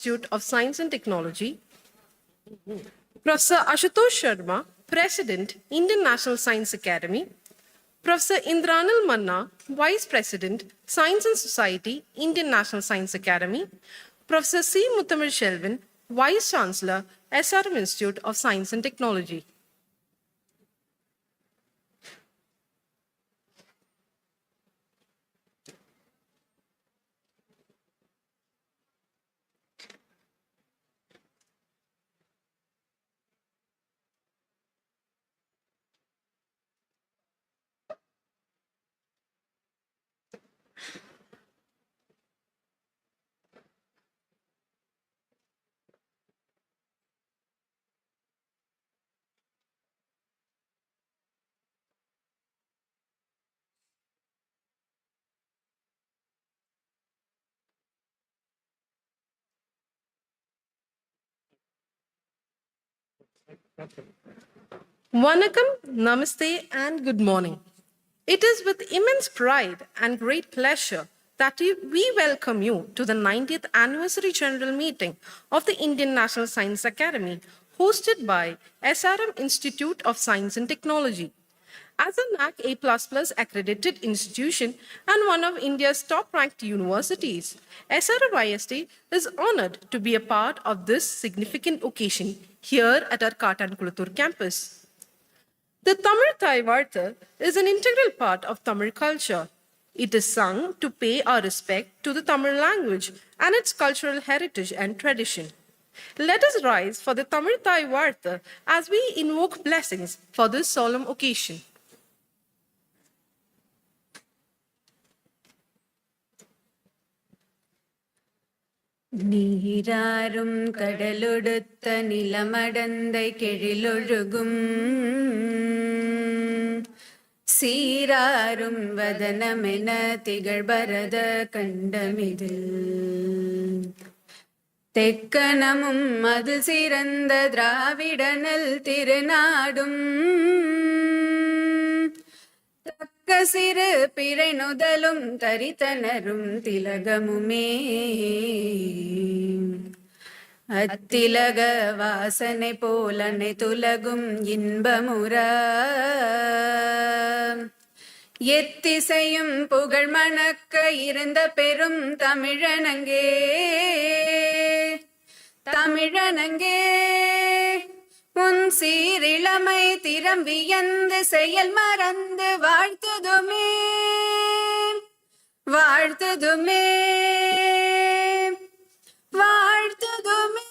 Institute of Science and Technology, Professor Ashutosh Sharma, President, Indian National Science Academy, Professor Indranil Manna, Vice President, Science and Society, Indian National Science Academy, Professor C. Muthamil Shelvan, Vice Chancellor, SRM Institute of Science and Technology. Vanakkam, Namaste, and good morning. It is with immense pride and great pleasure that we welcome you to the 90th Anniversary General Meeting of the Indian National Science Academy, hosted by SRM Institute of Science and Technology. As a NAC A++ accredited institution and one of India's top-ranked universities, SRMIST is honored to be a part of this significant occasion here at our Katankulathur campus. The Tamil Thai Vartha is an integral part of Tamil culture. It is sung to pay our respect to the Tamil language and its cultural heritage and tradition. Let us rise for the Tamil Thai Vartha as we invoke blessings for this solemn occasion. நீராறும் கடலொடுத்த நிலமடந்தை கெழிலொழுகும் சீராறும் வதனமென திகழ்பரத கண்டமிதில் தெக்கணமும் அது சிறந்த திராவிடனல் திருநாடும் சிறு பிறை நுதலும் தரித்தனரும் திலகமுமே அத்திலக வாசனை போலனை துலகும் இன்பமுற எத்திசையும் புகழ் மணக்க இருந்த பெரும் தமிழனங்கே தமிழனங்கே உன் சீரிளமை திறம் வியந்து செயல் மறந்து வாழ்த்துதுமே வாழ்த்துதுமே வாழ்த்துதுமே.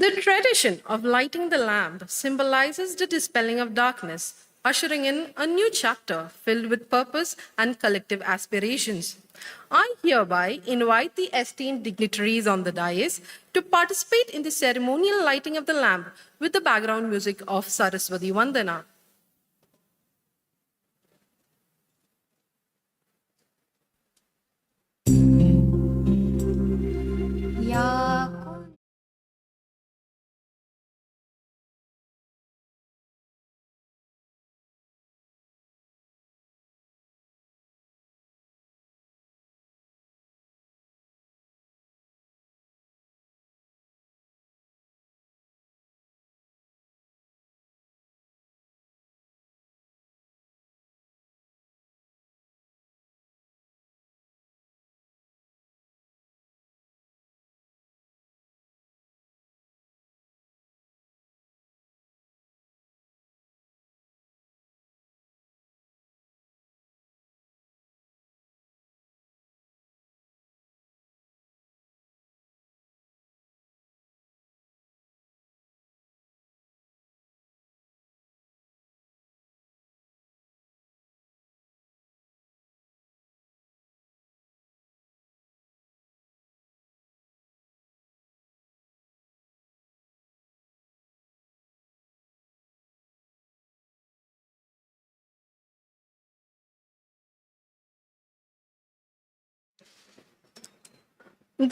The tradition of lighting the lamp symbolizes the dispelling of darkness, ushering in a new chapter filled with purpose and collective aspirations. I hereby invite the esteemed dignitaries on the dais to participate in the ceremonial lighting of the lamp with the background music of Saraswati Vandana.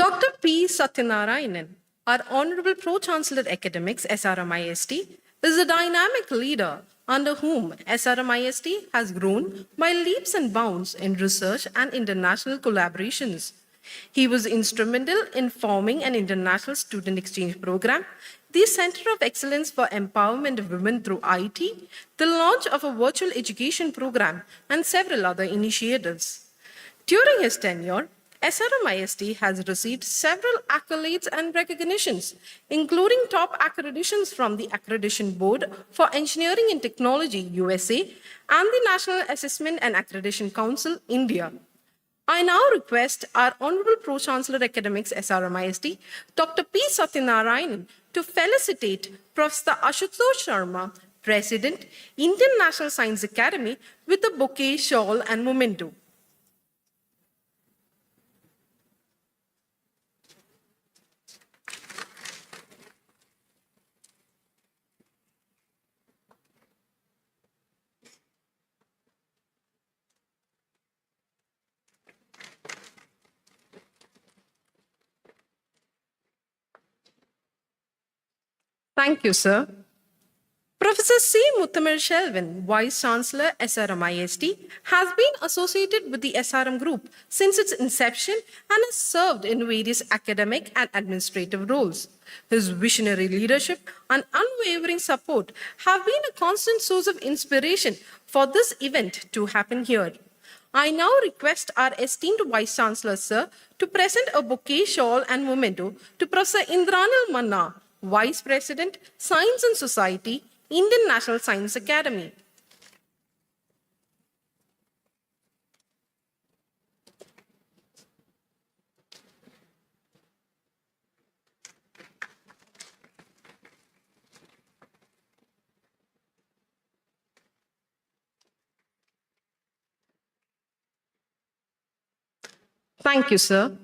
Dr. P. Satyanarayanan, Our Honorable Pro-Chancellor Academics, SRMIST, is a dynamic leader under whom SRMIST has grown by leaps and bounds in research and international collaborations. He was instrumental in forming an international student exchange program, the Center of Excellence for Empowerment of Women through IT, the launch of a virtual education program, and several other initiatives. During his tenure, SRMIST has received several accolades and recognitions, including top accreditations from the Accreditation Board for Engineering and Technology, USA, and the National Assessment and Accreditation Council, India. I now request our Honorable Pro-Chancellor Academics, SRMIST, Dr. P. Satyanarayanan, to felicitate Professor Ashutosh Sharma, President, Indian National Science Academy, with a bouquet, shawl, and memento. Thank you, sir. Professor C. Muthamil Shelvan, Vice Chancellor, SRMIST, has been associated with the SRM Group since its inception and has served in various academic and administrative roles. His visionary leadership and unwavering support have been a constant source of inspiration for this event to happen here. I now request our esteemed Vice Chancellor, sir, to present a bouquet, shawl, and memento to Professor Indranil Manna, Vice President, Science and Society, Indian National Science Academy. Thank you, sir.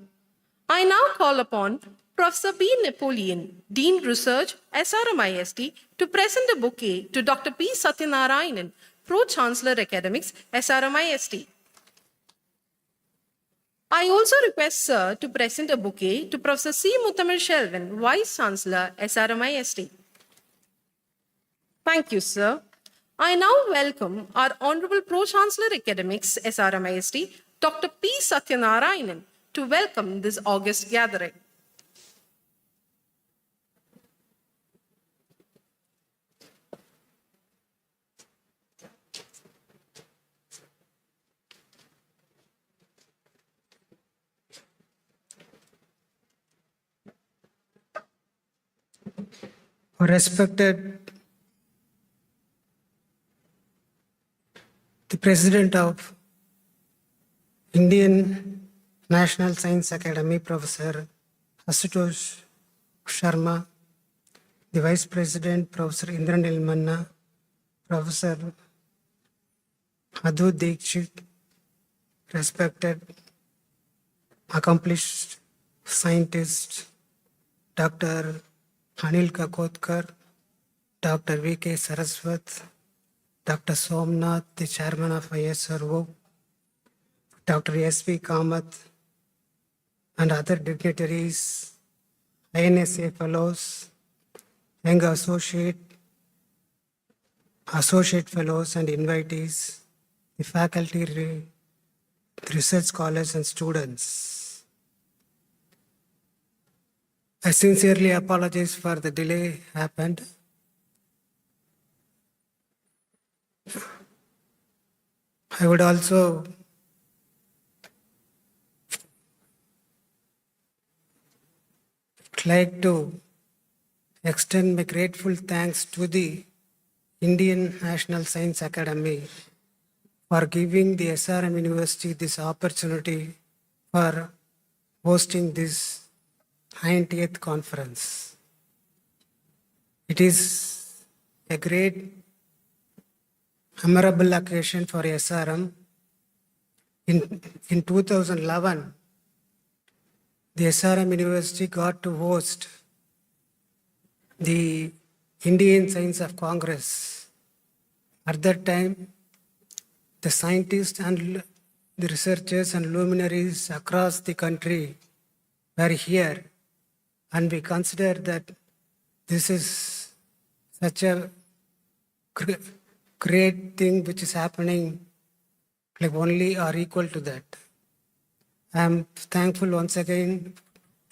I now call upon Professor B. Napoleon, Dean Research, SRMIST, to present a bouquet to Dr. P. Satyanarayanan, Pro-Chancellor Academics, SRMIST. I also request Sir to present a bouquet to Professor C. Muthamil Shelvan, Vice Chancellor, SRMIST. Thank you, sir. I now welcome our Honorable Pro-Chancellor Academics, SRMIST, Dr. P. Satyanarayanan, to welcome this august gathering. Respected the President of Indian National Science Academy, Professor Ashutosh Sharma, the Vice President, Professor Indranil Manna, Professor Adhu Dikshit, respected accomplished scientist, Dr. Anil Kakotkar, Dr. V.K. Saraswat, Dr. Somanath, the Chairman of ISRO, Dr. S.V. Kamath, and other dignitaries, INSA fellows, young associate fellows and invitees, the faculty, the research scholars and students. I sincerely apologize for the delay happened. I would also like to extend my grateful thanks to the Indian National Science Academy for giving the SRM University this opportunity for hosting this 90th conference. It is a great memorable occasion for SRM. In 2011, the SRM University got to host the Indian Science of Congress. At that time, the scientists and the researchers and luminaries across the country were here and we consider that this is such a great thing which is happening, like only or equal to that. I am thankful once again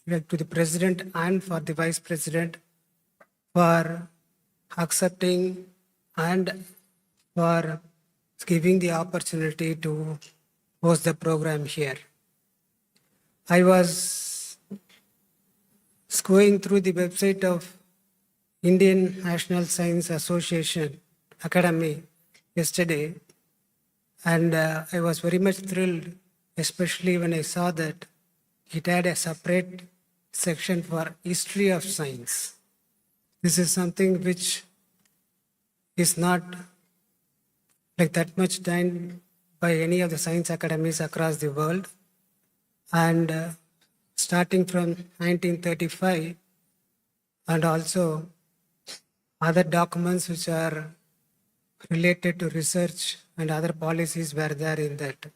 to the President and for the Vice President for accepting and for giving the opportunity to host the program here. I was going through the website of Indian National Science Association Academy yesterday, and I was very much thrilled, especially when I saw that it had a separate section for history of science. This is something which is not like that much done by any of the science academies across the world. And starting from 1935, and also other documents which are related to research and other policies were there in that.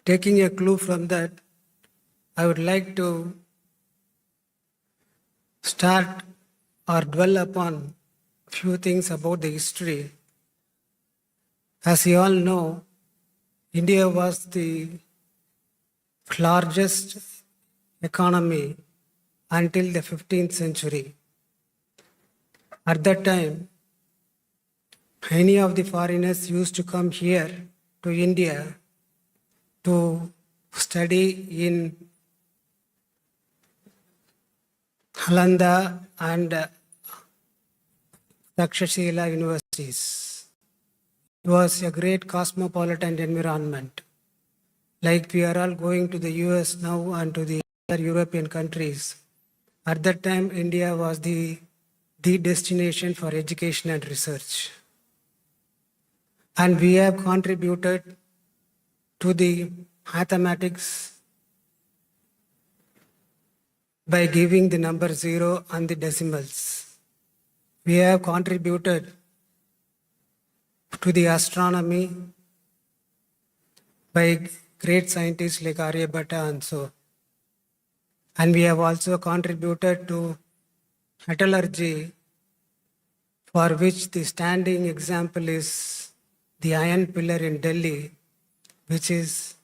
Taking a clue from that, I would like to start or dwell upon a few things about the history. As you all know, India was the largest economy until the 15th century. At that time, many of the foreigners used to come here to India to study in Nalanda and Takshashila universities. It was a great cosmopolitan environment. Like we are all going to the US now and to the other European countries. At that time, India was the destination for education and research. And we have contributed to the mathematics by giving the number 0 and the decimals. We have contributed to the astronomy by great scientists like Aryabhatta and so. And we have also contributed to metallurgy, for which the standing example is the iron pillar in Delhi, which is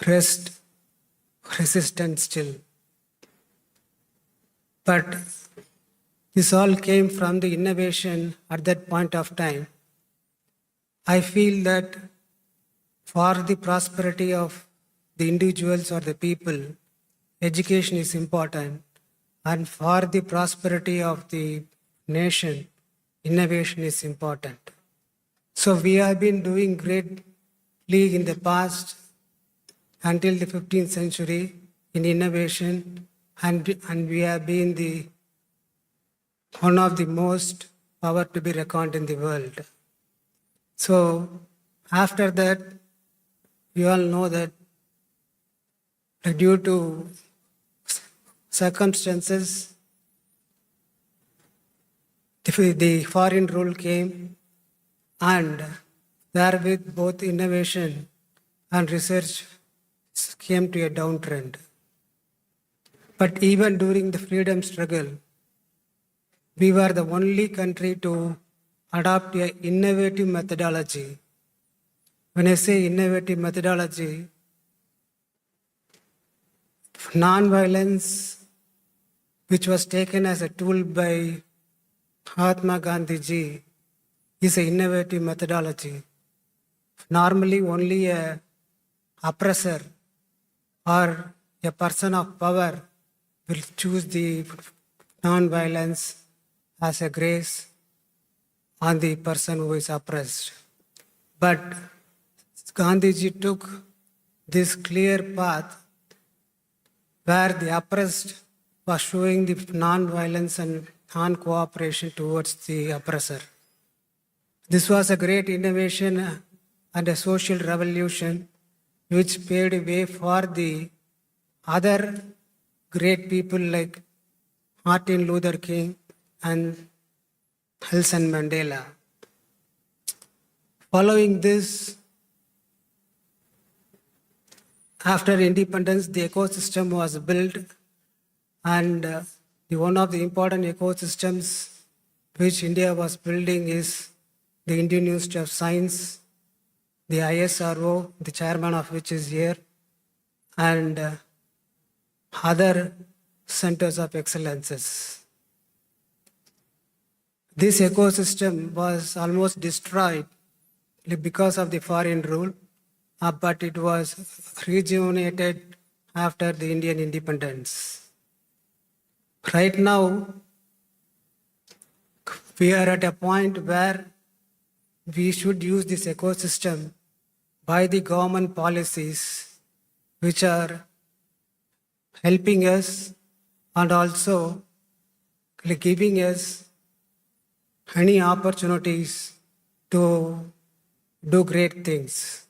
rust resistant still. But this all came from the innovation at that point of time. I feel that for the prosperity of the individuals or the people, education is important. And for the prosperity of the nation, innovation is important. So we have been doing greatly in the past until the 15th century in innovation, and we have been one of the most power to be reckoned in the world. So after that, you all know that due to circumstances, the foreign rule came, and therewith both innovation and research came to a downtrend. But even during the freedom struggle, we were the only country to adopt an innovative methodology. When I say innovative methodology, non-violence, which was taken as a tool by Mahatma Gandhi ji, is an innovative methodology. Normally, only an oppressor or a person of power will choose the non-violence as a grace on the person who is oppressed. But Gandhiji took this clear path where the oppressed was showing the non-violence and non-cooperation towards the oppressor. This was a great innovation and a social revolution which paved way for the other great people like Martin Luther King and Nelson Mandela. Following this, After independence, the ecosystem was built, and one of the important ecosystems which India was building is the Indian Institute of Science, the ISRO, the chairman of which is here, and other centers of excellences. This ecosystem was almost destroyed because of the foreign rule, but it was rejuvenated after the Indian independence. Right now, we are at a point where we should use this ecosystem by the government policies which are helping us and also giving us any opportunities to do great things.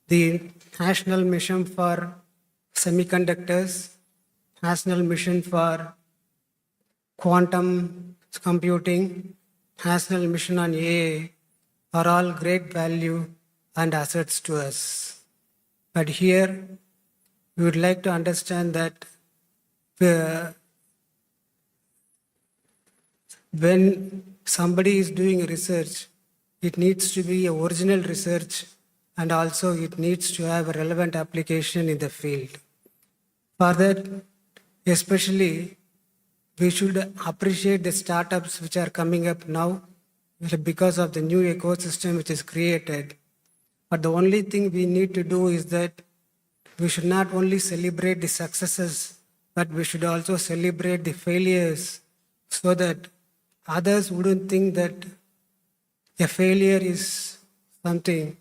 The National Mission for Semiconductors, National Mission for Quantum Computing, National Mission on AI are all great value and assets to us. But here, we would like to understand that when somebody is doing research, it needs to be original research and also it needs to have a relevant application in the field. For that, especially, we should appreciate the startups which are coming up now because of the new ecosystem which is created. But the only thing we need to do is that we should not only celebrate the successes, but we should also celebrate the failures so that others wouldn't think that a failure is something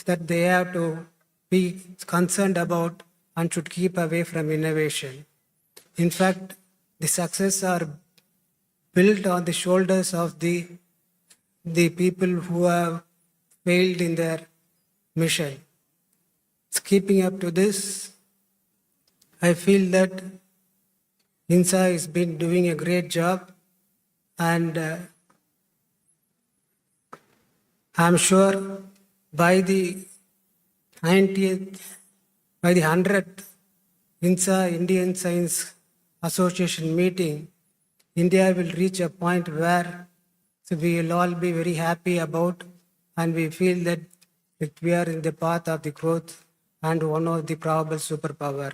that they have to be concerned about and should keep away from innovation. In fact, the success are built on the shoulders of the people who have failed in their mission. Keeping up to this, I feel that INSA has been doing a great job, and I'm sure by the 90th, by the 100th INSA Indian Science Association meeting, India will reach a point where we will all be very happy about, and we feel that we are in the path of the growth and one of the probable superpower.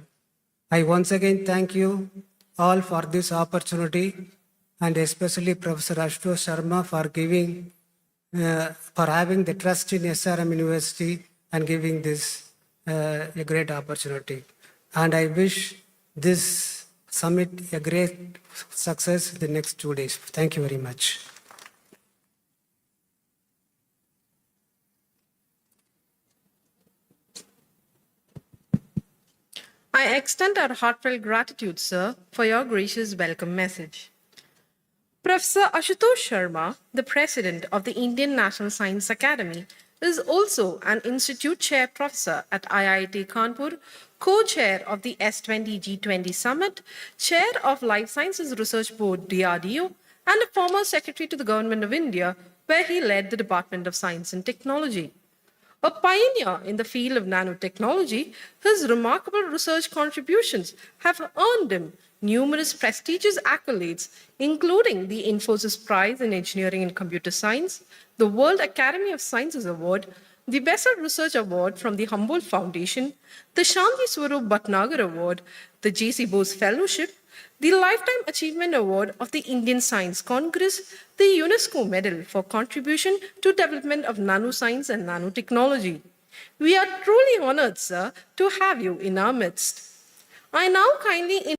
I once again thank you all for this opportunity, and especially Professor Ashutosh Sharma for having the trust in SRM University and giving this a great opportunity. And I wish this summit a great success the next 2 days. Thank you very much. I extend our heartfelt gratitude, sir, for your gracious welcome message. Professor Ashutosh Sharma, the president of the Indian National Science Academy, is also an institute chair professor at IIT Kanpur, co-chair of the S20 G20 Summit, chair of Life Sciences Research Board DRDO, and a former secretary to the Government of India, where he led the Department of Science and Technology. A pioneer in the field of nanotechnology, his remarkable research contributions have earned him numerous prestigious accolades, including the Infosys Prize in Engineering and Computer Science, the World Academy of Sciences Award, the Bessel Research Award from the Humboldt Foundation, the Shanti Swarup Bhatnagar Award, the J.C. Bose Fellowship, the Lifetime Achievement Award of the Indian Science Congress, the UNESCO Medal for Contribution to Development of Nanoscience and Nanotechnology. We are truly honored, sir, to have you in our midst. I now kindly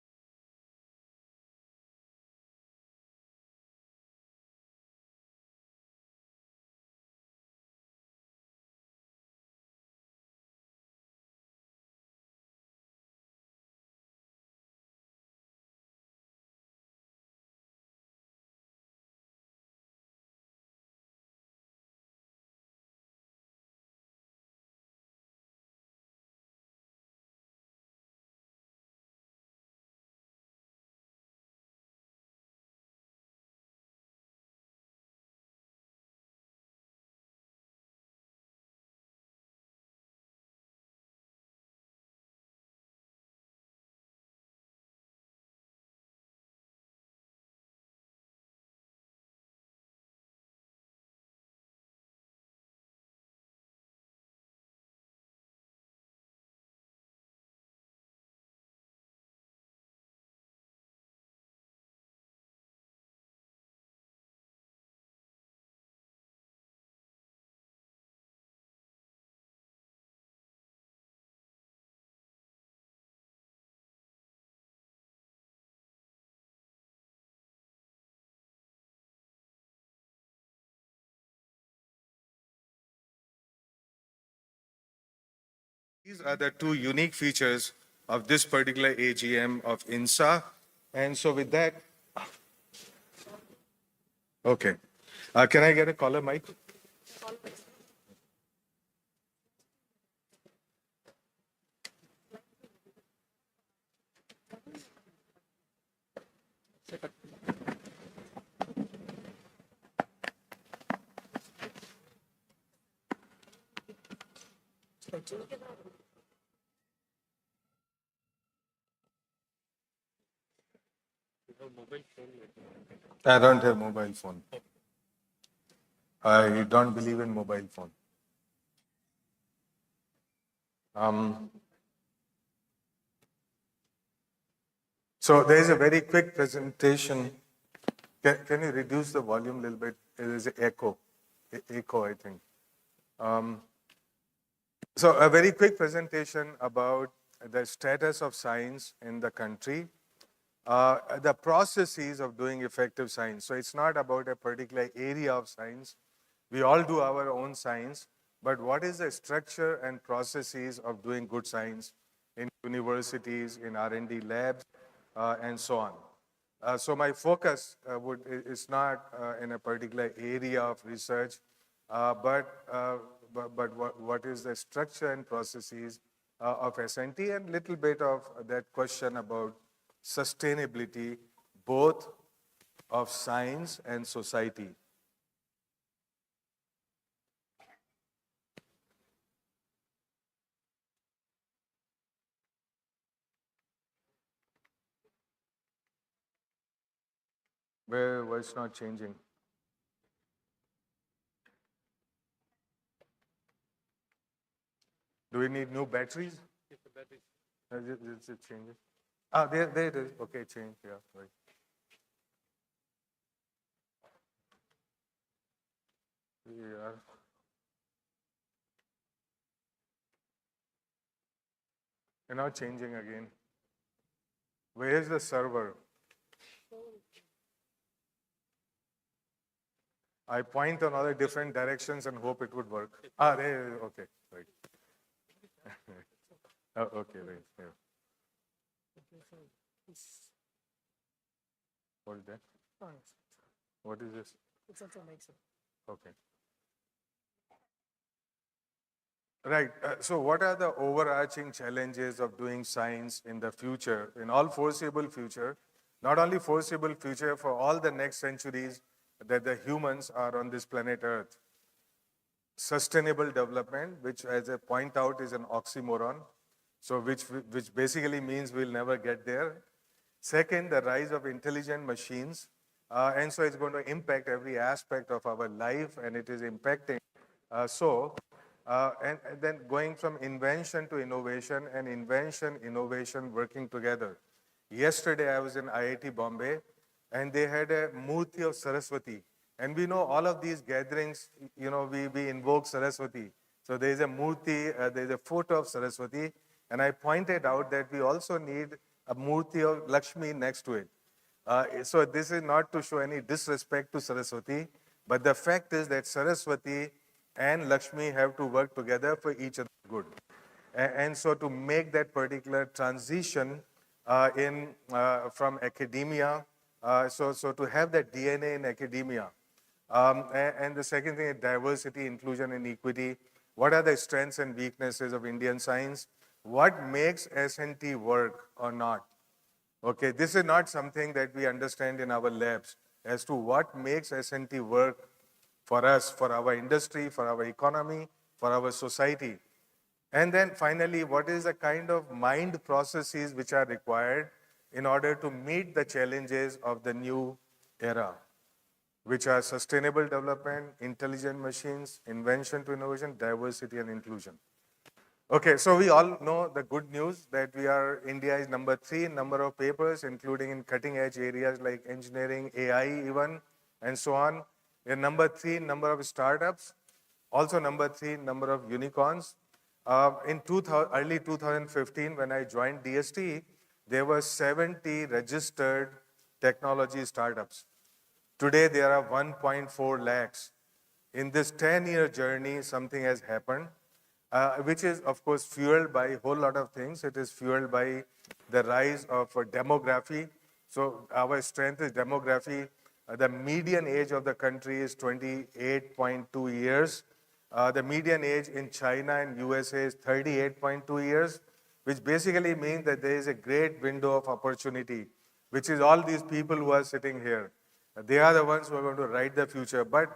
These are the two unique features of this particular AGM of INSA. And so with that, okay. Can I get a caller mic? I don't have mobile phone. I don't believe in mobile phone. So there is a very quick presentation. Can you reduce the volume a little bit? There is an echo. Echo, I think. So a very quick presentation about the status of science in the country, the processes of doing effective science. So it's not about a particular area of science. We all do our own science, but what is the structure and processes of doing good science in universities, in R&D labs, and so on. So my focus is not in a particular area of research, but what is the structure and processes of S&T, and little bit of that question about sustainability, both of science and society. Where it's not changing. Do we need new batteries? Yes, the batteries. Is it changing? Ah, there it is. Okay, change. Yeah, right. Yeah. You're not changing again. Where is the server? I point on all the different directions and hope it would work. Ah, there it is. Okay, right. Oh, okay, right. Yeah. What is that? What is this? It's also makes it. Okay. Right. So what are the overarching challenges of doing science in the future, in all foreseeable future, not only foreseeable future, for all the next centuries that the humans are on this planet Earth? Sustainable development, which as I point out is an oxymoron, so which basically means we'll never get there. Second, the rise of intelligent machines, and so it's going to impact every aspect of our life, and it is impacting. And then going from invention to innovation, and innovation working together. Yesterday, I was in IIT Bombay, and they had a Murti of Saraswati. And we know all of these gatherings, we invoke Saraswati. So there is a Murti, there is a photo of Saraswati, and I pointed out that we also need a Murti of Lakshmi next to it. So this is not to show any disrespect to Saraswati, but the fact is that Saraswati and Lakshmi have to work together for each other's good. And so to make that particular transition from academia, so to have that DNA in academia. And the second thing is diversity, inclusion, and equity. What are the strengths and weaknesses of Indian science? What makes S&T work or not? Okay, this is not something that we understand in our labs as to what makes S&T work for us, for our industry, for our economy, for our society. And then finally, what is the kind of mind processes which are required in order to meet the challenges of the new era, which are sustainable development, intelligent machines, invention to innovation, diversity and inclusion. Okay, so we all know the good news that India is number 3 in number of papers, including in cutting edge areas like engineering, AI even, and so on. We're number 3 in number of startups, also number 3 in number of unicorns. In early 2015, when I joined DST, there were 70 registered technology startups. Today, there are 1.4 lakhs. In this 10-year journey, something has happened. which is, of course, fueled by a whole lot of things. It is fueled by the rise of demography. So our strength is demography. The median age of the country is 28.2 years. The median age in China and USA is 38.2 years, which basically means that there is a great window of opportunity, which is all these people who are sitting here. They are the ones who are going to write the future. But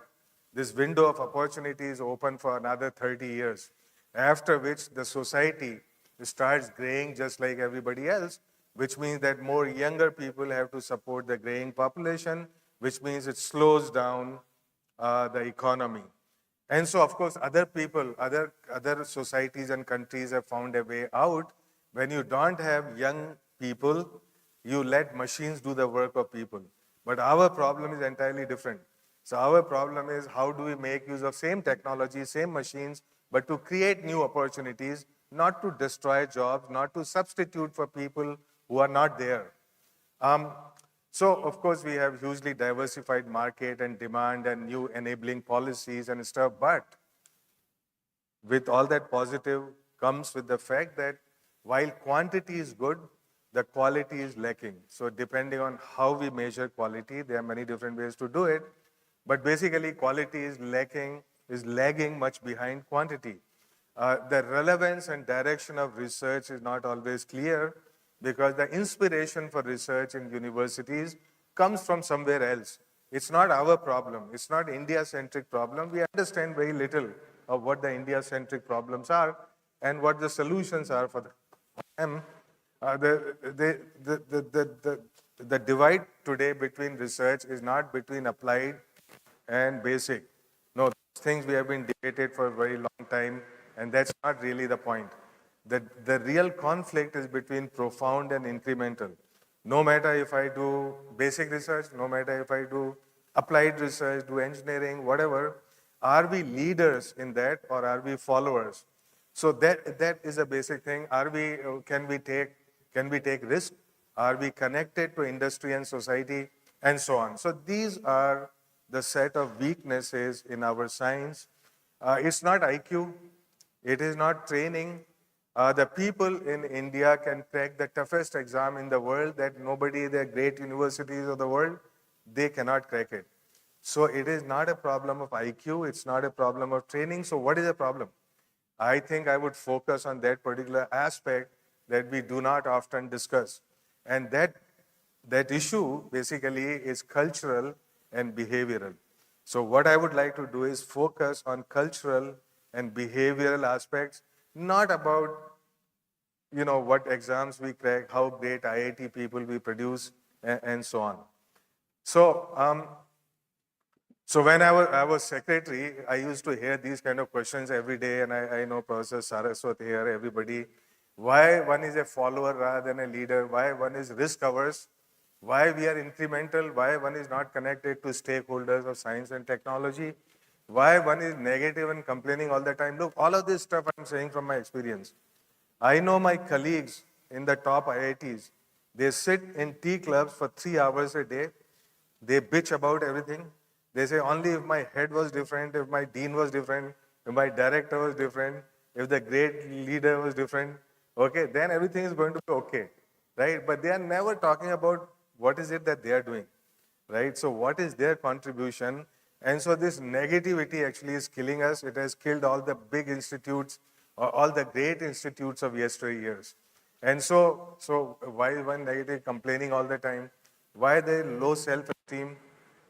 this window of opportunity is open for another 30 years, after which the society starts graying just like everybody else, which means that more younger people have to support the graying population, which means it slows down the economy. And so, of course, other people, other societies and countries have found a way out. When you don't have young people, you let machines do the work of people. But our problem is entirely different. So our problem is, how do we make use of same technology, same machines, but to create new opportunities, not to destroy jobs, not to substitute for people who are not there. So, of course, we have hugely diversified market and demand and new enabling policies and stuff, but with all that positive comes with the fact that while quantity is good, the quality is lacking. So depending on how we measure quality, there are many different ways to do it, but basically quality is lagging much behind quantity. The relevance and direction of research is not always clear, because the inspiration for research in universities comes from somewhere else. It's not our problem. It's not India-centric problem. We understand very little of what the India-centric problems are and what the solutions are for them. The divide today between research is not between applied and basic. No, those things we have been debated for a very long time, and that's not really the point. The real conflict is between profound and incremental. No matter if I do basic research, no matter if I do applied research, do engineering, whatever, are we leaders in that or are we followers? So that is a basic thing. Can we take risk? Are we connected to industry and society and so on? So these are the set of weaknesses in our science. It's not IQ. It is not training. The people in India can crack the toughest exam in the world that nobody, the great universities of the world, they cannot crack it. So it is not a problem of IQ, it's not a problem of training. So what is the problem? I think I would focus on that particular aspect that we do not often discuss. And that issue basically is cultural and behavioral. So what I would like to do is focus on cultural and behavioral aspects, not about what exams we crack, how great IIT people we produce, and so on. So, so when I was secretary, I used to hear these kind of questions every day, and I know Professor Saraswat here, everybody. Why one is a follower rather than a leader? Why one is risk averse? Why we are incremental? Why one is not connected to stakeholders of science and technology? Why one is negative and complaining all the time? Look, all of this stuff I'm saying from my experience. I know my colleagues in the top IITs, they sit in tea clubs for 3 hours a day. They bitch about everything. They say, only if my head was different, if my dean was different, if my director was different, if the great leader was different, okay, then everything is going to be okay, right? But they are never talking about what is it that they are doing, right? So what is their contribution? And so this negativity actually is killing us. It has killed all the big institutes, all the great institutes of yesteryears. And so why one negative complaining all the time? Why they low self-esteem?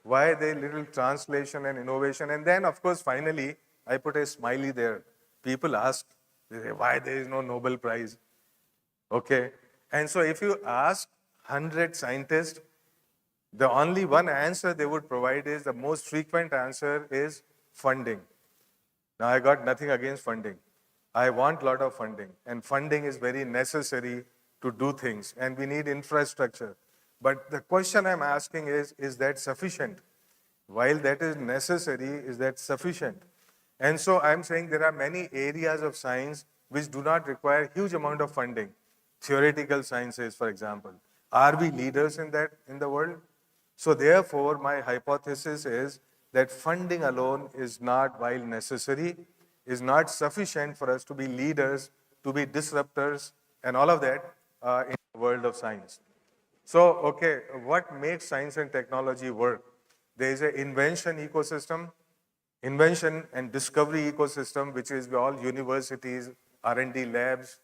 Why they little translation and innovation? And then, of course, finally, I put a smiley there. People ask, they say, why there is no Nobel Prize? Okay. And so if you ask 100 scientists, the only one answer they would provide is, the most frequent answer is funding. Now, I got nothing against funding. I want a lot of funding, and funding is very necessary to do things, and we need infrastructure. But the question I'm asking is that sufficient? While that is necessary, is that sufficient? And so I'm saying there are many areas of science which do not require huge amount of funding. Theoretical sciences, for example. Are we leaders in that in the world? So therefore, my hypothesis is that funding alone is not, while necessary, is not sufficient for us to be leaders, to be disruptors, and all of that in the world of science. So, okay, what makes science and technology work? There is an invention ecosystem, invention and discovery ecosystem, which is all universities, R&D labs,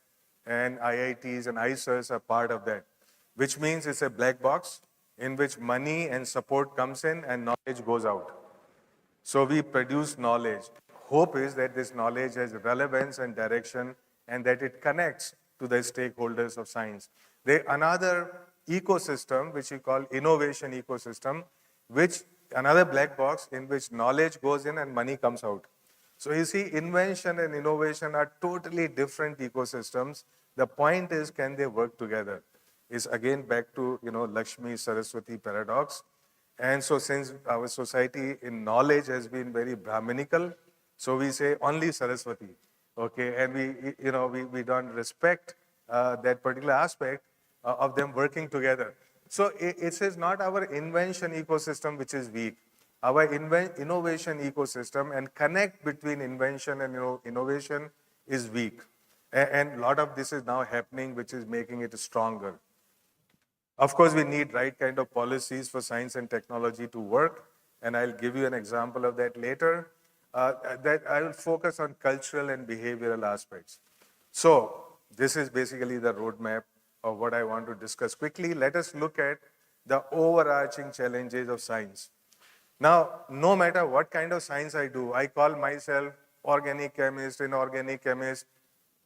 and IITs and ISAs are part of that, which means it's a black box in which money and support comes in and knowledge goes out. So we produce knowledge. Hope is that this knowledge has relevance and direction and that it connects to the stakeholders of science. There another ecosystem, which we call innovation ecosystem, which another black box in which knowledge goes in and money comes out. So you see, invention and innovation are totally different ecosystems. The point is, can they work together? Is again back to Lakshmi Saraswati paradox. And so since our society in knowledge has been very Brahminical, so we say only Saraswati, okay? And we don't respect that particular aspect of them working together. So it is not our invention ecosystem which is weak. Our innovation ecosystem and connect between invention and innovation is weak. And a lot of this is now happening, which is making it stronger. Of course, we need right kind of policies for science and technology to work, and I'll give you an example of that later. That I will focus on cultural and behavioral aspects. So this is basically the roadmap of what I want to discuss quickly. Let us look at the overarching challenges of science. Now, no matter what kind of science I do, I call myself organic chemist, inorganic chemist.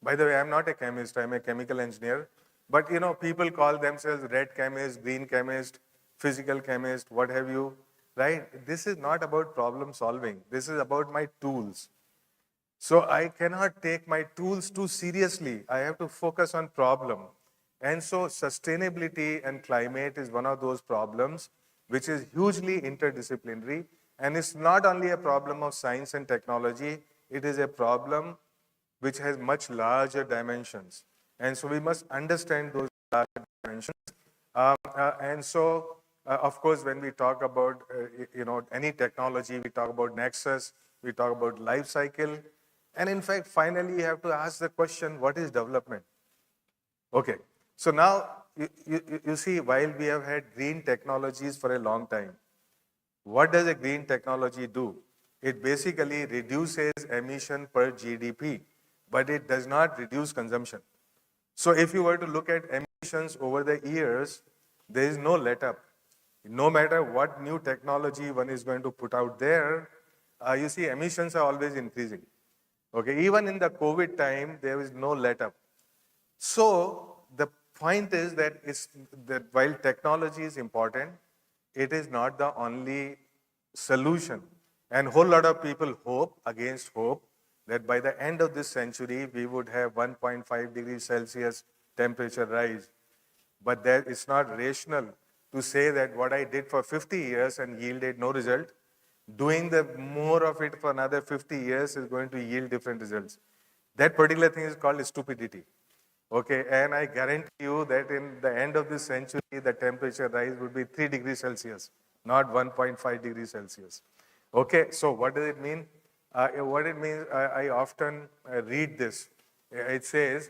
By the way, I'm not a chemist, I'm a chemical engineer. But people call themselves red chemist, green chemist, physical chemist, what have you, right? This is not about problem solving. This is about my tools. So I cannot take my tools too seriously. I have to focus on problem. And so sustainability and climate is one of those problems which is hugely interdisciplinary. And it's not only a problem of science and technology, it is a problem which has much larger dimensions. And so we must understand those larger dimensions. Of course, when we talk about any technology, we talk about nexus, we talk about life cycle. And in fact, finally, you have to ask the question, what is development? Okay, so now you see, while we have had green technologies for a long time, what does a green technology do? It basically reduces emission per GDP, but it does not reduce consumption. So if you were to look at emissions over the years, there is no let up. No matter what new technology one is going to put out there, you see emissions are always increasing. Okay, even in the COVID time, there is no let up. So the point is that while technology is important, it is not the only solution. And a whole lot of people hope against hope that by the end of this century, we would have 1.5 degrees Celsius temperature rise. But that it's not rational to say that what I did for 50 years and yielded no result, doing the more of it for another 50 years is going to yield different results. That particular thing is called stupidity. Okay, and I guarantee you that in the end of this century, the temperature rise would be 3 degrees Celsius, not 1.5 degrees Celsius. Okay, so what does it mean? What it means, I often read this. It says,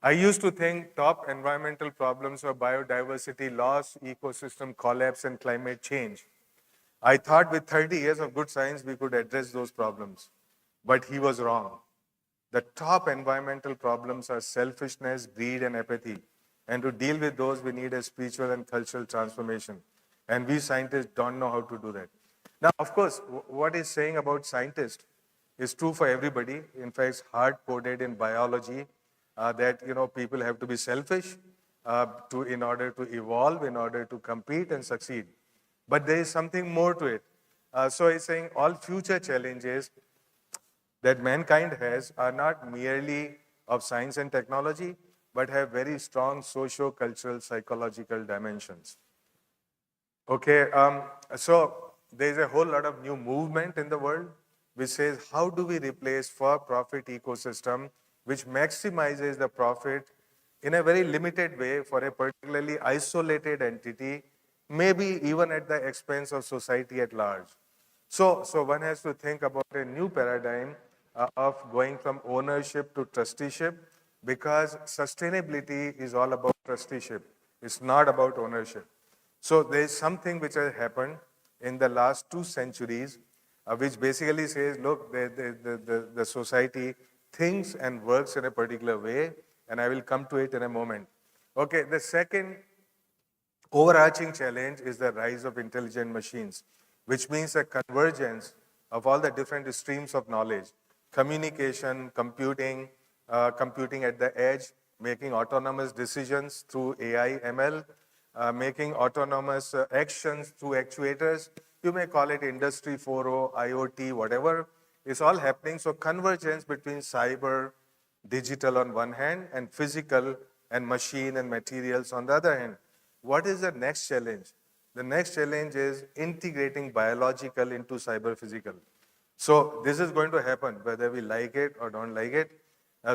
I used to think top environmental problems were biodiversity loss, ecosystem collapse, and climate change. I thought with 30 years of good science, we could address those problems. But he was wrong. The top environmental problems are selfishness, greed, and apathy. And to deal with those, we need a spiritual and cultural transformation. And we scientists don't know how to do that. Now, of course, what he's saying about scientists is true for everybody. In fact, it's hard-coded in biology that people have to be selfish in order to evolve, in order to compete and succeed. But there is something more to it. So he's saying all future challenges that mankind has are not merely of science and technology, but have very strong socio-cultural, psychological dimensions. Okay, so there's a whole lot of new movement in the world which says, how do we replace for-profit ecosystem which maximizes the profit in a very limited way for a particularly isolated entity, maybe even at the expense of society at large. So one has to think about a new paradigm of going from ownership to trusteeship, because sustainability is all about trusteeship. It's not about ownership. So there is something which has happened in the last 2 centuries, which basically says, look, the society thinks and works in a particular way, and I will come to it in a moment. Okay, the second overarching challenge is the rise of intelligent machines, which means a convergence of all the different streams of knowledge, communication, computing, computing at the edge, making autonomous decisions through AI, ML, making autonomous actions through actuators. You may call it Industry 4.0, IoT, whatever. It's all happening. So convergence between cyber, digital on one hand, and physical and machine and materials on the other hand. What is the next challenge? The next challenge is integrating biological into cyber physical. So this is going to happen whether we like it or don't like it.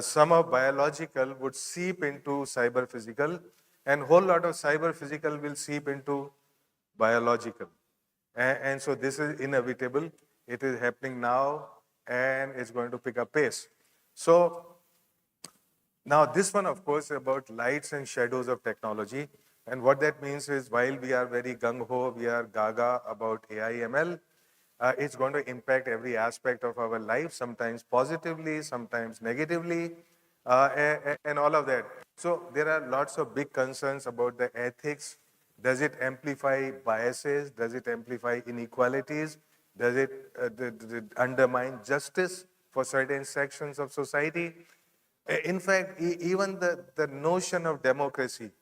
Some of biological would seep into cyber physical, and whole lot of cyber physical will seep into biological. And so this is inevitable. It is happening now, and it's going to pick up pace. So now this one, of course, is about lights and shadows of technology. And what that means is, while we are very gung-ho, we are gaga about AI, ML, it's going to impact every aspect of our life, sometimes positively, sometimes negatively, and all of that. So there are lots of big concerns about the ethics. Does it amplify biases? Does it amplify inequalities? Does it undermine justice for certain sections of society? In fact, even the notion of democracy,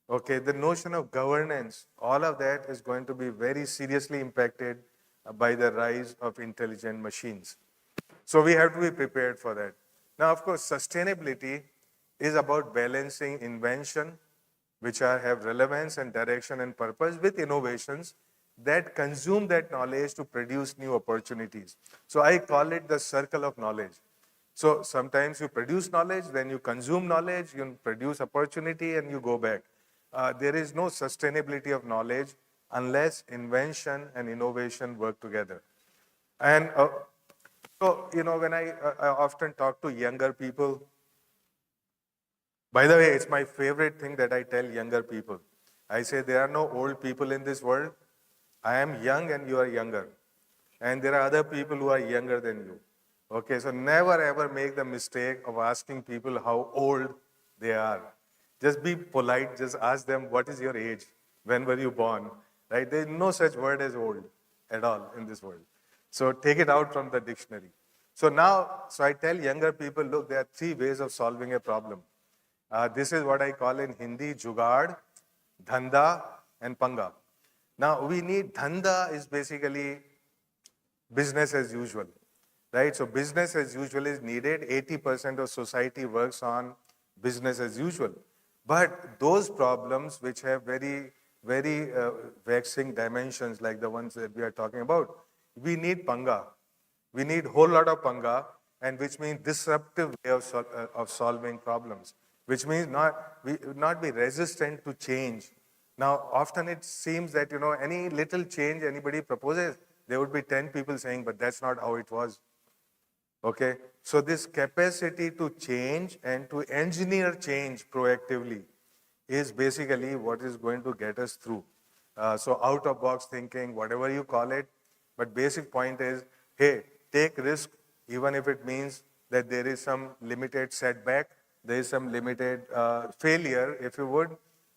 okay, the notion of governance, all of that is going to be very seriously impacted by the rise of intelligent machines. So we have to be prepared for that. Now, of course, sustainability is about balancing invention, which have relevance and direction and purpose, with innovations that consume that knowledge to produce new opportunities. So I call it the circle of knowledge. So sometimes you produce knowledge, then you consume knowledge, you produce opportunity, and you go back. There is no sustainability of knowledge unless invention and innovation work together. And so, when I often talk to younger people, by the way, it's my favorite thing that I tell younger people. I say there are no old people in this world. I am young and you are younger. And there are other people who are younger than you. Okay, so never ever make the mistake of asking people how old they are. Just be polite, just ask them, what is your age? When were you born? Right? There is no such word as old at all in this world. So take it out from the dictionary. So I tell younger people, look, there are 3 ways of solving a problem. This is what I call in Hindi, jugaad, dhanda, and panga. Now, we need dhanda is basically business as usual, right? So business as usual is needed. 80% of society works on business as usual. But those problems which have very, very vexing dimensions like the ones that we are talking about, we need panga. We need whole lot of panga, and which means disruptive way of solving problems, which means not be resistant to change. Now, often it seems that, any little change anybody proposes, there would be 10 people saying, but that's not how it was. Okay? So this capacity to change and to engineer change proactively is basically what is going to get us through. So out-of-box thinking, whatever you call it, but basic point is, hey, take risk, even if it means that there is some limited setback, there is some limited failure, if you would,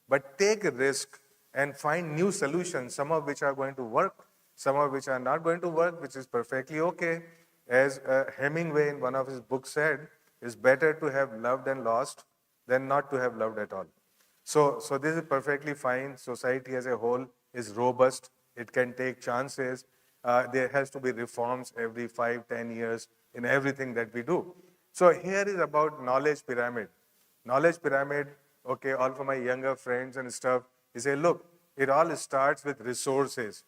but take a risk and find new solutions, some of which are going to work, some of which are not going to work, which is perfectly okay. As Hemingway in one of his books said, it's better to have loved and lost than not to have loved at all. So this is perfectly fine. Society as a whole is robust. It can take chances. There has to be reforms every 5-10 years in everything that we do. So here is about knowledge pyramid. Knowledge pyramid, okay, all for my younger friends and stuff, you say, look, it all starts with resources.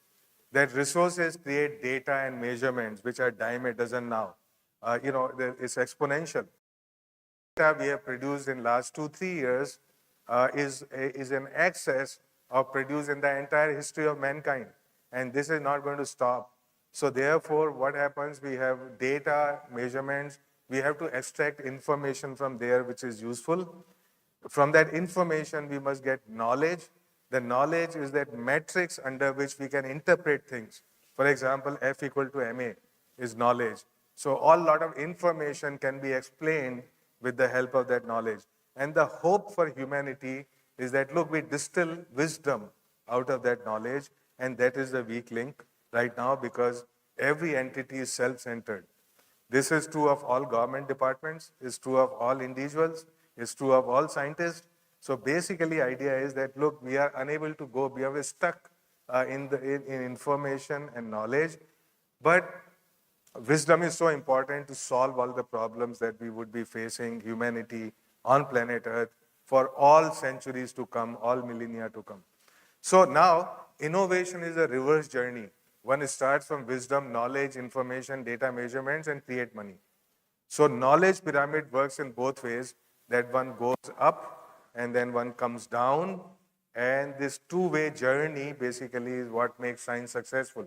That resources create data and measurements, which are dime a dozen now. It's exponential. Data we have produced in last 2-3 years is an excess of produced in the entire history of mankind. And this is not going to stop. So therefore, what happens, we have data, measurements, we have to extract information from there which is useful. From that information, we must get knowledge. The knowledge is that matrix under which we can interpret things. For example, F equal to MA is knowledge. So a lot of information can be explained with the help of that knowledge. And the hope for humanity is that, look, we distill wisdom out of that knowledge, and that is the weak link right now because every entity is self-centered. This is true of all government departments, is true of all individuals, is true of all scientists. So basically, idea is that, look, we are unable to go, we are stuck in information and knowledge, but wisdom is so important to solve all the problems that we would be facing, humanity on planet Earth, for all centuries to come, all millennia to come. So now, innovation is a reverse journey. One starts from wisdom, knowledge, information, data measurements, and create money. So knowledge pyramid works in both ways, that one goes up and then one comes down. And this two-way journey basically is what makes science successful.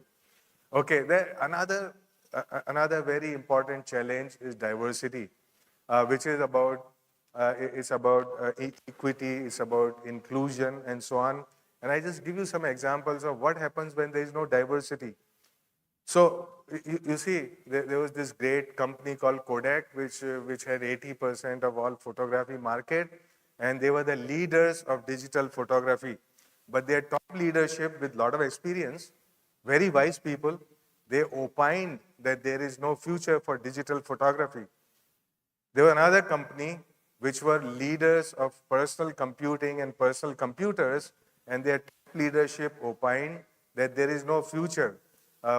Okay, another very important challenge is diversity, which is about equity, it's about inclusion, and so on. And I just give you some examples of what happens when there is no diversity. So you see, there was this great company called Kodak, which had 80% of all photography market, and they were the leaders of digital photography. But their top leadership with a lot of experience, very wise people, they opined that there is no future for digital photography. There was another company which were leaders of personal computing and personal computers, and their top leadership opined that there is no future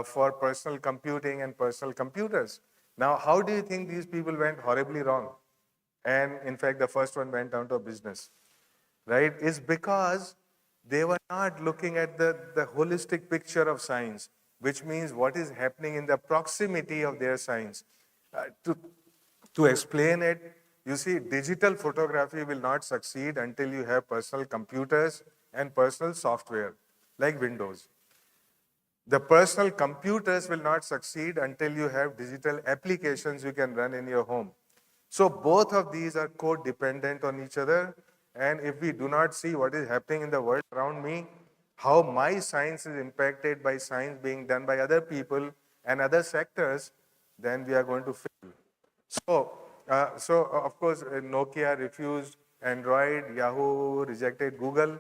for personal computing and personal computers. Now, how do you think these people went horribly wrong? And in fact, the first one went down to a business, right? It's because they were not looking at the holistic picture of science, which means what is happening in the proximity of their science. To explain it, you see, digital photography will not succeed until you have personal computers and personal software, like Windows. The personal computers will not succeed until you have digital applications you can run in your home. So both of these are codependent on each other. And if we do not see what is happening in the world around me, how my science is impacted by science being done by other people and other sectors, then we are going to fail. So of course, Nokia refused Android, Yahoo rejected Google.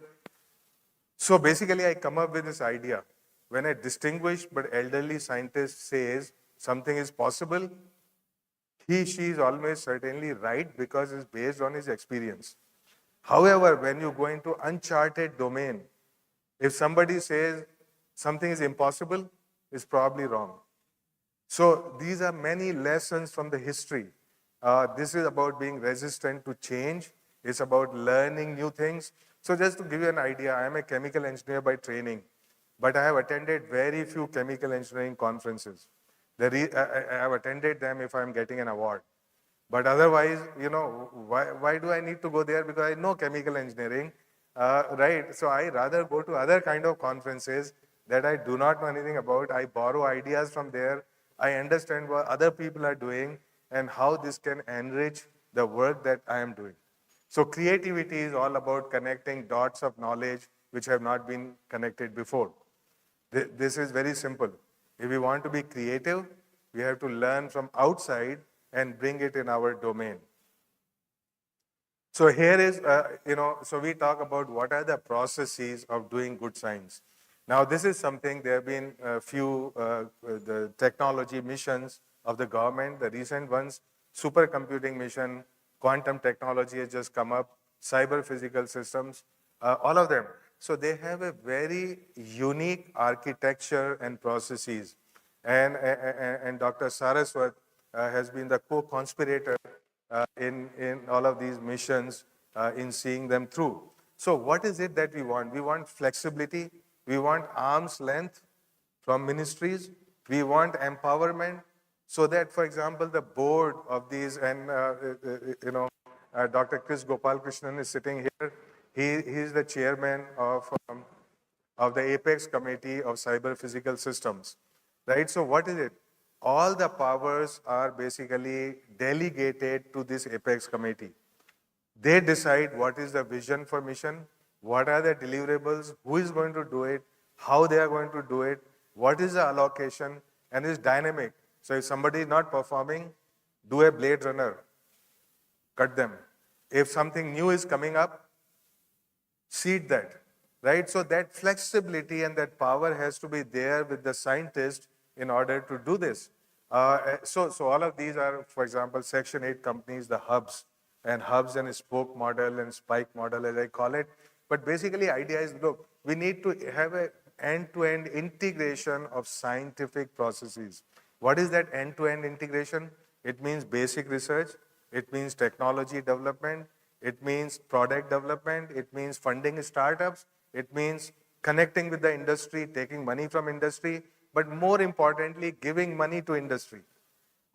So basically, I come up with this idea. When a distinguished but elderly scientist says something is possible, she is always certainly right because it's based on his experience. However, when you go into uncharted domain, if somebody says something is impossible, it's probably wrong. So these are many lessons from the history. This is about being resistant to change. It's about learning new things. So just to give you an idea, I am a chemical engineer by training, but I have attended very few chemical engineering conferences. I have attended them if I'm getting an award. But otherwise, why do I need to go there? Because I know chemical engineering, right? So I rather go to other kind of conferences that I do not know anything about. I borrow ideas from there. I understand what other people are doing and how this can enrich the work that I am doing. So creativity is all about connecting dots of knowledge which have not been connected before. This is very simple. If we want to be creative, we have to learn from outside and bring it in our domain. So here is, so we talk about what are the processes of doing good science. Now this is something, there have been a few the technology missions of the government, the recent ones, supercomputing mission, quantum technology has just come up, cyber physical systems, all of them. So they have a very unique architecture and processes. And Dr. Saraswat has been the co-conspirator in all of these missions, in seeing them through. So what is it that we want? We want flexibility. We want arm's length from ministries. We want empowerment so that, for example, the board of these, and Dr. Krishnan is sitting here. He is the chairman of the Apex Committee of Cyber Physical Systems. right? So what is it? All the powers are basically delegated to this apex committee. They decide what is the vision for mission, what are the deliverables, who is going to do it, how they are going to do it, what is the allocation, and it's dynamic. So if somebody is not performing, do a Blade Runner, cut them. If something new is coming up, seed that, right? So that flexibility and that power has to be there with the scientist in order to do this. So all of these are, for example, Section 8 companies, the hubs and spoke model and spike model, as I call it. But basically, idea is, look, we need to have an end-to-end integration of scientific processes. What is that end-to-end integration? It means basic research, it means technology development, it means product development, it means funding startups, it means connecting with the industry, taking money from industry, but more importantly, giving money to industry.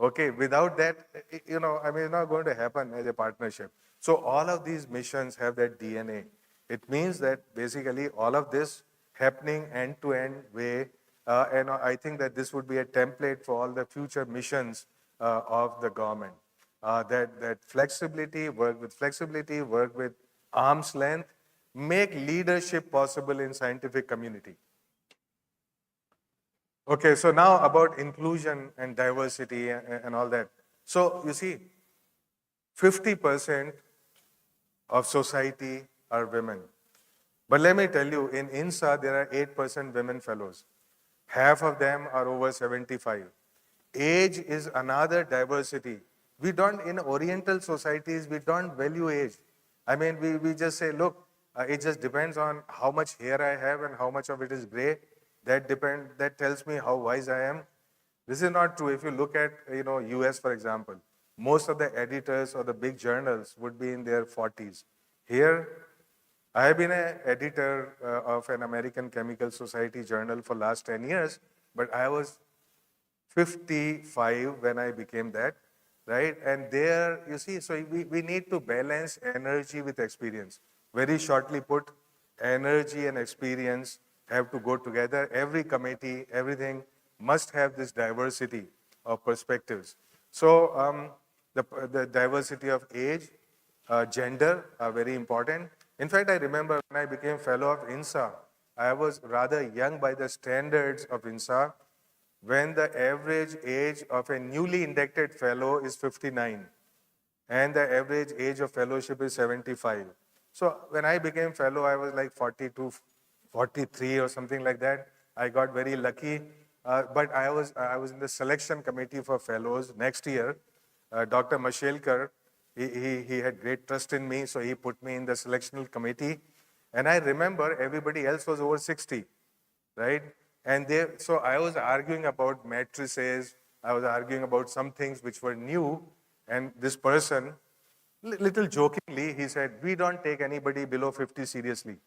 Okay, without that, it's not going to happen as a partnership. So all of these missions have that DNA. It means that basically all of this happening end-to-end way, and I think that this would be a template for all the future missions of the government. That flexibility, work with arm's length, make leadership possible in scientific community. Okay, so now about inclusion and diversity and all that. So you see, 50% of society are women. But let me tell you, in INSA, there are 8% women fellows. Half of them are over 75. Age is another diversity. We don't, in Oriental societies, we don't value age. I mean, we just say, look, it just depends on how much hair I have and how much of it is gray. That tells me how wise I am. This is not true. If you look at, US, for example, most of the editors or the big journals would be in their 40s. Here, I have been an editor of an American Chemical Society journal for last 10 years, but I was 55 when I became that, right? And there, you see, so we need to balance energy with experience. Very shortly put, energy and experience have to go together. Every committee, everything must have this diversity of perspectives. So the diversity of age, gender are very important. In fact, I remember when I became fellow of INSA, I was rather young by the standards of INSA, when the average age of a newly inducted fellow is 59 and the average age of fellowship is 75. So when I became fellow, I was like 42, 43 or something like that. I got very lucky, but I was in the selection committee for fellows next year. Dr. Mashelkar, he had great trust in me, so he put me in the selectional committee. And I remember everybody else was over 60, right? And so I was arguing about matrices, I was arguing about some things which were new, and this person, little jokingly, he said, we don't take anybody below 50 seriously.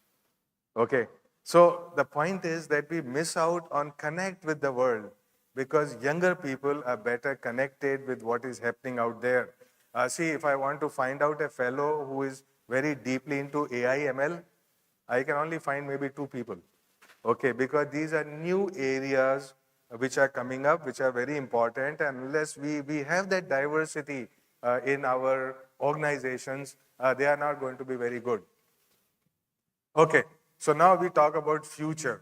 Okay, so the point is that we miss out on connect with the world because younger people are better connected with what is happening out there. See, if I want to find out a fellow who is very deeply into AI ML, I can only find maybe 2 people. Okay, because these are new areas which are coming up, which are very important, and unless we have that diversity in our organizations, they are not going to be very good. Okay, so now we talk about future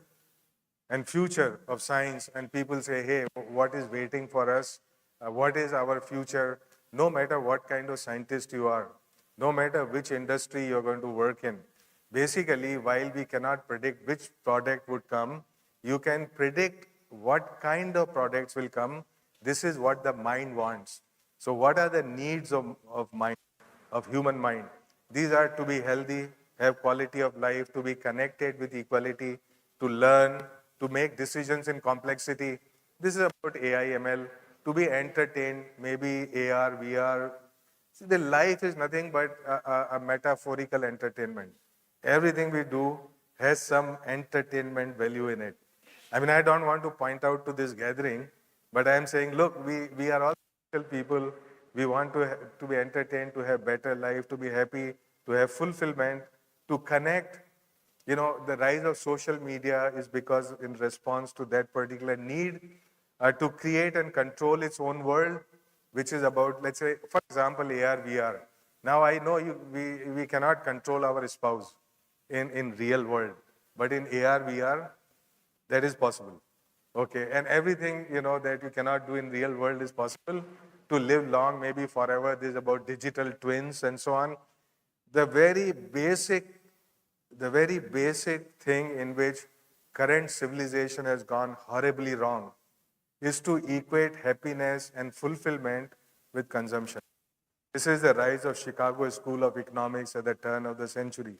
and future of science, and people say, hey, what is waiting for us? What is our future? No matter what kind of scientist you are, no matter which industry you're going to work in, basically, while we cannot predict which product would come, you can predict what kind of products will come. This is what the mind wants. So what are the needs of mind, of human mind? These are to be healthy, have quality of life, to be connected with equality, to learn, to make decisions in complexity. This is about AI, ML, to be entertained, maybe AR, VR. See, the life is nothing but a metaphorical entertainment. Everything we do has some entertainment value in it. I mean, I don't want to point out to this gathering, but I'm saying, look, we are all special people. We want to be entertained, to have better life, to be happy, to have fulfillment, to connect. The rise of social media is because in response to that particular need. to create and control its own world, which is about, let's say, for example, AR, VR. Now I know we cannot control our spouse in real world, but in AR, VR, that is possible. Okay, and everything, that you cannot do in real world is possible. To live long, maybe forever, this is about digital twins and so on. The very basic thing in which current civilization has gone horribly wrong is to equate happiness and fulfillment with consumption. This is the rise of Chicago School of Economics at the turn of the century.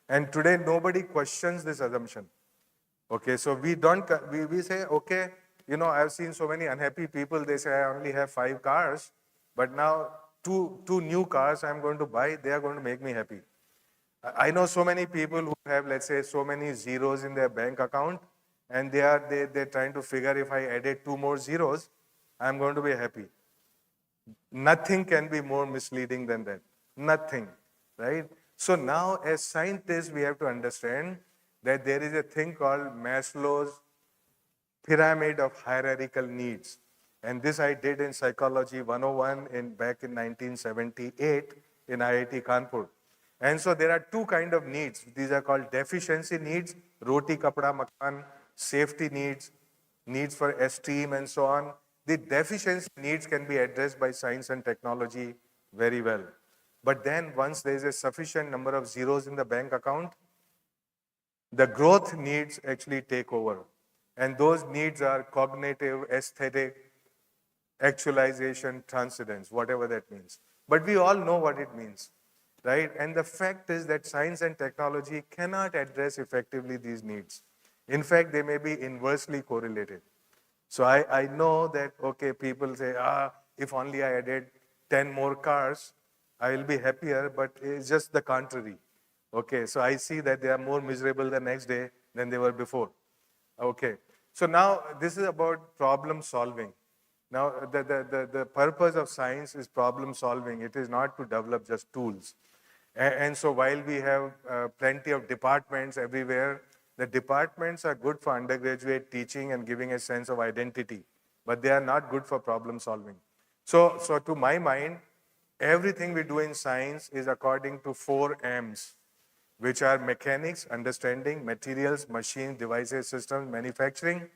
And today, nobody questions this assumption. Okay, so we say, okay, I've seen so many unhappy people, they say, I only have 5 cars, but now two new cars I'm going to buy, they are going to make me happy. I know so many people who have, let's say, so many zeros in their bank account, and they're trying to figure if I added 2 more zeros, I'm going to be happy. Nothing can be more misleading than that. Nothing, right? So now, as scientists, we have to understand that there is a thing called Maslow's pyramid of hierarchical needs. And this I did in Psychology 101 back in 1978 in IIT Kanpur. And so there are 2 kinds of needs. These are called deficiency needs, roti, kapda, makan, safety needs, needs for esteem and so on. The deficiency needs can be addressed by science and technology very well. But then once there is a sufficient number of zeros in the bank account, the growth needs actually take over. And those needs are cognitive, aesthetic, actualization, transcendence, whatever that means. But we all know what it means, right? And the fact is that science and technology cannot address effectively these needs. In fact, they may be inversely correlated. So I know that, okay, people say, if only I added 10 more cars, I will be happier, but it's just the contrary. Okay, so I see that they are more miserable the next day than they were before. Okay, so now this is about problem solving. Now, the purpose of science is problem solving. It is not to develop just tools. And so while we have plenty of departments everywhere, the departments are good for undergraduate teaching and giving a sense of identity, but they are not good for problem solving. So to my mind, everything we do in science is according to 4 M's, which are mechanics, understanding, materials, machines, devices, systems, manufacturing.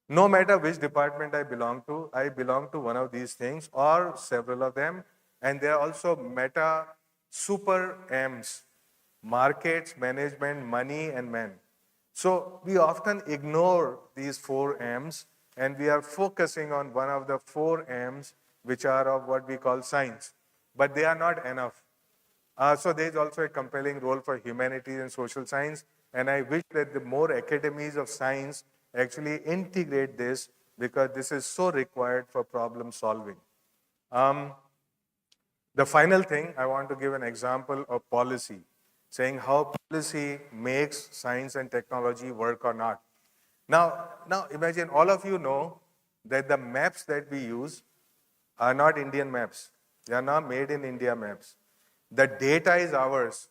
No matter which department I belong to one of these things or several of them. And there are also super M's, markets, management, money, and men. So we often ignore these 4 M's and we are focusing on one of the 4 M's, which are of what we call science. But they are not enough. So there is also a compelling role for humanities and social science. And I wish that the more academies of science actually integrate this, because this is so required for problem solving. The final thing, I want to give an example of policy, saying how policy makes science and technology work or not. Now imagine all of you know that the maps that we use are not Indian maps. They are not made in India maps. The data is ours.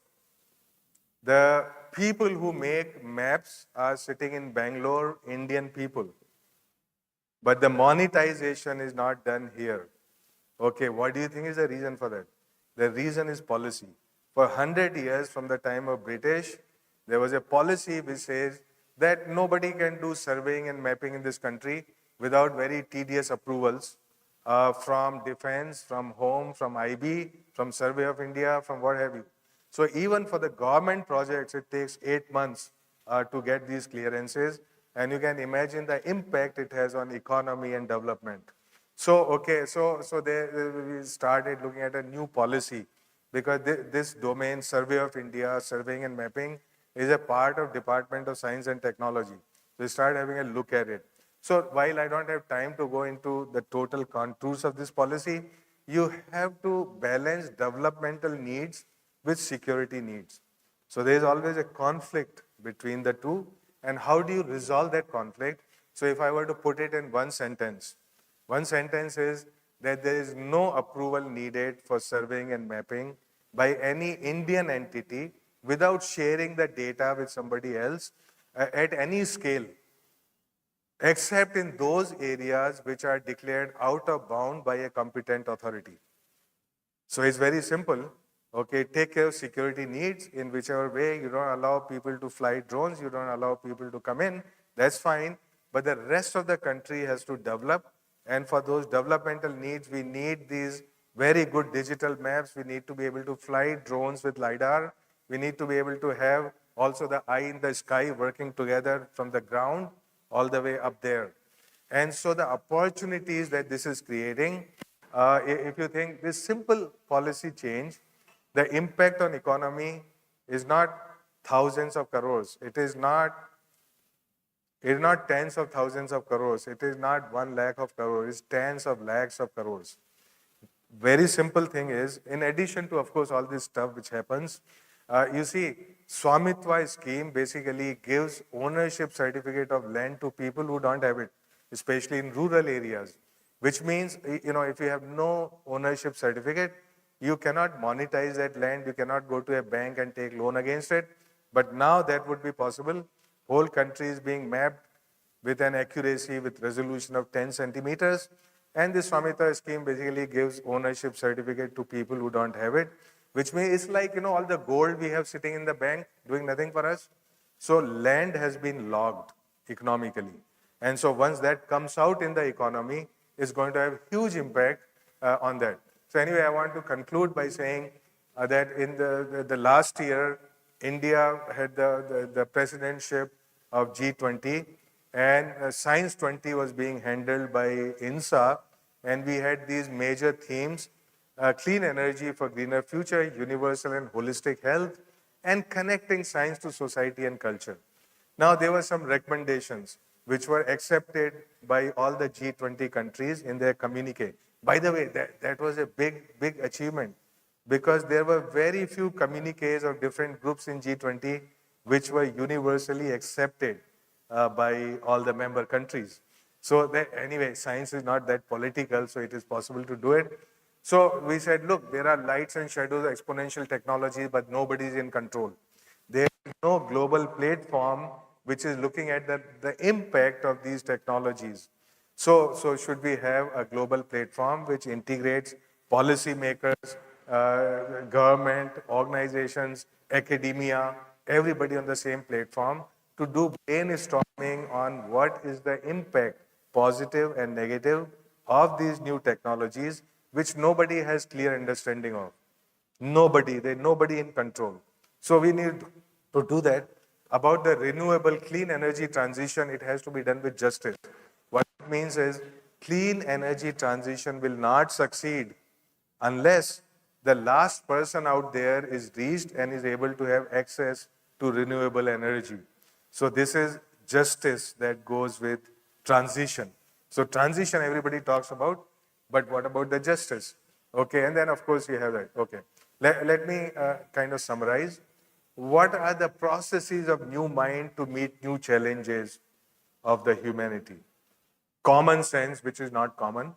The people who make maps are sitting in Bangalore, Indian people. But the monetization is not done here. Okay, what do you think is the reason for that? The reason is policy. For 100 years from the time of British, there was a policy which says that nobody can do surveying and mapping in this country without very tedious approvals from defense, from home, from IB, from Survey of India, from what have you. So even for the government projects, it takes 8 months to get these clearances. And you can imagine the impact it has on economy and development. So, okay, so we started looking at a new policy, because this domain, Survey of India, surveying and mapping, is a part of Department of Science and Technology. So we started having a look at it. So while I don't have time to go into the total contours of this policy, you have to balance developmental needs with security needs. So there is always a conflict between the two. And how do you resolve that conflict? So if I were to put it in one sentence is that there is no approval needed for surveying and mapping by any Indian entity without sharing the data with somebody else at any scale. except in those areas which are declared out of bound by a competent authority. So it's very simple. Okay, take care of security needs in whichever way. You don't allow people to fly drones, you don't allow people to come in, that's fine. But the rest of the country has to develop. And for those developmental needs, we need these very good digital maps. We need to be able to fly drones with LiDAR. We need to be able to have also the eye in the sky working together from the ground all the way up there. And so the opportunities that this is creating, if you think this simple policy change, the impact on economy is not thousands of crores. It is not tens of thousands of crores. It is not 1 lakh of crores. It's tens of lakhs of crores. Very simple thing is, in addition to, of course, all this stuff which happens, you see, Swamitva scheme basically gives ownership certificate of land to people who don't have it, especially in rural areas, which means, you know, if you have no ownership certificate, you cannot monetize that land, you cannot go to a bank and take loan against it. But now that would be possible. Whole country is being mapped with an accuracy, with resolution of 10 centimeters. And this Swamitva scheme basically gives ownership certificate to people who don't have it, which means it's like, you know, all the gold we have sitting in the bank doing nothing for us. So land has been logged economically. And so once that comes out in the economy, it's going to have huge impact on that. So anyway, I want to conclude by saying that in the last year, India had the presidentship of G20, and Science 20 was being handled by INSA, and we had these major themes: clean energy for greener future, universal and holistic health, and connecting science to society and culture. Now, there were some recommendations which were accepted by all the G20 countries in their communique. By the way, that was a big achievement, because there were very few communiques of different groups in G20 which were universally accepted by all the member countries. So that, anyway, science is not that political, so it is possible to do it. So we said, look, there are lights and shadows, exponential technology, but nobody is in control. There is no global platform which is looking at the impact of these technologies. So should we have a global platform which integrates policymakers, government, organizations, academia, everybody on the same platform to do brainstorming on what is the impact, positive and negative, of these new technologies, which nobody has clear understanding of. There's nobody in control. So we need to do that. About the renewable clean energy transition, it has to be done with justice. What it means is, clean energy transition will not succeed unless the last person out there is reached and is able to have access to renewable energy. So this is justice that goes with transition. So transition everybody talks about, but what about the justice? Okay, and then of course you have that. Okay, let me kind of summarize. What are the processes of new mind to meet new challenges of the humanity? Common sense, which is not common.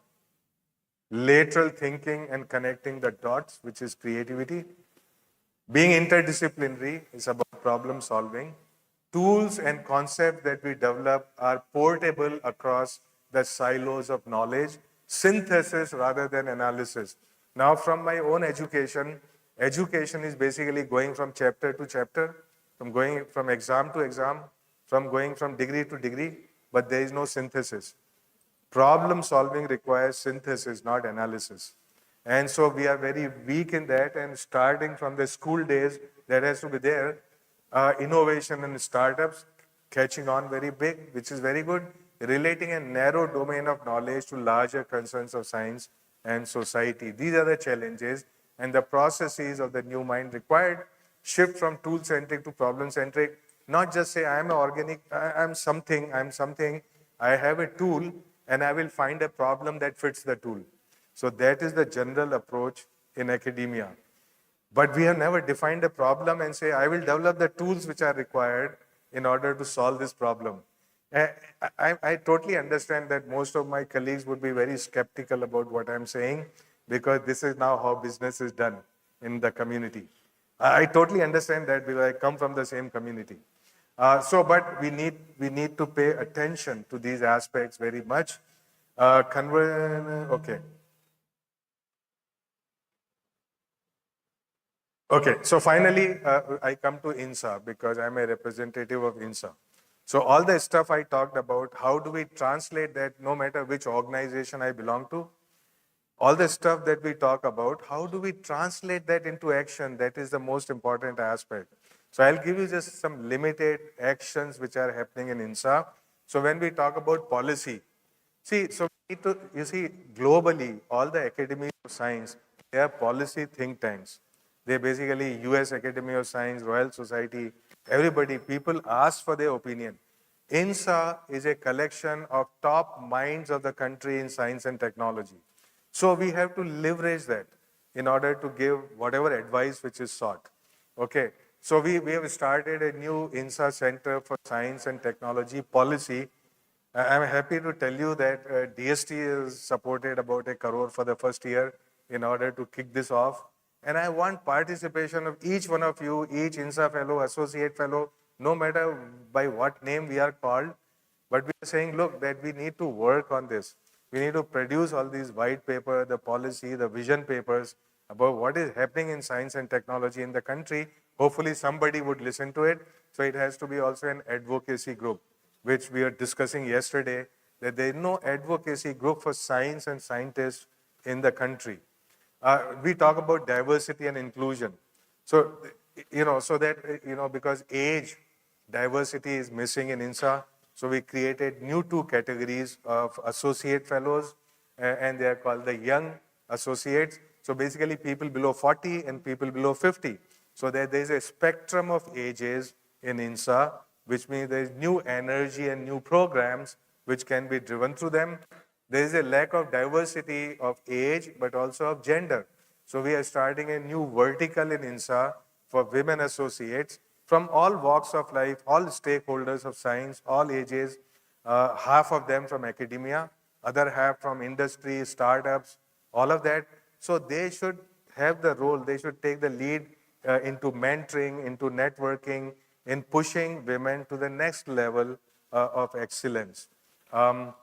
Lateral thinking and connecting the dots, which is creativity. Being interdisciplinary is about problem solving. Tools and concepts that we develop are portable across the silos of knowledge. Synthesis rather than analysis. Now, from my own education is basically going from chapter to chapter, from going from exam to exam, from going from degree to degree, but there is no synthesis. Problem solving requires synthesis, not analysis. And so we are very weak in that, and starting from the school days, that has to be there. Innovation and startups catching on very big, which is very good. Relating a narrow domain of knowledge to larger concerns of science and society. These are the challenges and the processes of the new mind required. Shift from tool-centric to problem-centric. Not just say, I'm organic, I'm something, I have a tool, and I will find a problem that fits the tool. So that is the general approach in academia. But we have never defined a problem and say, I will develop the tools which are required in order to solve this problem. I totally understand that most of my colleagues would be very skeptical about what I'm saying, because this is now how business is done in the community. I totally understand that, because I come from the same community. But we need to pay attention to these aspects very much. Okay. Okay, so finally, I come to INSA because I'm a representative of INSA. So all the stuff I talked about, how do we translate that no matter which organization I belong to? All the stuff that we talk about, how do we translate that into action? That is the most important aspect. So I'll give you just some limited actions which are happening in INSA. So when we talk about policy, you see, globally, all the academies of science, they are policy think tanks. They basically US Academy of Science, Royal Society, everybody, people ask for their opinion. INSA is a collection of top minds of the country in science and technology. So we have to leverage that in order to give whatever advice which is sought. Okay, so we have started a new INSA Center for Science and Technology Policy. I'm happy to tell you that DST is supported about 1 crore for the first year in order to kick this off. And I want participation of each one of you, each INSA fellow, associate fellow, no matter by what name we are called. But we are saying, look, that we need to work on this. We need to produce all these white paper, the policy, the vision papers about what is happening in science and technology in the country. Hopefully somebody would listen to it. So it has to be also an advocacy group, which we were discussing yesterday, that there is no advocacy group for science and scientists in the country. We talk about diversity and inclusion. So, so that, because age diversity is missing in INSA, so we created new 2 categories of associate fellows, and they are called the young associates. So basically people below 40 and people below 50. So there is a spectrum of ages in INSA, which means there is new energy and new programs which can be driven through them. There is a lack of diversity of age, but also of gender. So we are starting a new vertical in INSA for women associates from all walks of life, all stakeholders of science, all ages, half of them from academia, other half from industry, startups, all of that. So they should have the role, they should take the lead into mentoring, into networking, in pushing women to the next level of excellence. There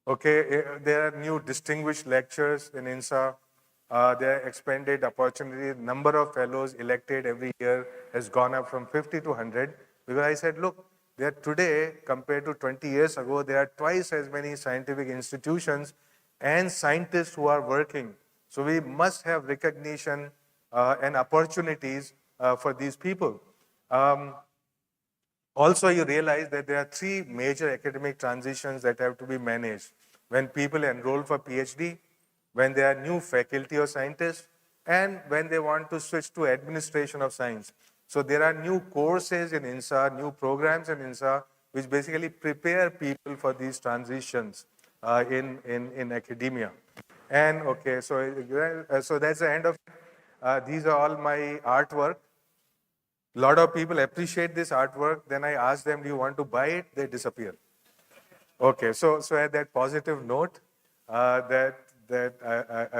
are new distinguished lectures in INSA. There are expanded opportunities. Number of fellows elected every year has gone up from 50 to 100. Because I said, look, there today, compared to 20 years ago, there are twice as many scientific institutions and scientists who are working. So we must have recognition and opportunities for these people. Also, you realize that there are 3 major academic transitions that have to be managed. When people enroll for PhD, when they are new faculty or scientists, and when they want to switch to administration of science. So there are new courses in INSA, new programs in INSA, which basically prepare people for these transitions in academia. And okay, so that's the end of it. These are all my artwork. A lot of people appreciate this artwork. Then I ask them, do you want to buy it? They disappear. Okay, so at that positive note, I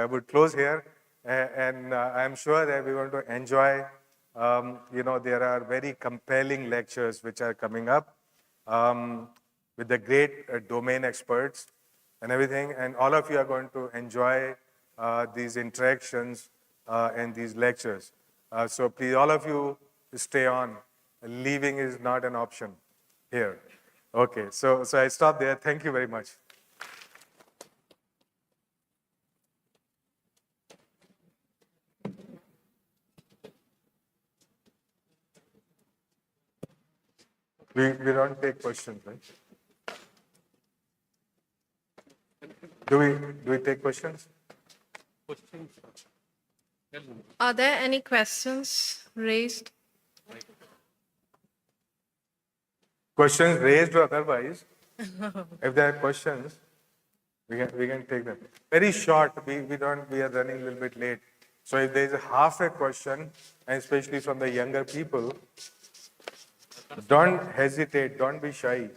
would close here, and I'm sure that we're going to enjoy. There are very compelling lectures which are coming up with the great domain experts and everything, and all of you are going to enjoy these interactions and these lectures. So please, all of you, stay on. Leaving is not an option here. Okay, so I stop there. Thank you very much. We don't take questions, right? Do we take questions? Are there any questions raised? Questions raised or otherwise. If there are questions, we can take them. Very short. We are running a little bit late. So if there is half a question, and especially from the younger people, don't hesitate, don't be shy.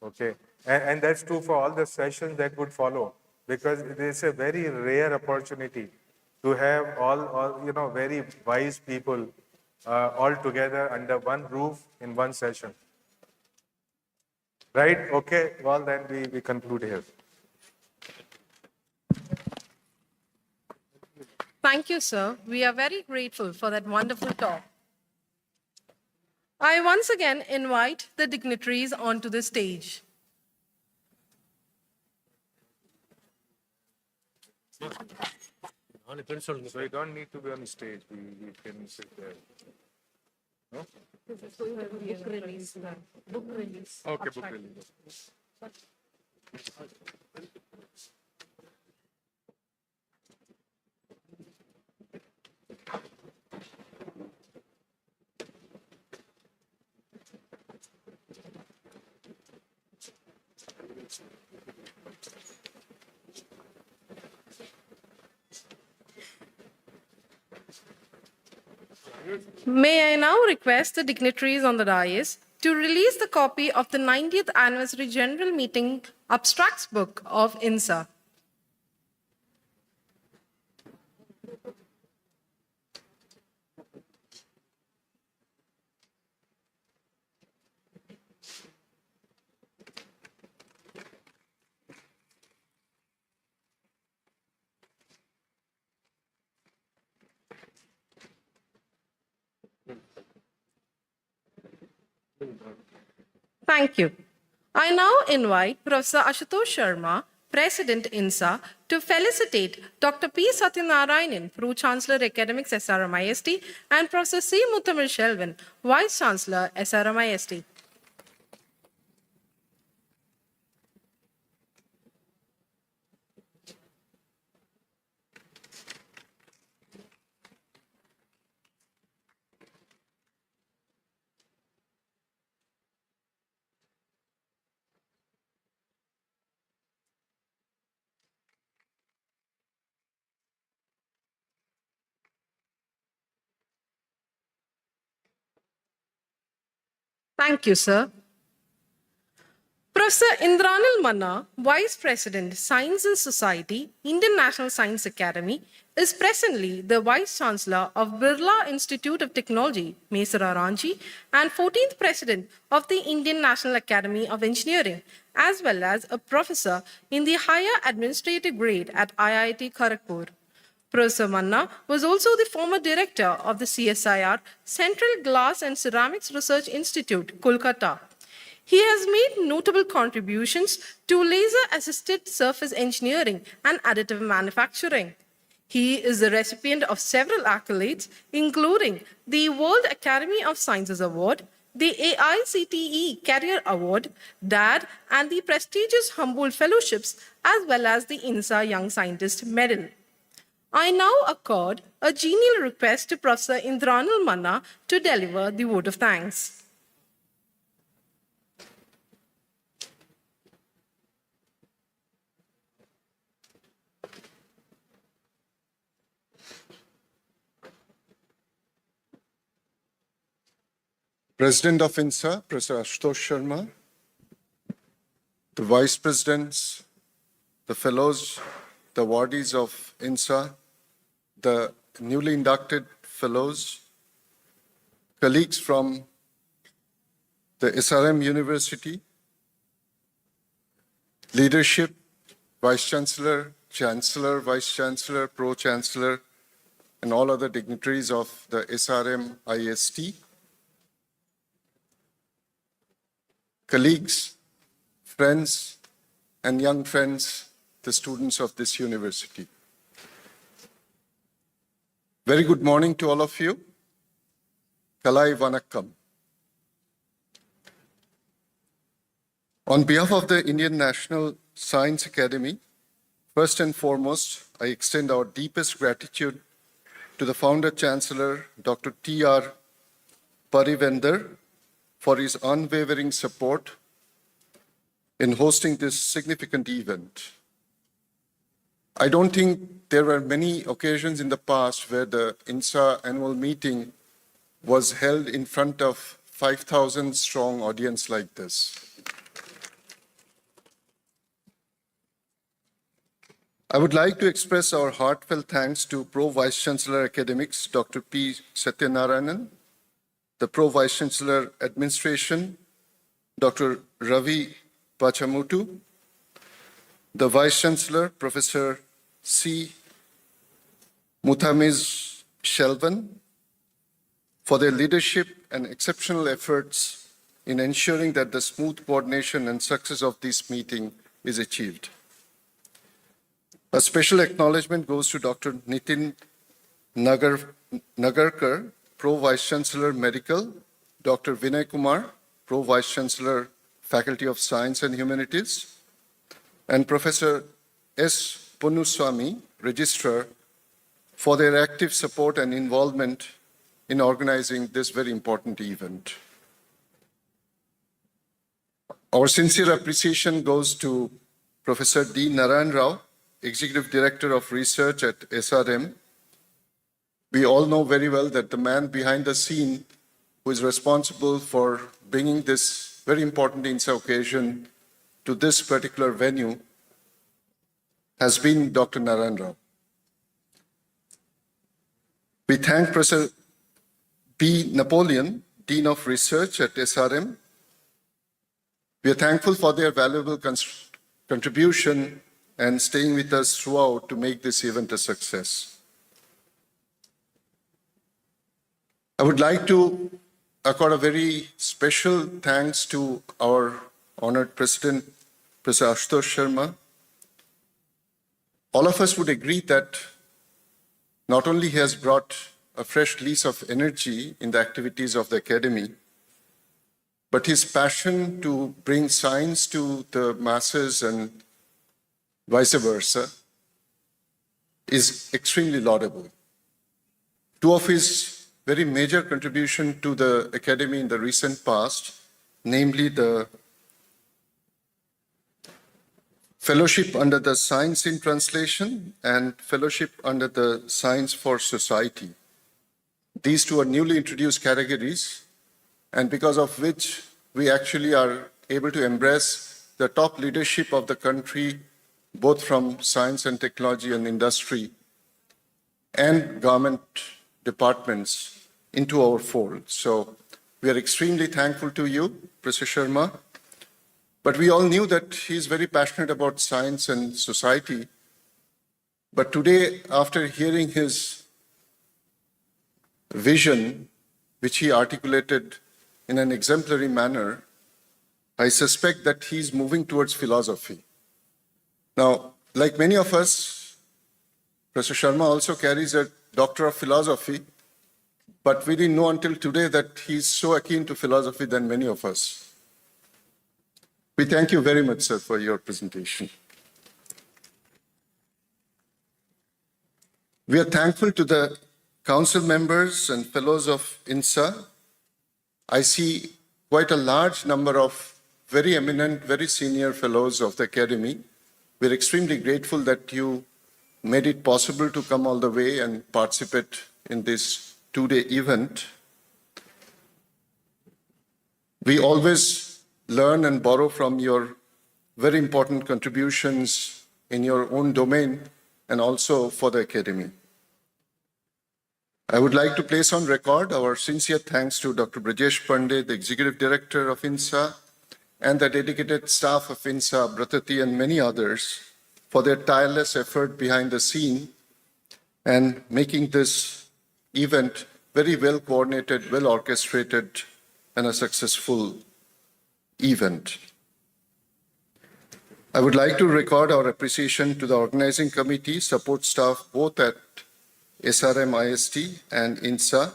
Okay. And that's true for all the sessions that would follow, because it is a very rare opportunity to have all very wise people all together under one roof in one session. Right? Okay, well then we conclude here. Thank you, sir. We are very grateful for that wonderful talk. I once again invite the dignitaries onto the stage. So you don't need to be on the stage. We can sit there. No? Book release. Okay, book release. May I now request the dignitaries on the dais to release the copy of the 90th Anniversary General Meeting Abstracts Book of INSA. Thank you. I now invite Professor Ashutosh Sharma, President INSA, to felicitate Dr. P. Satyanarayanan, Pro-Chancellor Academics SRMIST, and Professor C. Muthamil Shelvan, Vice Chancellor SRMIST. Thank you, sir. Professor Indranil Manna, Vice President, Science and Society, Indian National Science Academy, is presently the Vice Chancellor of Birla Institute of Technology, Mesara Ranchi, and 14th President of the Indian National Academy of Engineering, as well as a professor in the higher administrative grade at IIT Kharagpur. Professor Manna was also the former director of the CSIR, Central Glass and Ceramics Research Institute, Kolkata. He has made notable contributions to laser-assisted surface engineering and additive manufacturing. He is the recipient of several accolades, including the World Academy of Sciences Award, the AICTE Career Award, DAD, and the prestigious Humboldt Fellowships, as well as the INSA Young Scientist Medal. I now accord a genial request to Professor Indranil Manna to deliver the vote of thanks. President of INSA, Professor Ashutosh Sharma, the Vice Presidents, the Fellows, the awardees of INSA, the newly inducted Fellows, colleagues from the SRM University, leadership, Vice Chancellor, Chancellor, Vice Chancellor, Pro-Chancellor, and all other dignitaries of the SRM IST, colleagues, friends, and young friends, the students of this university. Very good morning to all of you. Kalai Vanakkam. On behalf of the Indian National Science Academy, first and foremost, I extend our deepest gratitude to the Founder Chancellor, Dr. T.R. Parivender, for his unwavering support in hosting this significant event. I don't think there were many occasions in the past where the INSA annual meeting was held in front of 5,000 strong audience like this. I would like to express our heartfelt thanks to Pro Vice Chancellor Academics, Dr. P. Satyanarayanan, the Pro Vice Chancellor Administration, Dr. Ravi Pachamutu, the Vice Chancellor, Professor C. Muthamiz Shelvan, for their leadership and exceptional efforts in ensuring that the smooth coordination and success of this meeting is achieved. A special acknowledgement goes to Dr. Nitin Nagarkar, Pro Vice Chancellor Medical, Dr. Vinay Kumar, Pro Vice Chancellor Faculty of Science and Humanities, and Professor S. Punnuswamy, Registrar, for their active support and involvement in organizing this very important event. Our sincere appreciation goes to Professor D. Narayan Rao, Executive Director of Research at SRM. We all know very well that the man behind the scene who is responsible for bringing this very important INSA occasion to this particular venue has been Dr. Narayan Rao. We thank Professor B. Napoleon, Dean of Research at SRM. We are thankful for their valuable contribution and staying with us throughout to make this event a success. I would like to accord a very special thanks to our honored President, Professor Ashutosh Sharma. All of us would agree that not only he has brought a fresh lease of energy in the activities of the Academy, but his passion to bring science to the masses and vice versa is extremely laudable. Two of his very major contributions to the Academy in the recent past, namely the Fellowship under the Science in Translation and Fellowship under the Science for Society. These two are newly introduced categories, and because of which we actually are able to embrace the top leadership of the country, both from science and technology and industry and government departments into our fold. So we are extremely thankful to you, Professor Sharma. But we all knew that he is very passionate about science and society. But today, after hearing his vision, which he articulated in an exemplary manner, I suspect that he's moving towards philosophy. Now, like many of us, Professor Sharma also carries a Doctor of Philosophy, but we didn't know until today that he's so akin to philosophy than many of us. We thank you very much, sir, for your presentation. We are thankful to the council members and fellows of INSA. I see quite a large number of very eminent, very senior fellows of the Academy. We're extremely grateful that you made it possible to come all the way and participate in this two-day event. We always learn and borrow from your very important contributions in your own domain and also for the Academy. I would like to place on record our sincere thanks to Dr. Brajesh Pandey, the Executive Director of INSA, and the dedicated staff of INSA, Bratati, and many others for their tireless effort behind the scene and making this event very well coordinated, well orchestrated, and a successful event. I would like to record our appreciation to the organizing committee, support staff both at SRMIST and INSA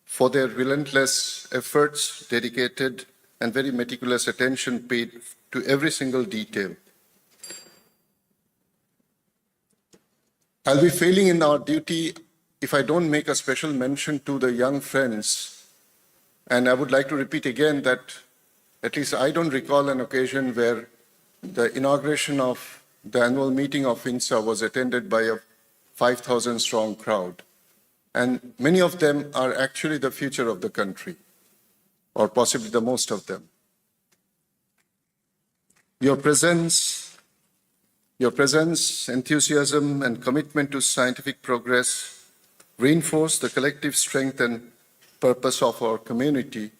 for their relentless efforts, dedicated and very meticulous attention paid to every single detail. I'll be failing in our duty if I don't make a special mention to the young friends. And I would like to repeat again that at least I don't recall an occasion where the inauguration of the annual meeting of INSA was attended by a 5,000 strong crowd. And many of them are actually the future of the country, or possibly the most of them. Your presence, enthusiasm, and commitment to scientific progress reinforce the collective strength and purpose of our community.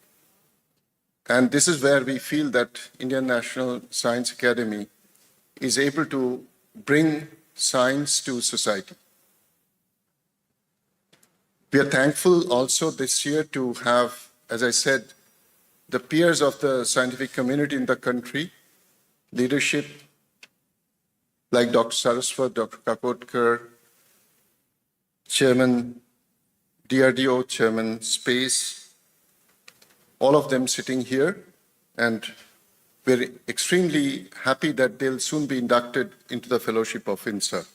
And this is where we feel that Indian National Science Academy is able to bring science to society. We are thankful also this year to have, as I said, the peers of the scientific community in the country, leadership like Dr. Saraswat, Dr. Kakotkar, Chairman DRDO, Chairman Space, all of them sitting here, and we're extremely happy that they'll soon be inducted into the fellowship of INSA.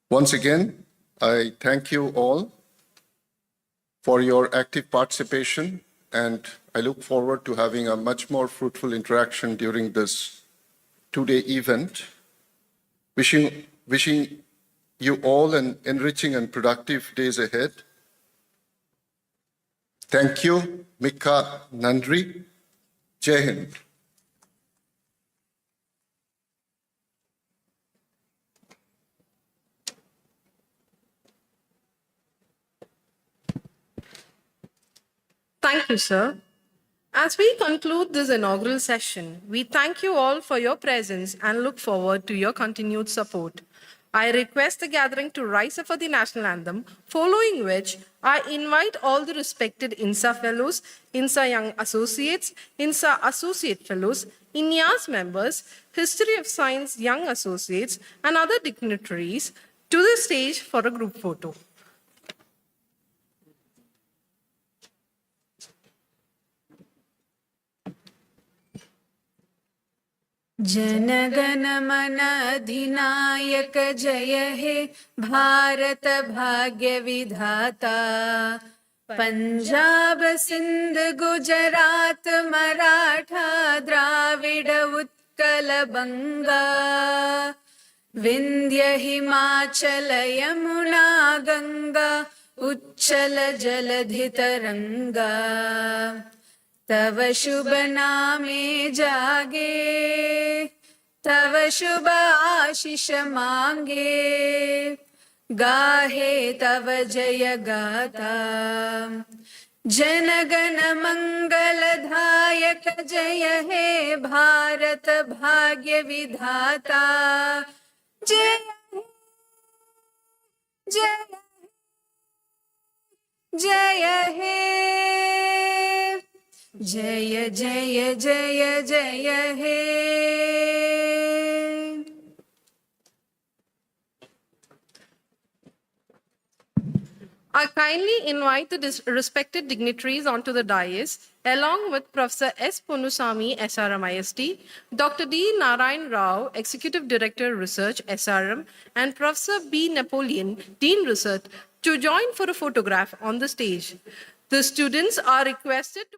Once again, I thank you all for your active participation, and I look forward to having a much more fruitful interaction during this two-day event. Wishing you all an enriching and productive days ahead. Thank you. Mikha Nandri. Jai Hind. Thank you, sir. As we conclude this inaugural session, we thank you all for your presence and look forward to your continued support. I request the gathering to rise up for the national anthem, following which I invite all the respected INSA fellows, INSA Young Associates, INSA Associate Fellows, INIAS members, History of Science Young Associates, and other dignitaries to the stage for a group photo. जनगण मन अधिनायक जय हे भारत भाग्य विधाता पंजाब सिंध गुजरात मराठा द्राविड उत्कल बंगा विंध्य हिमाचल यमुना गंगा उच्चल जलधि तरंगा तव शुभ नामे जागे तव शुभ आशीष मांगे गाहे तव जय गाथा जनगण मंगलदायक जय हे भारत भाग्य विधाता जय जय जय हे जय जय जय जय हे I kindly invite the respected dignitaries onto the dais, along with Professor S. Ponusamy, SRMIST, Dr. D. Narayan Rao, Executive Director, Research, SRM, and Professor B. Napoleon, Dean Research, to join for a photograph on the stage. The students are requested to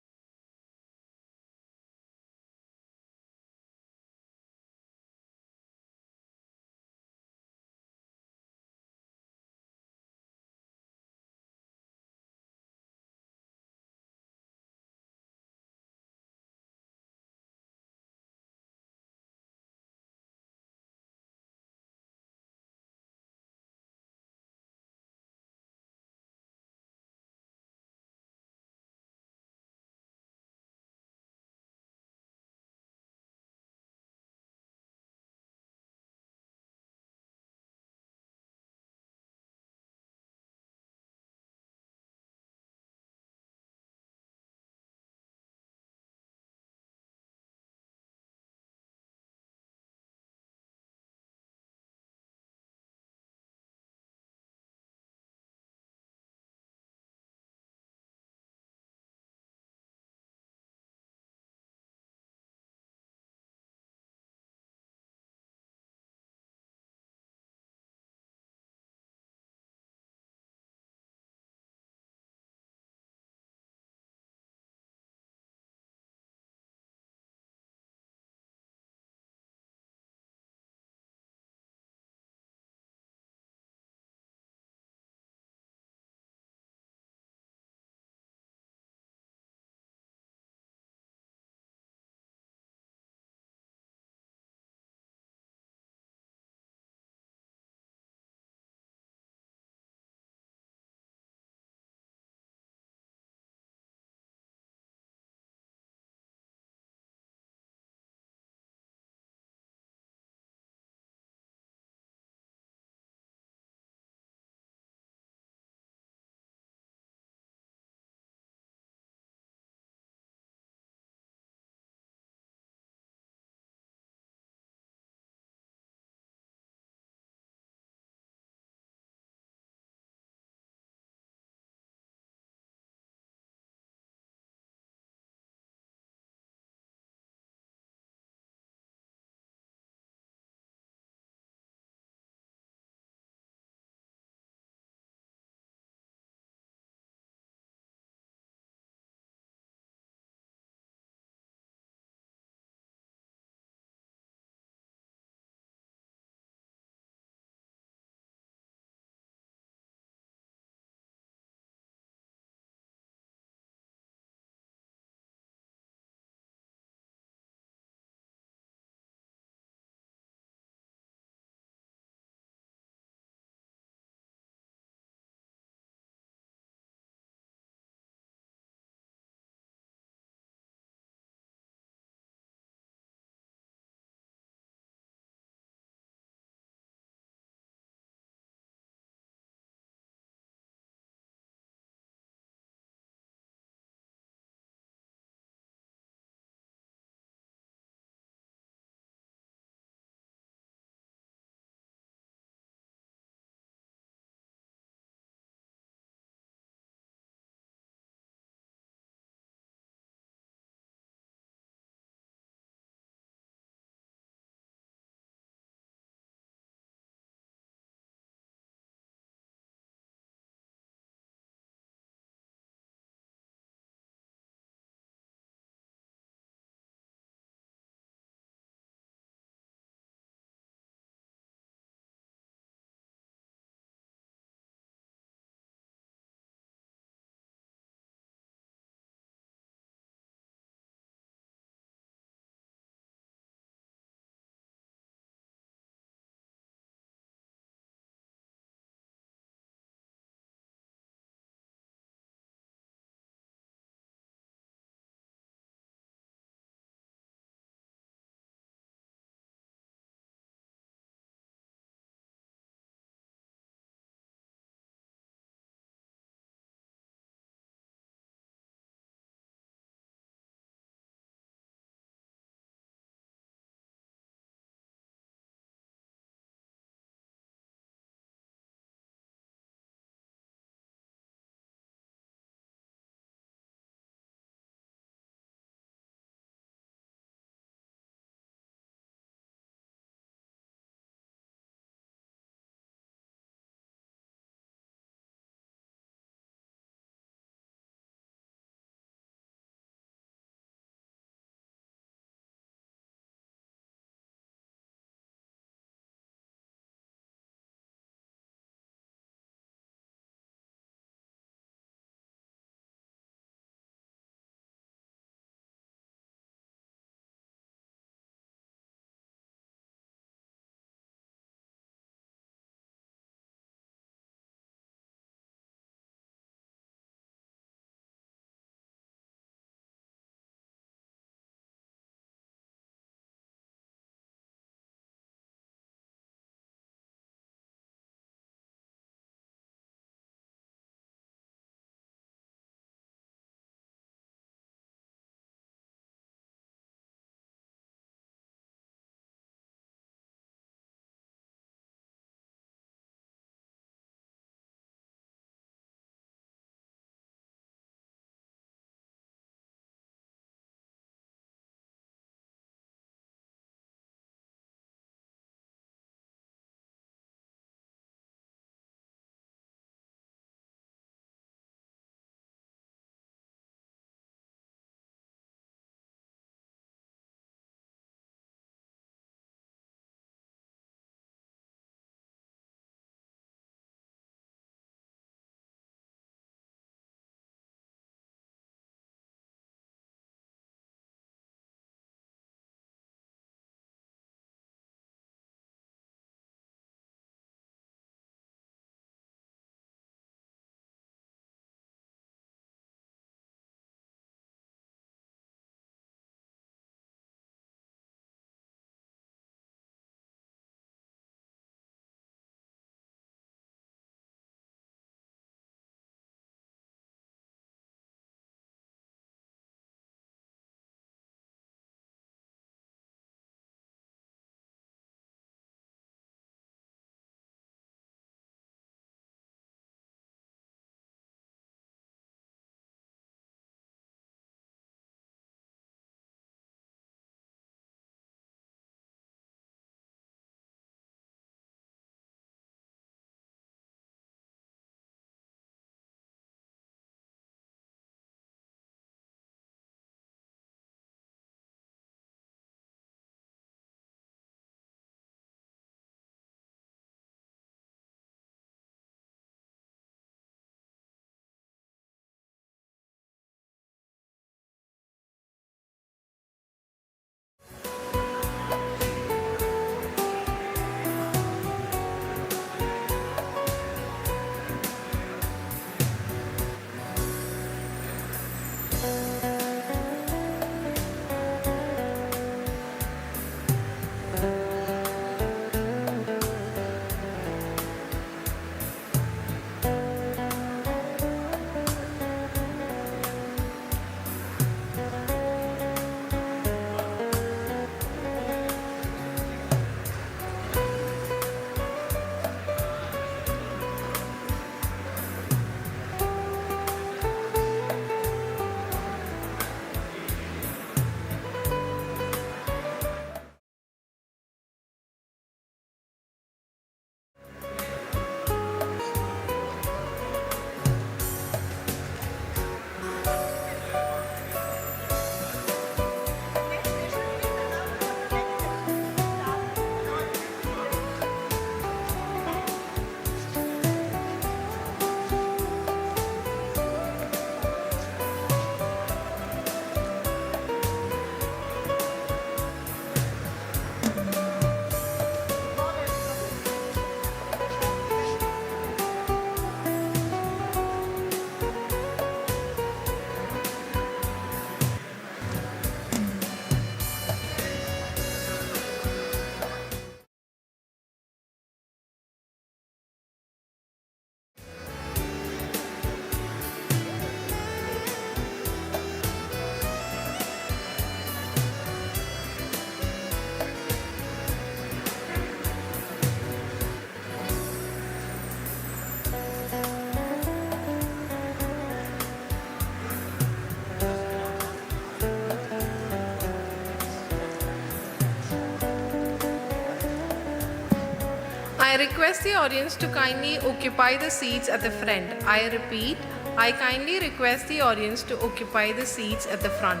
I request the audience to kindly occupy the seats at the front. I repeat, I kindly request the audience to occupy the seats at the front.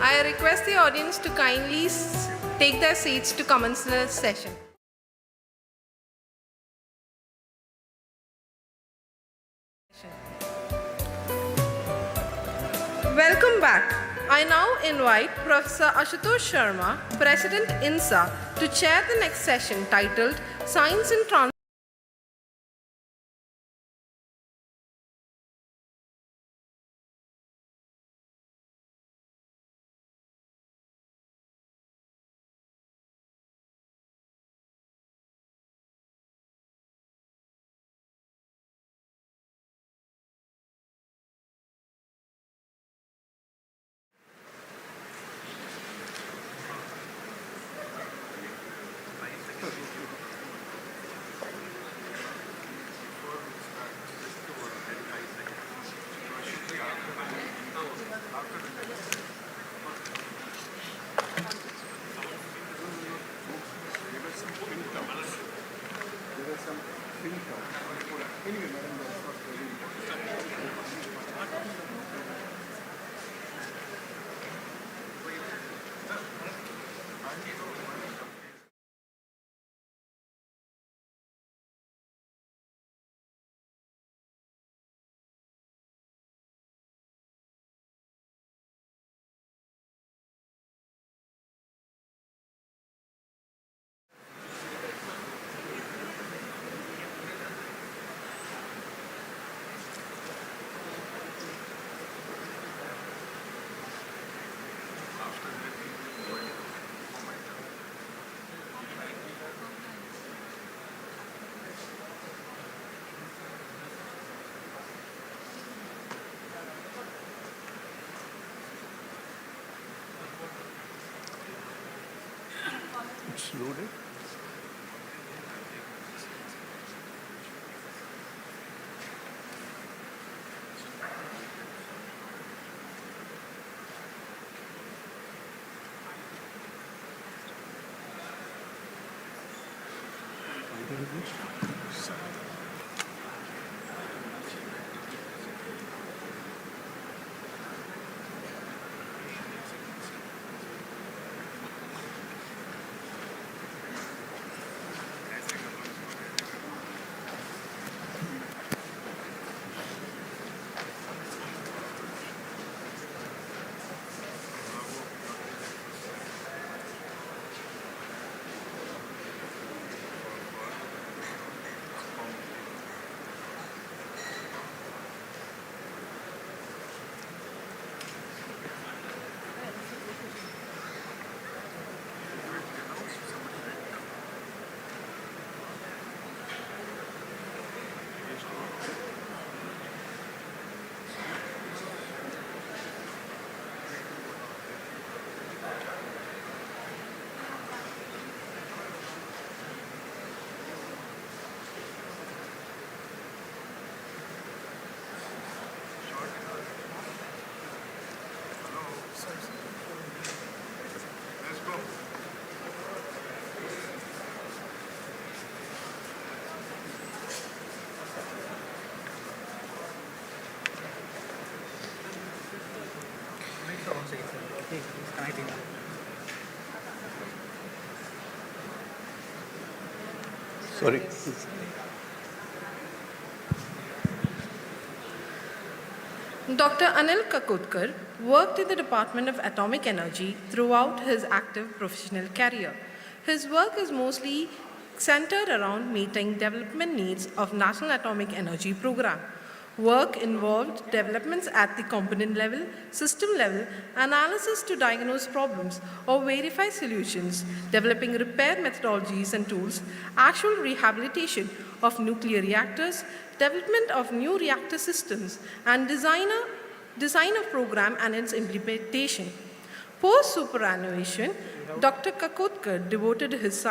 I request the audience to kindly take their seats to commence the session. Welcome back. I now invite Professor Ashutosh Sharma, President INSA, to chair the next session titled Science in Transport. It's loaded. Sorry. Dr. Anil Kakotkar worked in the Department of Atomic Energy throughout his active professional career. His work is mostly centered around meeting development needs of National Atomic Energy Program. Work involved developments at the component level, system level, analysis to diagnose problems or verify solutions, developing repair methodologies and tools, actual rehabilitation of nuclear reactors, development of new reactor systems, and design of program and its implementation. Post superannuation, Dr. Kakotkar devoted his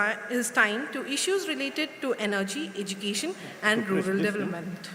time to issues related to energy, education, and rural development.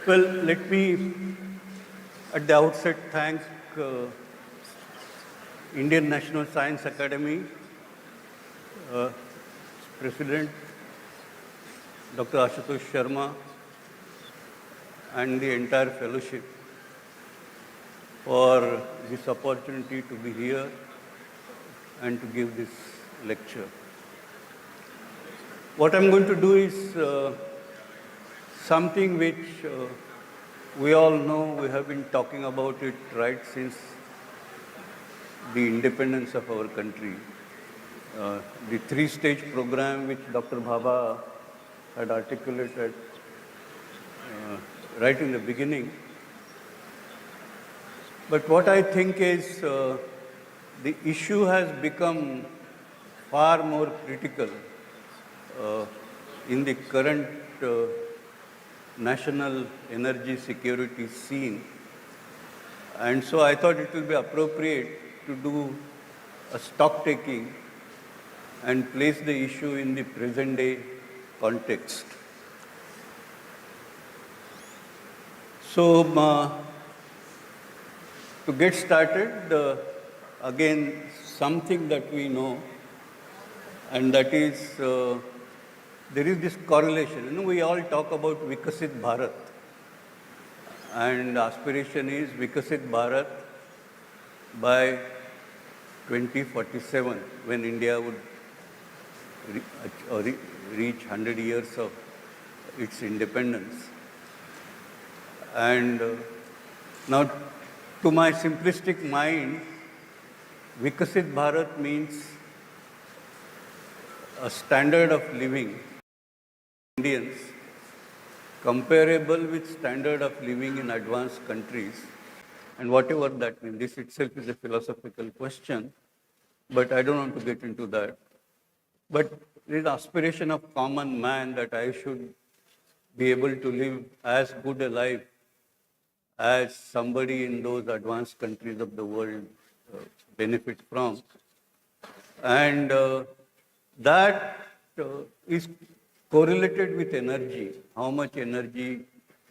Well, let me at the outset thank Indian National Science Academy, President Dr. Ashutosh Sharma, and the entire fellowship for this opportunity to be here and to give this lecture. What I'm going to do is something which we all know, we have been talking about it right since the independence of our country. The three-stage program which Dr. Bhabha had articulated right in the beginning. But what I think is the issue has become far more critical in the current national energy security scene. And so I thought it would be appropriate to do a stock taking and place the issue in the present day context. So to get started, again, something that we know, and that is there is this correlation. You know, we all talk about Vikasit Bharat, and aspiration is Vikasit Bharat by 2047, when India would reach 100 years of its independence. And now, to my simplistic mind, Vikasit Bharat means a standard of living Indians comparable with standard of living in advanced countries, and whatever that means. This itself is a philosophical question, but I don't want to get into that. But there is aspiration of common man that I should be able to live as good a life as somebody in those advanced countries of the world benefits from. And that is correlated with energy, how much energy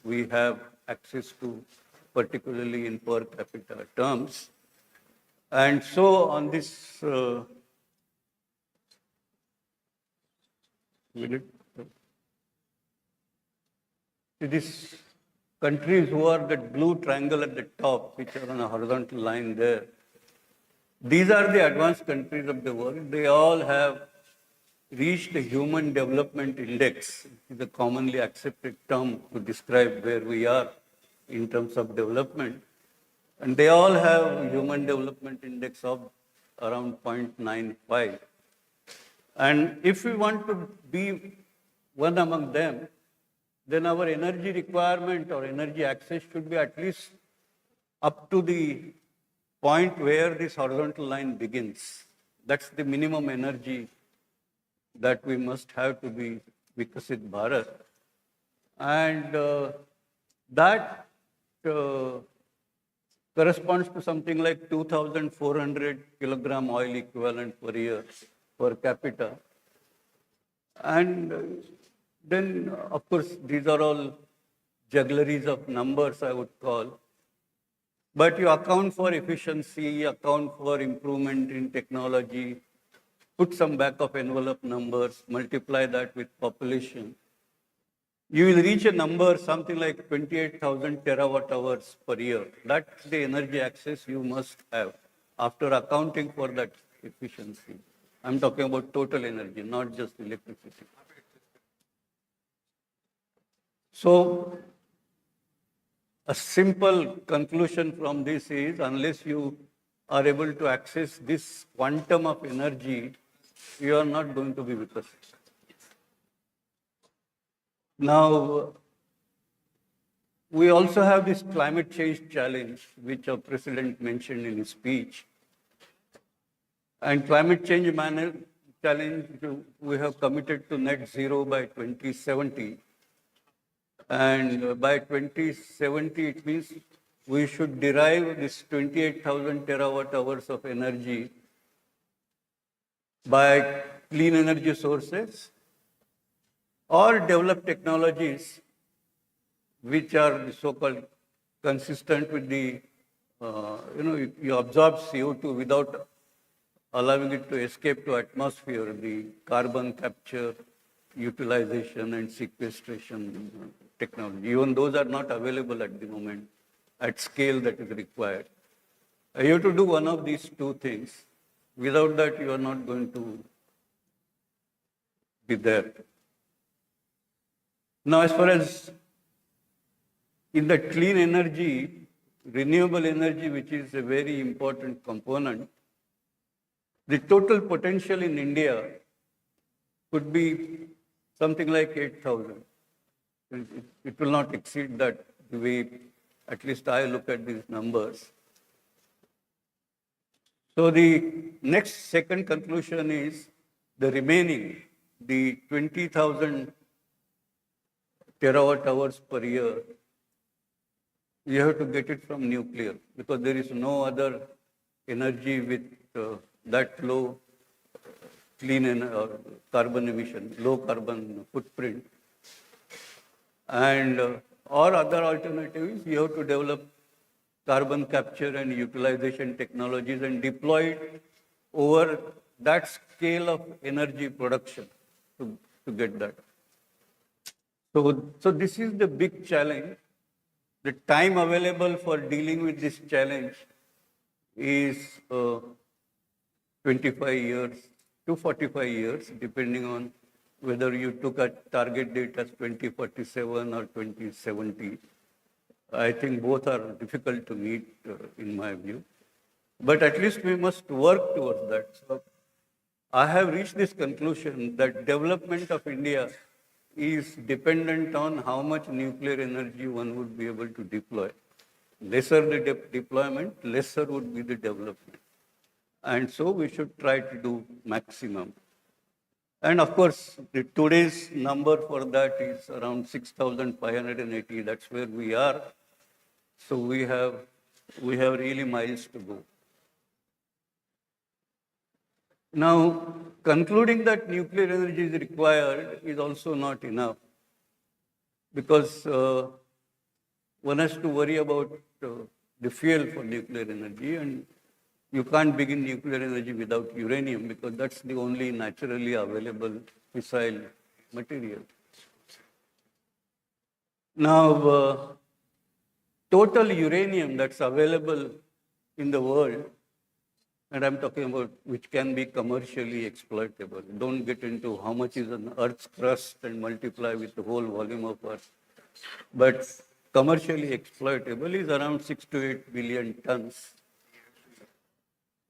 we have access to, particularly in per capita terms. And so on this these countries who are that blue triangle at the top, which are on a horizontal line there, these are the advanced countries of the world. They all have reached the Human Development Index, which is a commonly accepted term to describe where we are in terms of development. And they all have Human Development Index of around 0.95. And if we want to be one among them, then our energy requirement or energy access should be at least up to the point where this horizontal line begins. That's the minimum energy that we must have to be Vikasit Bharat. And that corresponds to something like 2,400 kilogram oil equivalent per year per capita. And then, of course, these are all juggleries of numbers, I would call. But you account for efficiency, account for improvement in technology, put some back of envelope numbers, multiply that with population. You will reach a number something like 28,000 terawatt hours per year. That's the energy access you must have after accounting for that efficiency. I'm talking about total energy, not just electricity. So, a simple conclusion from this is, unless you are able to access this quantum of energy you are not going to be with us. Now, we also have this climate change challenge, which our president mentioned in his speech. And climate change challenge, we have committed to net zero by 2070. And by 2070, it means we should derive this 28,000 terawatt hours of energy by clean energy sources or develop technologies which are the so-called consistent with the, you absorb CO2 without allowing it to escape to atmosphere, the carbon capture, utilization and sequestration technology. Even those are not available at the moment at scale that is required. You have to do one of these two things. Without that, you are not going to be there. Now, as far as in the clean energy, renewable energy, which is a very important component, the total potential in India could be something like 8,000. It will not exceed that the way, at least I look at these numbers. So the second conclusion is the remaining, the 20,000 terawatt hours per year, you have to get it from nuclear because there is no other energy with that low carbon emission, low carbon footprint. And or other alternatives, you have to develop carbon capture and utilization technologies and deploy it over that scale of energy production to get that. So this is the big challenge. The time available for dealing with this challenge is 25 years to 45 years, depending on whether you took a target date as 2047 or 2070. I think both are difficult to meet, in my view. But at least we must work towards that. So I have reached this conclusion that development of India is dependent on how much nuclear energy one would be able to deploy. Lesser the deployment, lesser would be the development. And so we should try to do maximum. And of course, today's number for that is around 6,580. That's where we are. So we have really miles to go. Now, concluding that nuclear energy is required is also not enough because one has to worry about the fuel for nuclear energy, and you can't begin nuclear energy without uranium because that's the only naturally available fissile material. Now, total uranium that's available in the world, and I'm talking about which can be commercially exploitable. Don't get into how much is on Earth's crust and multiply with the whole volume of Earth. But commercially exploitable is around 6 to 8 billion tons.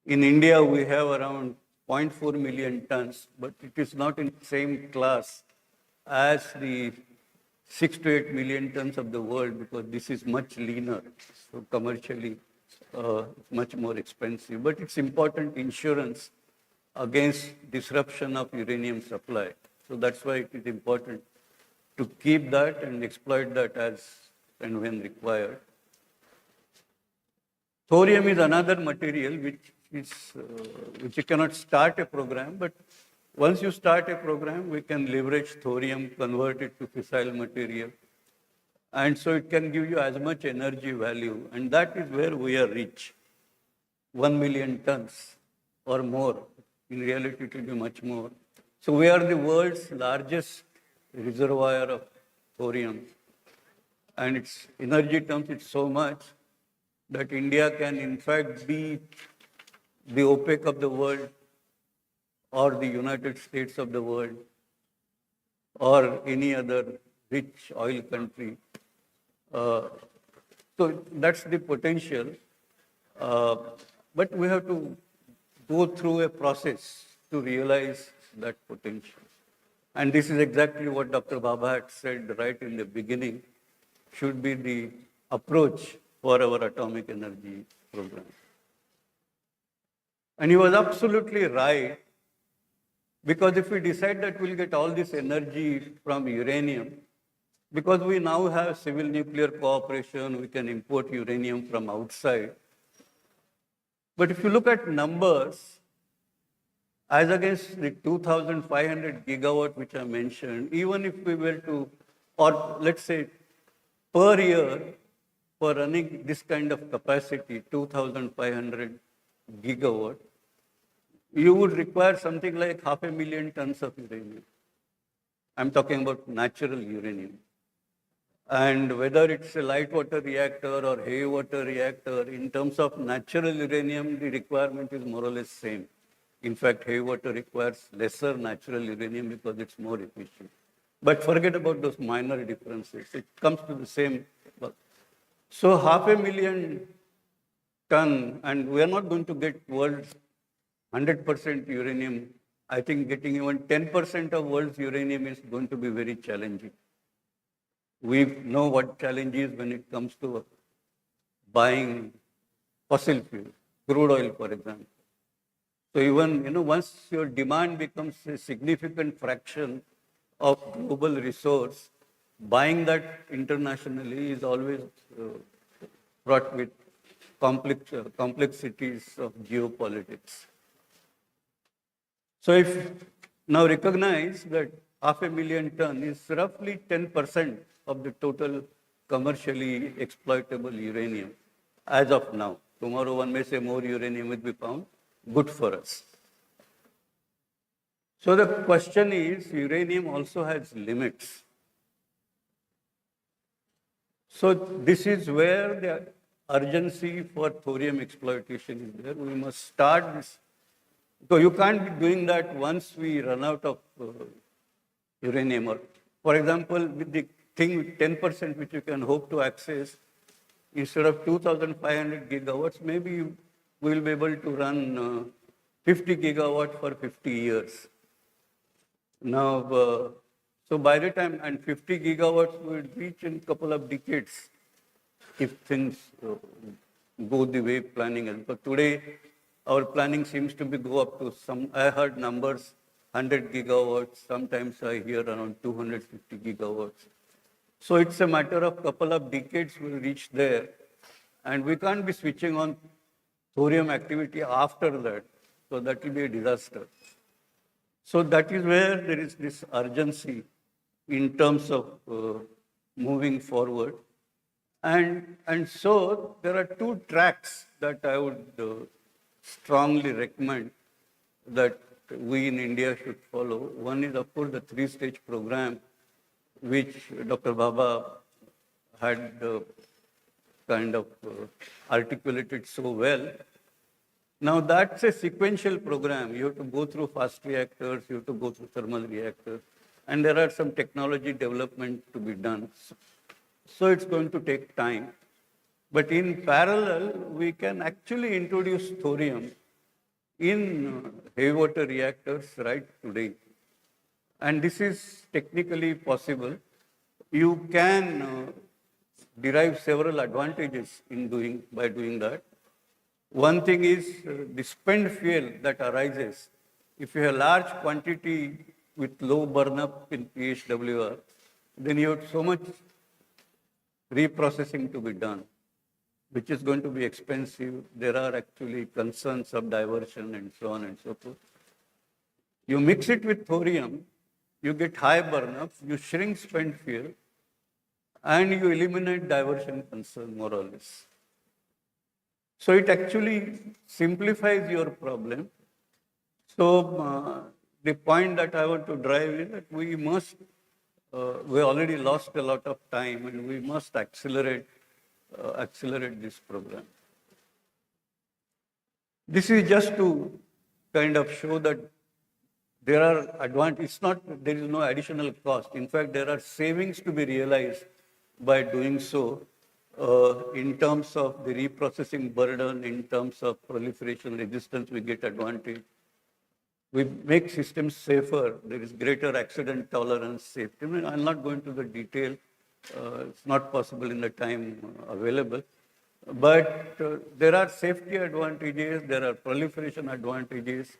In India, we have around 0.4 million tons, but it is not in the same class as the 6 to 8 million tons of the world because this is much leaner. So commercially, much more expensive. But it's important insurance against disruption of uranium supply. So that's why it is important to keep that and exploit that as and when required. Thorium is another material which you cannot start a program, but once you start a program, we can leverage thorium, convert it to fissile material. And so it can give you as much energy value. And that is where we are rich. 1 million tons or more. In reality, it will be much more. So we are the world's largest reservoir of thorium. And its energy terms, it's so much that India can in fact be the OPEC of the world or the United States of the world or any other rich oil country. So that's the potential. But we have to go through a process to realize that potential. And this is exactly what Dr. Baba had said right in the beginning, should be the approach for our atomic energy program. And he was absolutely right, because if we decide that we'll get all this energy from uranium, because we now have civil nuclear cooperation, we can import uranium from outside. But if you look at numbers, as against the 2,500 gigawatt which I mentioned, even if we were to, or let's say per year, for running this kind of capacity, 2,500 gigawatt, you would require something like 500,000 tons of uranium. I'm talking about natural uranium. And whether it's a light water reactor or heavy water reactor, in terms of natural uranium, the requirement is more or less same. In fact, heavy water requires lesser natural uranium because it's more efficient. But forget about those minor differences. It comes to the same. So 500,000 ton, and we are not going to get world's 100% uranium. I think getting even 10% of world's uranium is going to be very challenging. We know what challenge is when it comes to buying fossil fuel, crude oil, for example. So even, once your demand becomes a significant fraction of global resource, buying that internationally is always fraught with complexities of geopolitics. So if now recognize that 500,000 ton is roughly 10% of the total commercially exploitable uranium as of now. Tomorrow one may say more uranium will be found. Good for us. So the question is, uranium also has limits. So this is where the urgency for thorium exploitation is there. We must start this. So you can't be doing that once we run out of uranium. Or, for example, with the thing with 10% which you can hope to access, instead of 2,500 gigawatts, maybe we will be able to run 50 gigawatt for 50 years. Now, so by the time, and 50 gigawatts will reach in a couple of decades if things go the way planning is. But today, our planning seems to be go up to some, I heard numbers, 100 gigawatts, sometimes I hear around 250 gigawatts. So it's a matter of couple of decades we'll reach there. And we can't be switching on thorium activity after that. So that will be a disaster. So that is where there is this urgency in terms of moving forward. And so there are two tracks that I would strongly recommend that we in India should follow. One is, of course, the three-stage program, which Dr. Baba had kind of articulated so well. Now that's a sequential program. You have to go through fast reactors, you have to go through thermal reactors, and there are some technology development to be done. So it's going to take time. But in parallel, we can actually introduce thorium in heavy water reactors right today. And this is technically possible. You can derive several advantages by doing that. One thing is the spent fuel that arises. If you have large quantity with low burn-up in PHWR, then you have so much reprocessing to be done, which is going to be expensive. There are actually concerns of diversion and so on and so forth. You mix it with thorium, you get high burn-up, you shrink spent fuel, and you eliminate diversion concern more or less. So it actually simplifies your problem. So the point that I want to drive is that we already lost a lot of time and we must accelerate this program. This is just to kind of show that there are advantages. There is no additional cost. In fact, there are savings to be realized by doing so in terms of the reprocessing burden, in terms of proliferation resistance, we get advantage. we make systems safer. There is greater accident tolerance, safety. I mean, I'll not go into the detail. It's not possible in the time available. But there are safety advantages, there are proliferation advantages,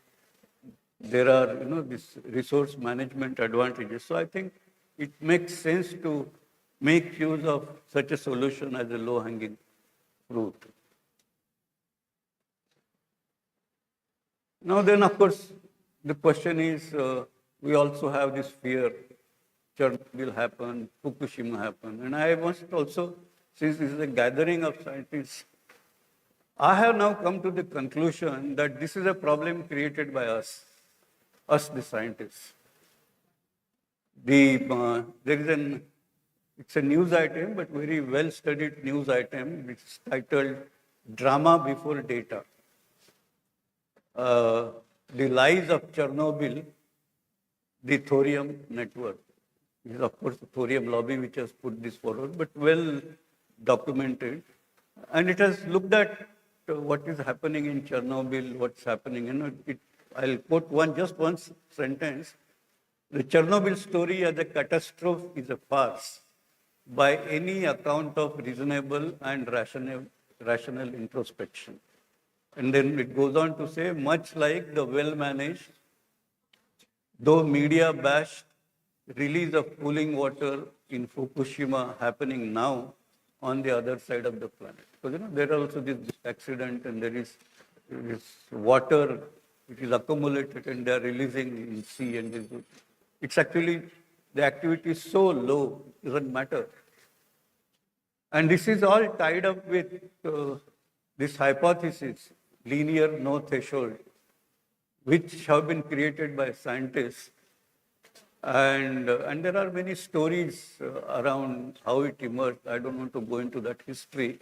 there are, this resource management advantages. So I think it makes sense to make use of such a solution as a low-hanging fruit. Now then, of course, the question is, we also have this fear, Chernobyl happened, Fukushima happened. And I must also, since this is a gathering of scientists, I have now come to the conclusion that this is a problem created by us the scientists. There is it's a news item, but very well-studied news item, which is titled Drama Before Data. The lies of Chernobyl, the thorium network. It is, of course, the thorium lobby which has put this forward, but well documented. And it has looked at what is happening in Chernobyl, what's happening. I'll quote just one sentence. The Chernobyl story as a catastrophe is a farce by any account of reasonable and rational introspection. And then it goes on to say, much like the well-managed, though media bashed, release of cooling water in Fukushima happening now on the other side of the planet. Because there are also this accident and there is water which is accumulated and they are releasing in sea, and it's actually, the activity is so low, it doesn't matter. And this is all tied up with this hypothesis, linear no threshold, which have been created by scientists. And there are many stories around how it emerged. I don't want to go into that history.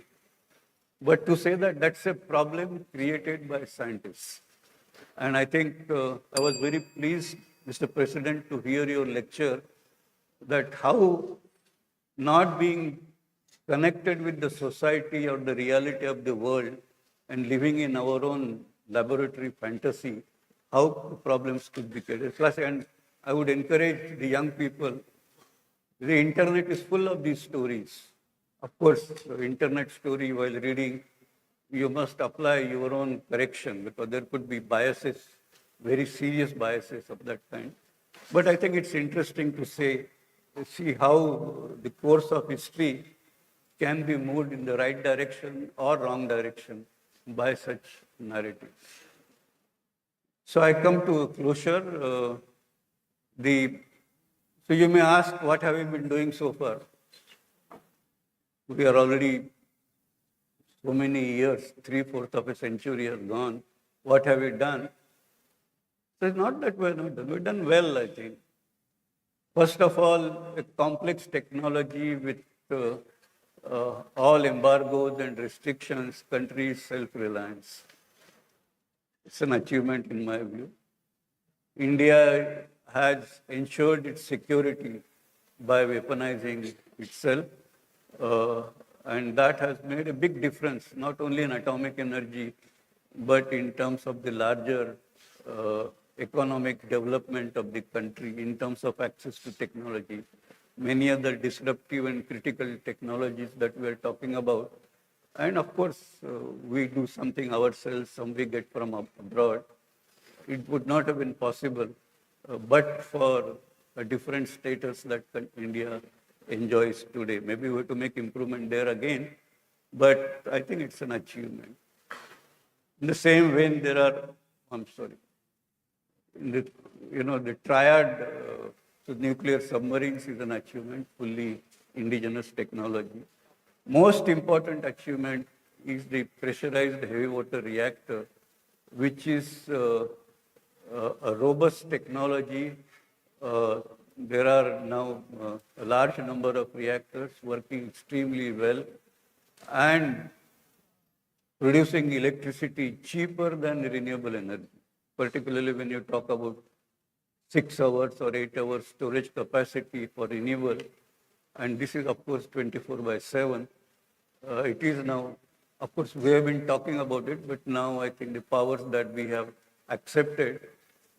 But to say that that's a problem created by scientists. And I think I was very pleased, Mr. President, to hear your lecture that how not being connected with the society or the reality of the world and living in our own laboratory fantasy, how problems could be created. And I would encourage the young people, the internet is full of these stories. Of course, the internet story while reading, you must apply your own correction because there could be biases, very serious biases of that kind. But I think it's interesting to see how the course of history can be moved in the right direction or wrong direction by such narratives. So I come to a closure. So you may ask, what have we been doing so far? We are already so many years, 3/4 of a century has gone. What have we done? So it's not that we're not done. We've done well, I think. First of all, a complex technology with all embargoes and restrictions, countries' self-reliance. It's an achievement in my view. India has ensured its security by weaponizing itself, and that has made a big difference, not only in atomic energy, but in terms of the larger economic development of the country, in terms of access to technology. Many other disruptive and critical technologies that we are talking about. And of course, we do something ourselves, some we get from abroad. It would not have been possible but for a different status that India enjoys today. Maybe we have to make improvement there again, but I think it's an achievement. In the same vein, there are, the triad, so nuclear submarines is an achievement, fully indigenous technology. Most important achievement is the pressurized heavy water reactor, which is a robust technology. There are now a large number of reactors working extremely well and producing electricity cheaper than renewable energy, particularly when you talk about 6 hours or 8 hours storage capacity for renewable. And this is, of course, 24/7. It is now, of course, we have been talking about it, but now I think the powers that we have accepted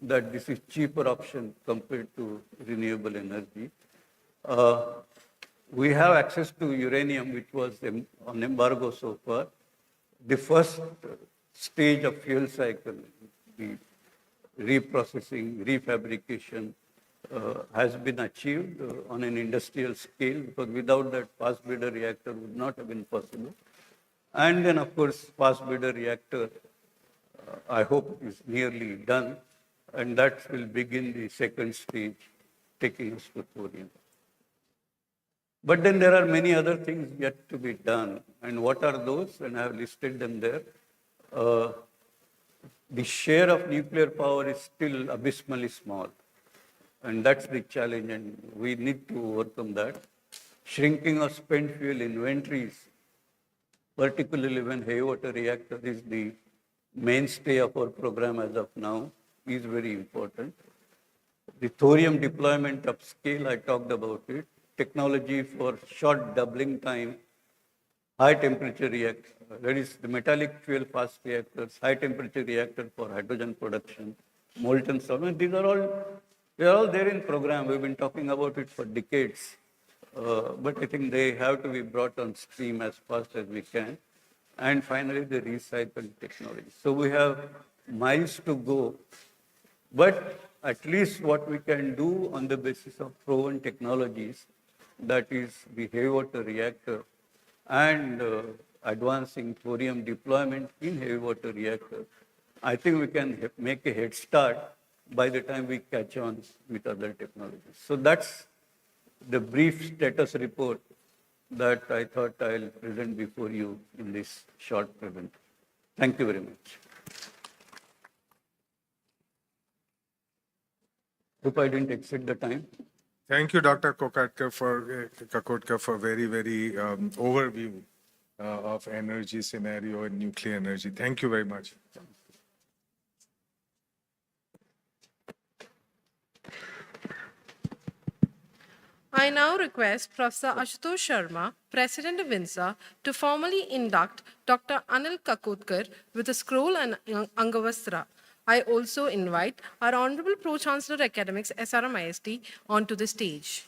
that this is cheaper option compared to renewable energy. Uh, we have access to uranium, which was on embargo so far. The first stage of fuel cycle, the reprocessing, refabrication, has been achieved on an industrial scale, because without that, fast breeder reactor would not have been possible. And then, of course, fast breeder reactor, I hope, is nearly done, and that will begin the second stage, taking us to thorium. But then there are many other things yet to be done. And what are those? And I have listed them there. The share of nuclear power is still abysmally small. And that's the challenge, and we need to overcome that. Shrinking of spent fuel inventories, particularly when heavy water reactor is the mainstay of our program as of now, is very important. The thorium deployment upscale, I talked about it. Technology for short doubling time, high temperature reactor, that is the metallic fuel fast reactors, high temperature reactor for hydrogen production, molten salt. These are all there in program. We've been talking about it for decades. But I think they have to be brought on stream as fast as we can. And finally, the recycling technology. So we have miles to go, but at least what we can do on the basis of proven technologies, that is the heavy water reactor and advancing thorium deployment in heavy water reactor, I think we can make a head start by the time we catch on with other technologies. So that's the brief status report that I thought I'll present before you in this short presentation. Thank you very much. Hope I didn't exceed the time. Thank you, Dr. Kakotkar, for very, very overview of energy scenario and nuclear energy. Thank you very much. I now request Professor Ashutosh Sharma, President of INSA, to formally induct Dr. Anil Kakotkar with a scroll and Angavastra. I also invite our Honorable Pro-Chancellor Academics, SRMIST, onto the stage.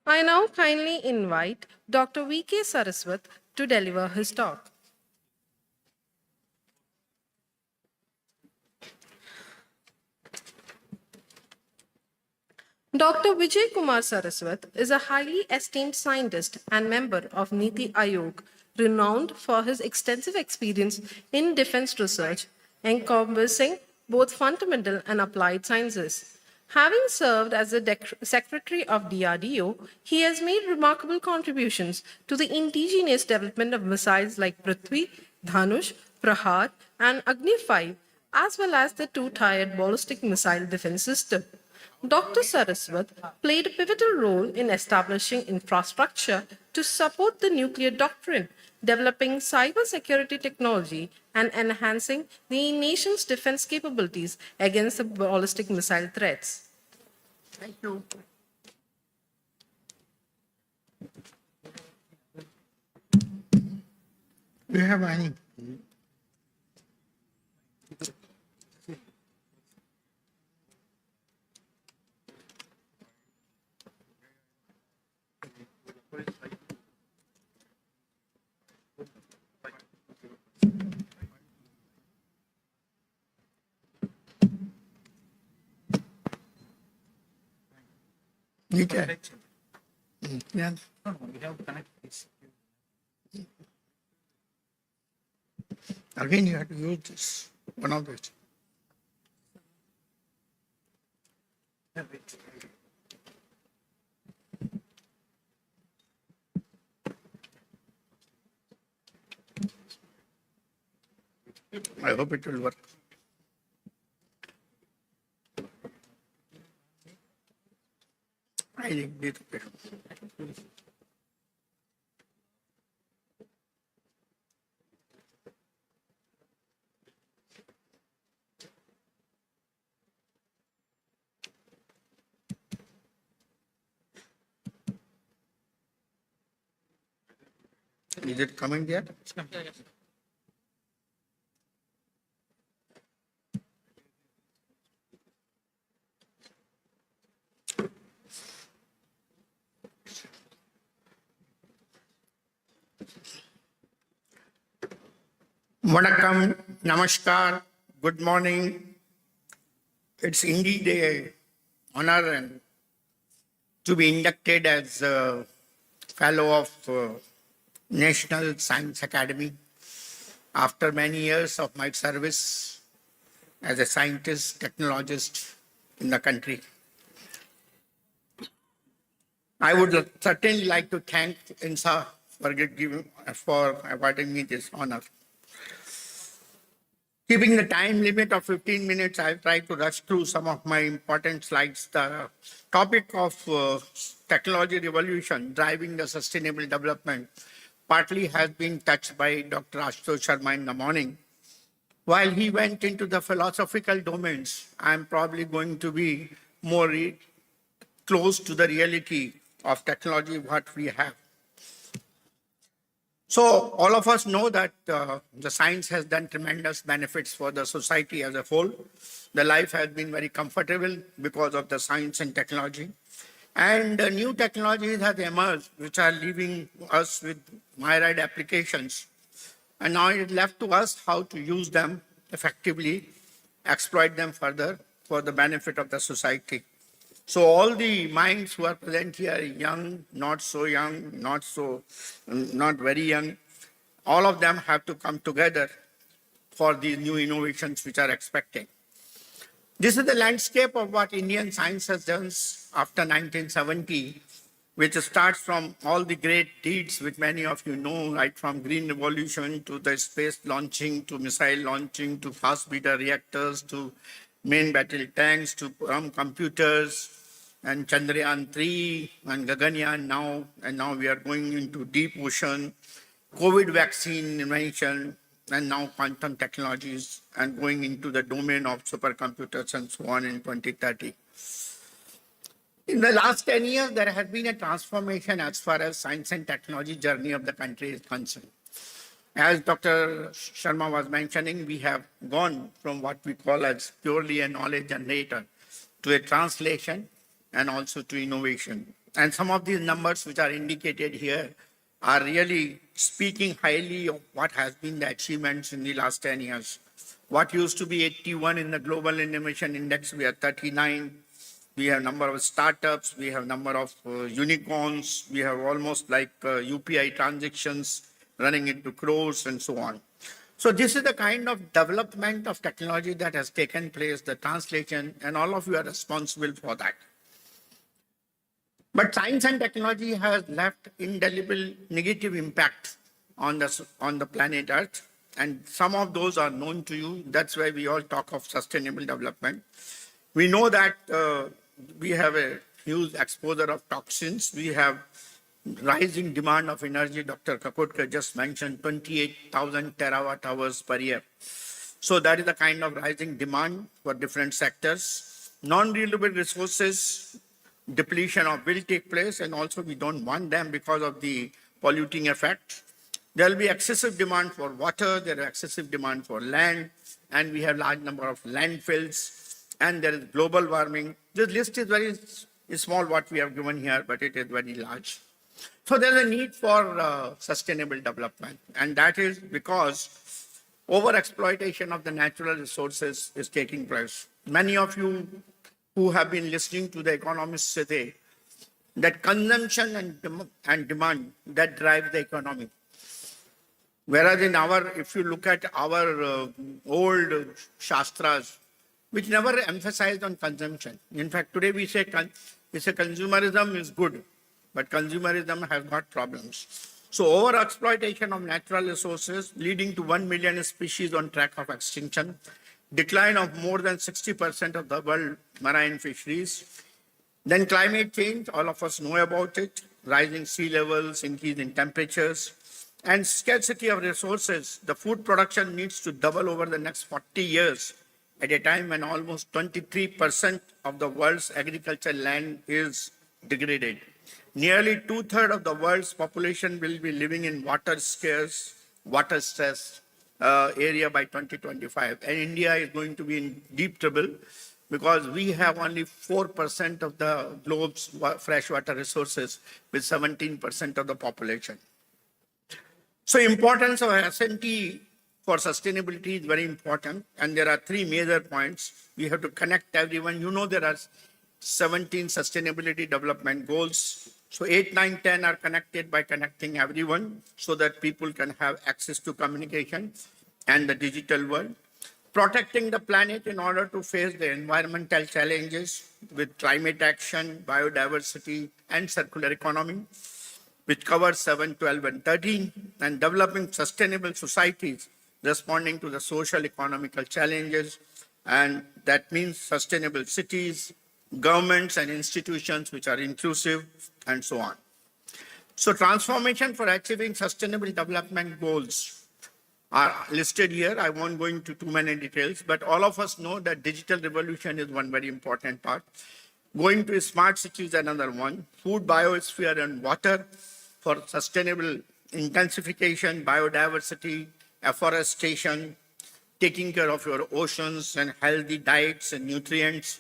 I now kindly invite Dr. V.K. Saraswat to deliver his talk. Dr. Vijay Kumar Saraswat is a highly esteemed scientist and member of Niti Aayog, renowned for his extensive experience in defense research, encompassing both fundamental and applied sciences. Having served as the Secretary of DRDO, he has made remarkable contributions to the indigenous development of missiles like Prithvi, Dhanush, Prahar, and Agni 5, as well as the two-tiered ballistic missile defense system. Dr. Saraswat played a pivotal role in establishing infrastructure to support the nuclear doctrine, developing cybersecurity technology, and enhancing the nation's defense capabilities against the ballistic missile threats. Thank you. Do you have any? नीचे yeah. Again, you have to use this, one of these. I hope it will work. I need to pay. Is it coming yet? Vanakkam, namaskar, good morning. It's indeed a honor and to be inducted as a fellow of National Science Academy after many years of my service as a scientist, technologist in the country. I would certainly like to thank INSA for awarding me this honor. Keeping the time limit of 15 minutes, I'll try to rush through some of my important slides. The topic of technology revolution driving the sustainable development partly has been touched by Dr. Ashutosh Sharma in the morning. While he went into the philosophical domains, I'm probably going to be more close to the reality of technology, what we have. So all of us know that the science has done tremendous benefits for the society as a whole. The life has been very comfortable because of the science and technology. And new technologies have emerged which are leaving us with myriad applications. And now it's left to us how to use them effectively, exploit them further for the benefit of the society. So all the minds who are present here, young, not so young, not very young, all of them have to come together for these new innovations which are expected. This is the landscape of what Indian science has done after 1970, which starts from all the great deeds which many of you know, right from Green Revolution to the space launching, to missile launching, to fast breeder reactors, to main battle tanks, to computers, and Chandrayaan 3 and Gaganyaan now, and now we are going into deep ocean, COVID vaccine invention, and now quantum technologies, and going into the domain of supercomputers and so on in 2030. In the last 10 years, there has been a transformation as far as science and technology journey of the country is concerned. As Dr. Sharma was mentioning, we have gone from what we call as purely a knowledge generator to a translation and also to innovation. And some of these numbers which are indicated here are really speaking highly of what has been the achievements in the last 10 years. What used to be 81 in the Global Innovation Index, we are 39. We have number of startups, we have number of unicorns, we have almost like UPI transactions running into crores and so on. So this is the kind of development of technology that has taken place, the translation, and all of you are responsible for that. But science and technology has left indelible negative impact on the planet Earth, and some of those are known to you. That's why we all talk of sustainable development. We know that we have a huge exposure of toxins. We have rising demand of energy. Dr. Kakotkar just mentioned 28,000 terawatt hours per year. So that is the kind of rising demand for different sectors. Non-renewable resources, depletion will take place, and also we don't want them because of the polluting effect. There will be excessive demand for water, there is excessive demand for land, and we have large number of landfills, and there is global warming. This list is very small what we have given here, but it is very large. So there is a need for sustainable development, and that is because overexploitation of the natural resources is taking place. Many of you who have been listening to the economists today that consumption and demand that drive the economy. Whereas in if you look at our old Shastras, which never emphasized on consumption. In fact, today we say consumerism is good, but consumerism has got problems. So over-exploitation of natural resources leading to 1 million species on track of extinction, decline of more than 60% of the world marine fisheries. Then climate change, all of us know about it, rising sea levels, increase in temperatures, and scarcity of resources. The food production needs to double over the next 40 years at a time when almost 23% of the world's agricultural land is degraded. Nearly 2/3 of the world's population will be living in water-scarce, water-stressed area by 2025. And India is going to be in deep trouble because we have only 4% of the globe's freshwater resources with 17% of the population. So importance of S&T for sustainability is very important. And there are 3 major points. We have to connect everyone. You know there are 17 sustainability development goals. So 8, 9, 10 are connected by connecting everyone so that people can have access to communication and the digital world. Protecting the planet in order to face the environmental challenges with climate action, biodiversity, and circular economy, which covers 7, 12, and 13, and developing sustainable societies responding to the social economical challenges. And that means sustainable cities, governments and institutions which are inclusive, and so on. So transformation for achieving sustainable development goals are listed here. I won't go into too many details, but all of us know that digital revolution is one very important part. Going to smart cities is another one. Food, biosphere, and water for sustainable intensification, biodiversity, afforestation, taking care of your oceans and healthy diets and nutrients.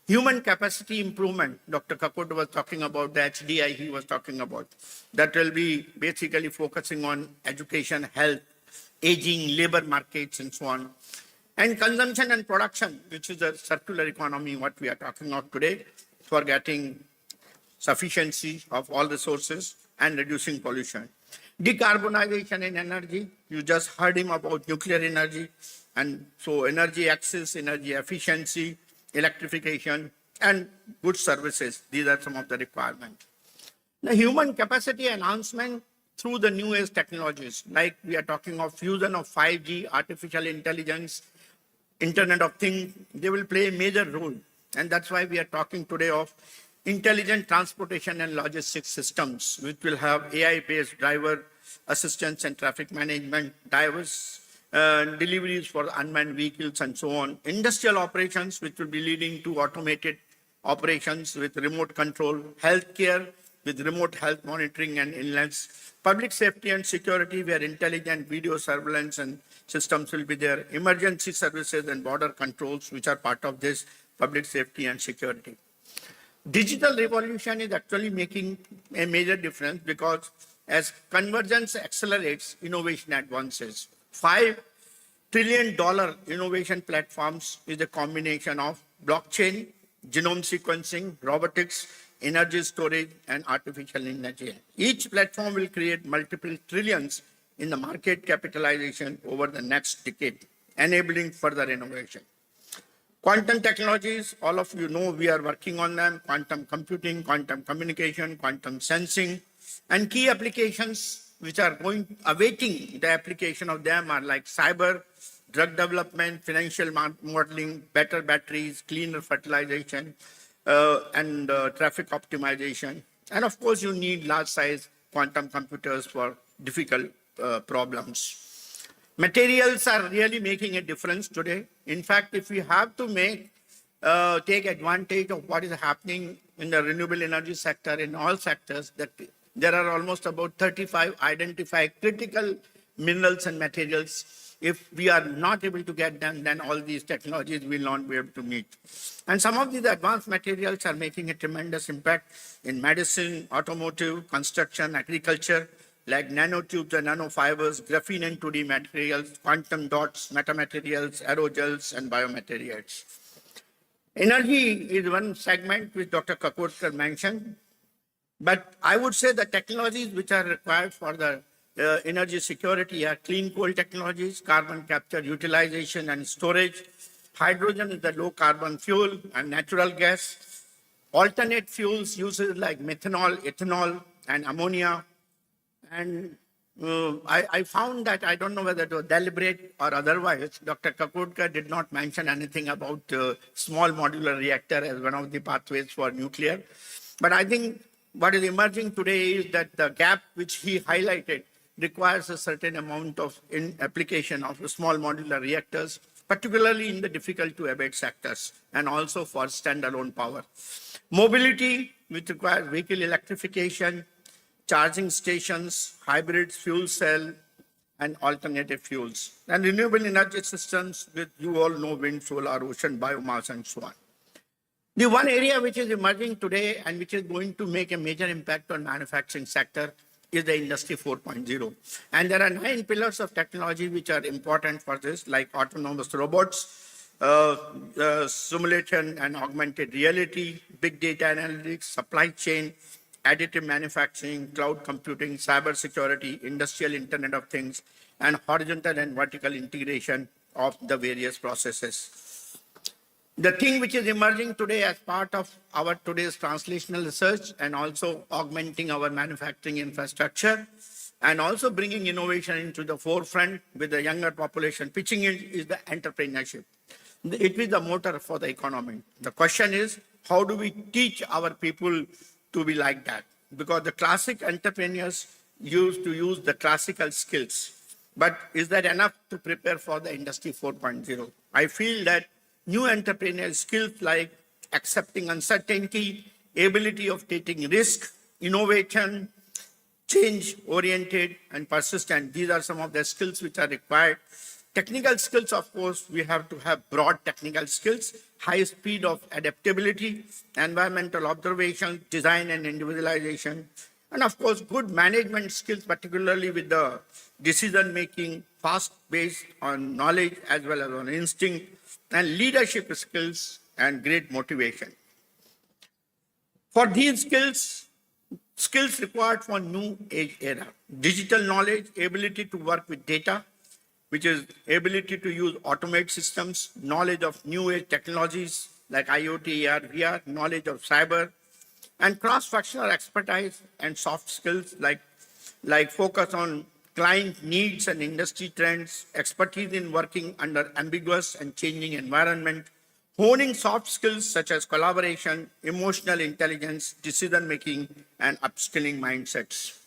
Human capacity improvement, Dr. Kakut was talking about, the HDI he was talking about. That will be basically focusing on education, health, aging, labor markets, and so on. And consumption and production, which is a circular economy, what we are talking of today, for getting sufficiency of all resources and reducing pollution. Decarbonization in energy, you just heard him about nuclear energy. And so energy access, energy efficiency, electrification, and good services. These are some of the requirements. The human capacity enhancement through the new age technologies, like we are talking of fusion of 5G, artificial intelligence, Internet of Things, they will play a major role. And that's why we are talking today of intelligent transportation and logistics systems, which will have AI-based driver assistance and traffic management, diverse deliveries for unmanned vehicles and so on. Industrial operations, which will be leading to automated operations with remote control. Healthcare with remote health monitoring and illness. Public safety and security, where intelligent video surveillance and systems will be there. Emergency services and border controls, which are part of this public safety and security. Digital revolution is actually making a major difference because as convergence accelerates, innovation advances. $5 trillion innovation platforms is a combination of blockchain, genome sequencing, robotics, energy storage, and artificial intelligence. Each platform will create multiple trillions in the market capitalization over the next decade, enabling further innovation. Quantum technologies, all of you know we are working on them, quantum computing, quantum communication, quantum sensing, and key applications which are awaiting the application of them are like cyber, drug development, financial modeling, better batteries, cleaner fertilization, and traffic optimization. And of course, you need large-size quantum computers for difficult problems. Materials are really making a difference today. In fact, if we have to take advantage of what is happening in the renewable energy sector, in all sectors, that there are almost about 35 identified critical minerals and materials. If we are not able to get them, then all these technologies will not be able to meet. And some of these advanced materials are making a tremendous impact in medicine, automotive, construction, agriculture, like nanotubes and nanofibers, graphene and 2D materials, quantum dots, metamaterials, aerogels, and biomaterials. Energy is one segment which Dr. Kapoor mentioned. But I would say the technologies which are required for the energy security are clean coal technologies, carbon capture, utilization and storage. Hydrogen is the low carbon fuel and natural gas. Alternate fuels uses like methanol, ethanol and ammonia. And I found that, I don't know whether it was deliberate or otherwise, Dr. Kakodkar did not mention anything about small modular reactor as one of the pathways for nuclear. But I think what is emerging today is that the gap which he highlighted requires a certain amount of application of small modular reactors, particularly in the difficult to abate sectors and also for standalone power. Mobility, which requires vehicle electrification, charging stations, hybrids, fuel cell, and alternative fuels. And renewable energy systems, which you all know, wind, solar, ocean, biomass, and so on. The one area which is emerging today and which is going to make a major impact on manufacturing sector is the Industry 4.0. And there are 9 pillars of technology which are important for this, like autonomous robots, simulation and augmented reality, big data analytics, supply chain, additive manufacturing, cloud computing, cyber security, industrial Internet of Things, and horizontal and vertical integration of the various processes. The thing which is emerging today as part of our today's translational research and also augmenting our manufacturing infrastructure and also bringing innovation into the forefront with the younger population pitching in is the entrepreneurship. It is the motor for the economy. The question is, how do we teach our people to be like that? Because the classic entrepreneurs used to use the classical skills. But is that enough to prepare for the Industry 4.0? I feel that new entrepreneurial skills like accepting uncertainty, ability of taking risk, innovation, change-oriented and persistent. These are some of the skills which are required. Technical skills, of course, we have to have broad technical skills, high speed of adaptability, environmental observation, design and individualization, and of course, good management skills, particularly with the decision-making, fast based on knowledge as well as on instinct, and leadership skills and great motivation. For these skills required for new age era, digital knowledge, ability to work with data, which is ability to use automate systems, knowledge of new age technologies like IoT, AR, VR, knowledge of cyber, and cross-functional expertise and soft skills like focus on client needs and industry trends, expertise in working under ambiguous and changing environment, honing soft skills such as collaboration, emotional intelligence, decision-making, and upskilling mindsets.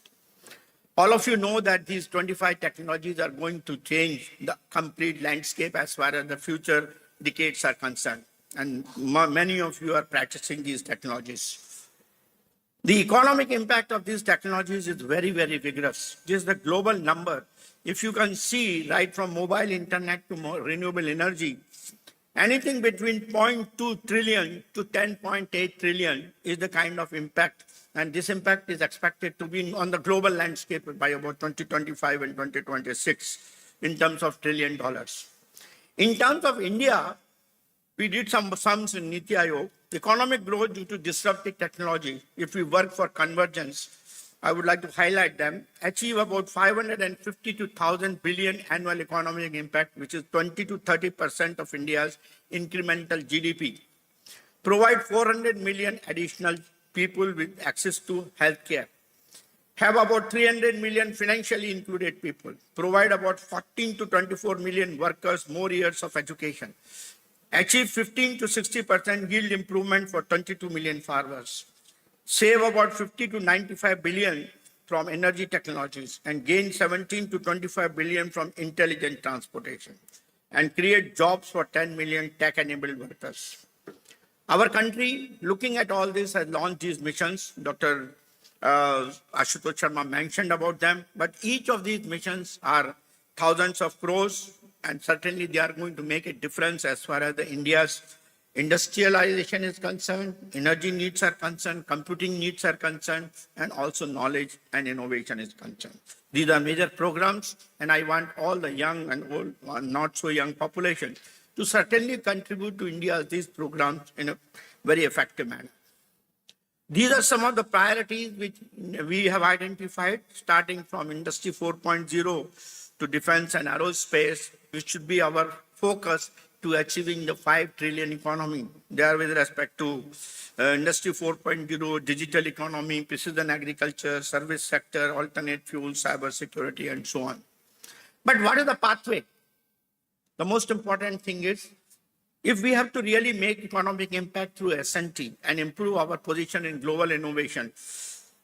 All of you know that these 25 technologies are going to change the complete landscape as far as the future decades are concerned. And many of you are practicing these technologies. The economic impact of these technologies is very, very vigorous. This is the global number. If you can see, right from mobile internet to more renewable energy, anything between 0.2 trillion to 10.8 trillion is the kind of impact. And this impact is expected to be on the global landscape by about 2025 and 2026 in terms of $1 trillion. In terms of India, we did some sums in Niti Aayog. Economic growth due to disruptive technology, if we work for convergence, I would like to highlight them, achieve about 552,000 billion annual economic impact, which is 20 to 30% of India's incremental GDP. Provide 400 million additional people with access to healthcare. Have about 300 million financially included people. Provide about 14 to 24 million workers more years of education. Achieve 15 to 60% yield improvement for 22 million farmers. Save about 50 to 95 billion from energy technologies and gain 17 to 25 billion from intelligent transportation and create jobs for 10 million tech-enabled workers. Our country, looking at all this, has launched these missions. Dr. Ashutosh Sharma mentioned about them, but each of these missions are thousands of crores, and certainly they are going to make a difference as far as the India's industrialization is concerned, energy needs are concerned, computing needs are concerned, and also knowledge and innovation is concerned. These are major programs, and I want all the young and old, not so young population to certainly contribute to India's these programs in a very effective manner. These are some of the priorities which we have identified, starting from Industry 4.0 to defense and aerospace, which should be our focus to achieving the 5 trillion economy. There with respect to Industry 4.0, digital economy, precision agriculture, service sector, alternate fuels, cyber security, and so on. But what is the pathway? The most important thing is, if we have to really make economic impact through S&T and improve our position in global innovation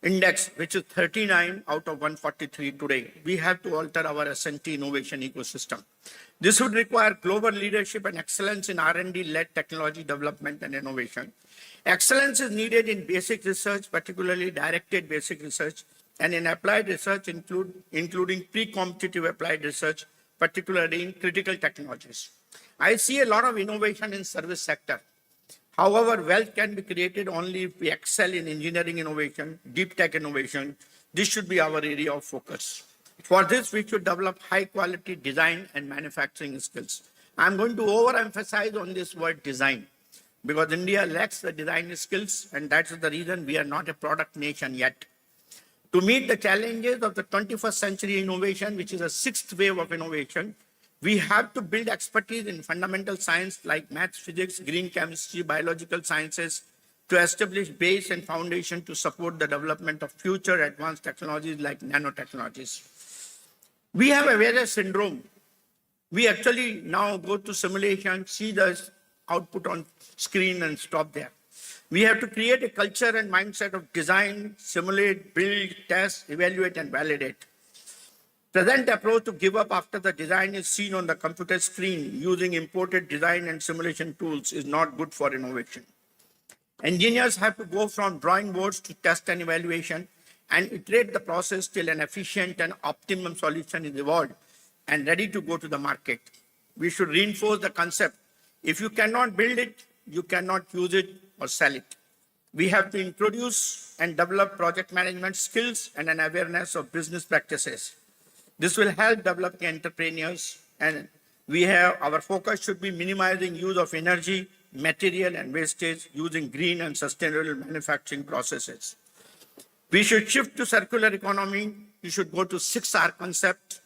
index, which is 39 out of 143 today, we have to alter our S&T innovation ecosystem. This would require global leadership and excellence in R&D-led technology development and innovation. Excellence is needed in basic research, particularly directed basic research, and in applied research, including pre-competitive applied research, particularly in critical technologies. I see a lot of innovation in service sector. However, wealth can be created only if we excel in engineering innovation, deep tech innovation. This should be our area of focus. For this, we should develop high quality design and manufacturing skills. I'm going to overemphasize on this word design because India lacks the design skills, and that's the reason we are not a product nation yet. To meet the challenges of the 21st century innovation, which is a sixth wave of innovation, we have to build expertise in fundamental science like maths, physics, green chemistry, biological sciences to establish base and foundation to support the development of future advanced technologies like nanotechnologies. We have a various syndrome. We actually now go to simulation, see the output on screen and stop there. We have to create a culture and mindset of design, simulate, build, test, evaluate, and validate. Present approach to give up after the design is seen on the computer screen using imported design and simulation tools is not good for innovation. Engineers have to go from drawing boards to test and evaluation and iterate the process till an efficient and optimum solution is evolved and ready to go to the market. We should reinforce the concept. If you cannot build it, you cannot use it or sell it. We have to introduce and develop project management skills and an awareness of business practices. This will help develop entrepreneurs, and our focus should be minimizing use of energy, material, and wastage using green and sustainable manufacturing processes. We should shift to circular economy. We should go to 6R concept.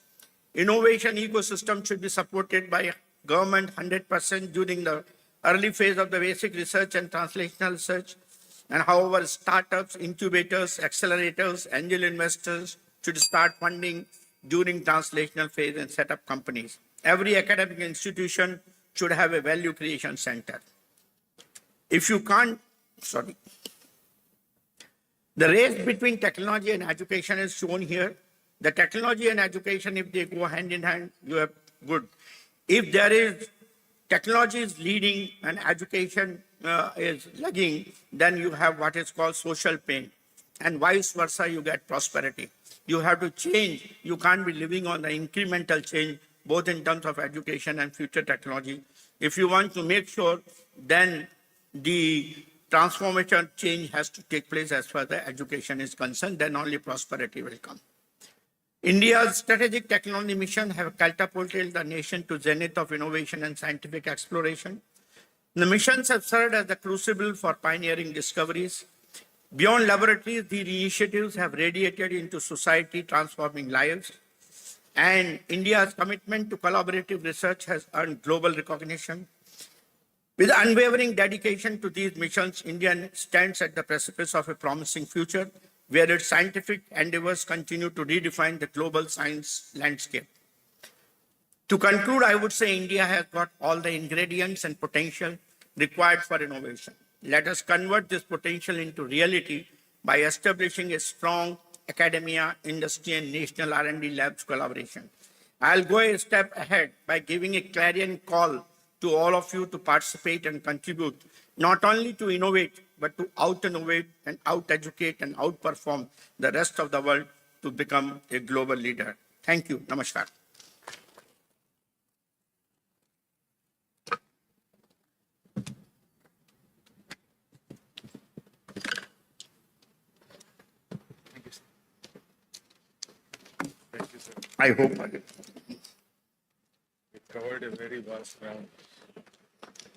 Innovation ecosystem should be supported by government 100% during the early phase of the basic research and translational research. And however, startups, incubators, accelerators, angel investors should start funding during translational phase and set up companies. Every academic institution should have a value creation center. If you can't, the race between technology and education is shown here. The technology and education, if they go hand in hand, you have good. If there is technology is leading and education is lagging, then you have what is called social pain. And vice versa, you get prosperity. You have to change. You can't be living on the incremental change, both in terms of education and future technology. If you want to make sure, then the transformation change has to take place as far as the education is concerned, then only prosperity will come. India's strategic technology mission have catapulted the nation to zenith of innovation and scientific exploration. The missions have served as the crucible for pioneering discoveries. Beyond laboratories, these initiatives have radiated into society, transforming lives. And India's commitment to collaborative research has earned global recognition. With unwavering dedication to these missions, India stands at the precipice of a promising future, where its scientific endeavors continue to redefine the global science landscape. To conclude, I would say India has got all the ingredients and potential required for innovation. Let us convert this potential into reality by establishing a strong academia, industry, and national R&D labs collaboration. I'll go a step ahead by giving a clarion call to all of you to participate and contribute, not only to innovate, but to out-innovate and out-educate and outperform the rest of the world to become a global leader. Thank you. Namaskar. Thank you, sir. I hope I did. We covered a very vast ground,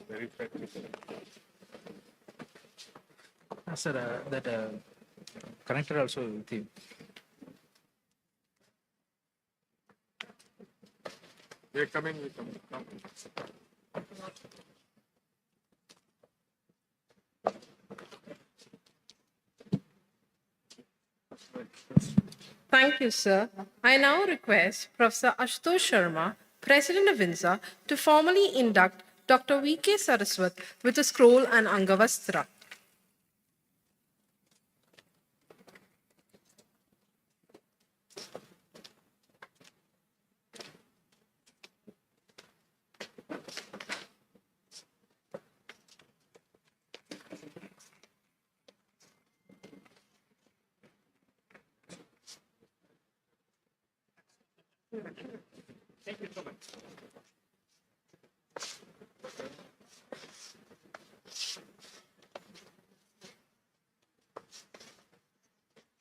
very practical. Sir, that connector also with you. They're coming with them. Thank you, sir. I now request Professor Ashutosh Sharma, President of INSA, to formally induct Dr. V.K. Saraswat with a scroll and Angavastra. Thank you so much.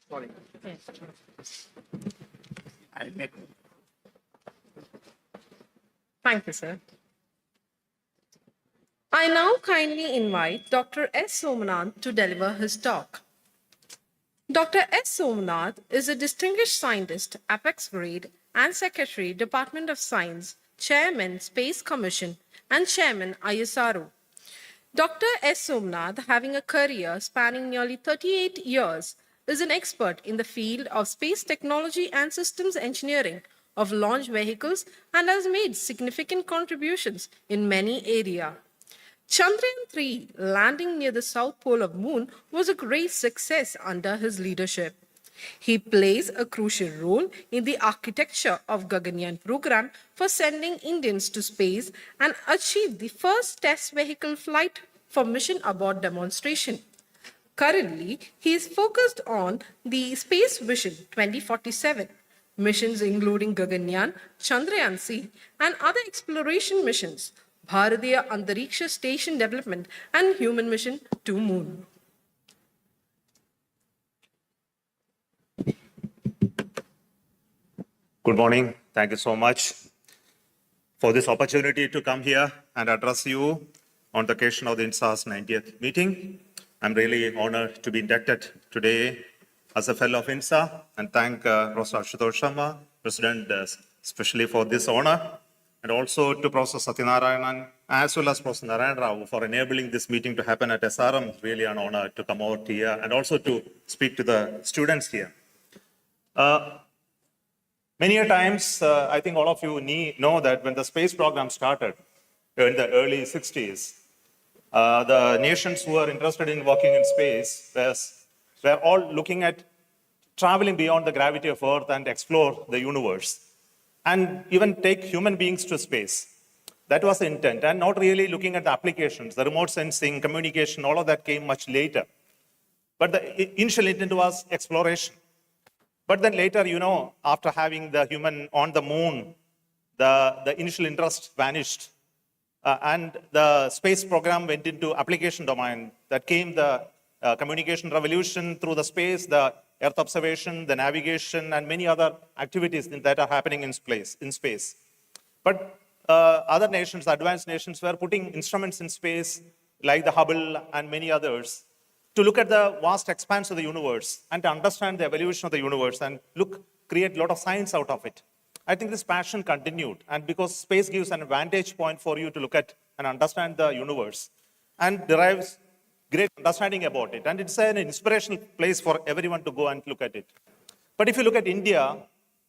Sorry. I'll make. Thank you, sir. I now kindly invite Dr. S. Somanath to deliver his talk. Dr. S. Somanath is a distinguished scientist, Apex Grade, and Secretary, Department of Science, Chairman, Space Commission, and Chairman, ISRO. Dr. S. Somanath, having a career spanning nearly 38 years, is an expert in the field of space technology and systems engineering of launch vehicles and has made significant contributions in many areas. Chandrayaan 3 landing near the south pole of Moon was a great success under his leadership. He plays a crucial role in the architecture of Gaganyaan program for sending Indians to space and achieved the first test vehicle flight for mission abort demonstration. Currently, he is focused on the Space Vision 2047, missions including Gaganyaan, Chandrayaan C, and other exploration missions, Bharatiya Antariksha Station development, and human mission to Moon. Good morning. Thank you so much for this opportunity to come here and address you on the occasion of the INSA's 90th meeting. I'm really honored to be inducted today as a fellow of INSA and thank Professor Ashutosh Sharma, President, especially for this honor, and also to Professor Satyanarayanan as well as Professor Narayan Rao for enabling this meeting to happen at SRM. It's really an honor to come out here and also to speak to the students here. Many a times, I think all of you know that when the space program started in the early 60s, the nations who were interested in working in space were all looking at traveling beyond the gravity of Earth and explore the universe and even take human beings to space. That was the intent, and not really looking at the applications, the remote sensing, communication, all of that came much later. But the initial intent was exploration. But then later, after having the human on the moon, the initial interest vanished. And the space program went into application domain. That came the communication revolution through the space, the Earth observation, the navigation, and many other activities that are happening in space. But other nations, advanced nations, were putting instruments in space, like the Hubble and many others, to look at the vast expanse of the universe and to understand the evolution of the universe and create a lot of science out of it. I think this passion continued, and because space gives an vantage point for you to look at and understand the universe and derives great understanding about it. And it's an inspirational place for everyone to go and look at it. But if you look at India,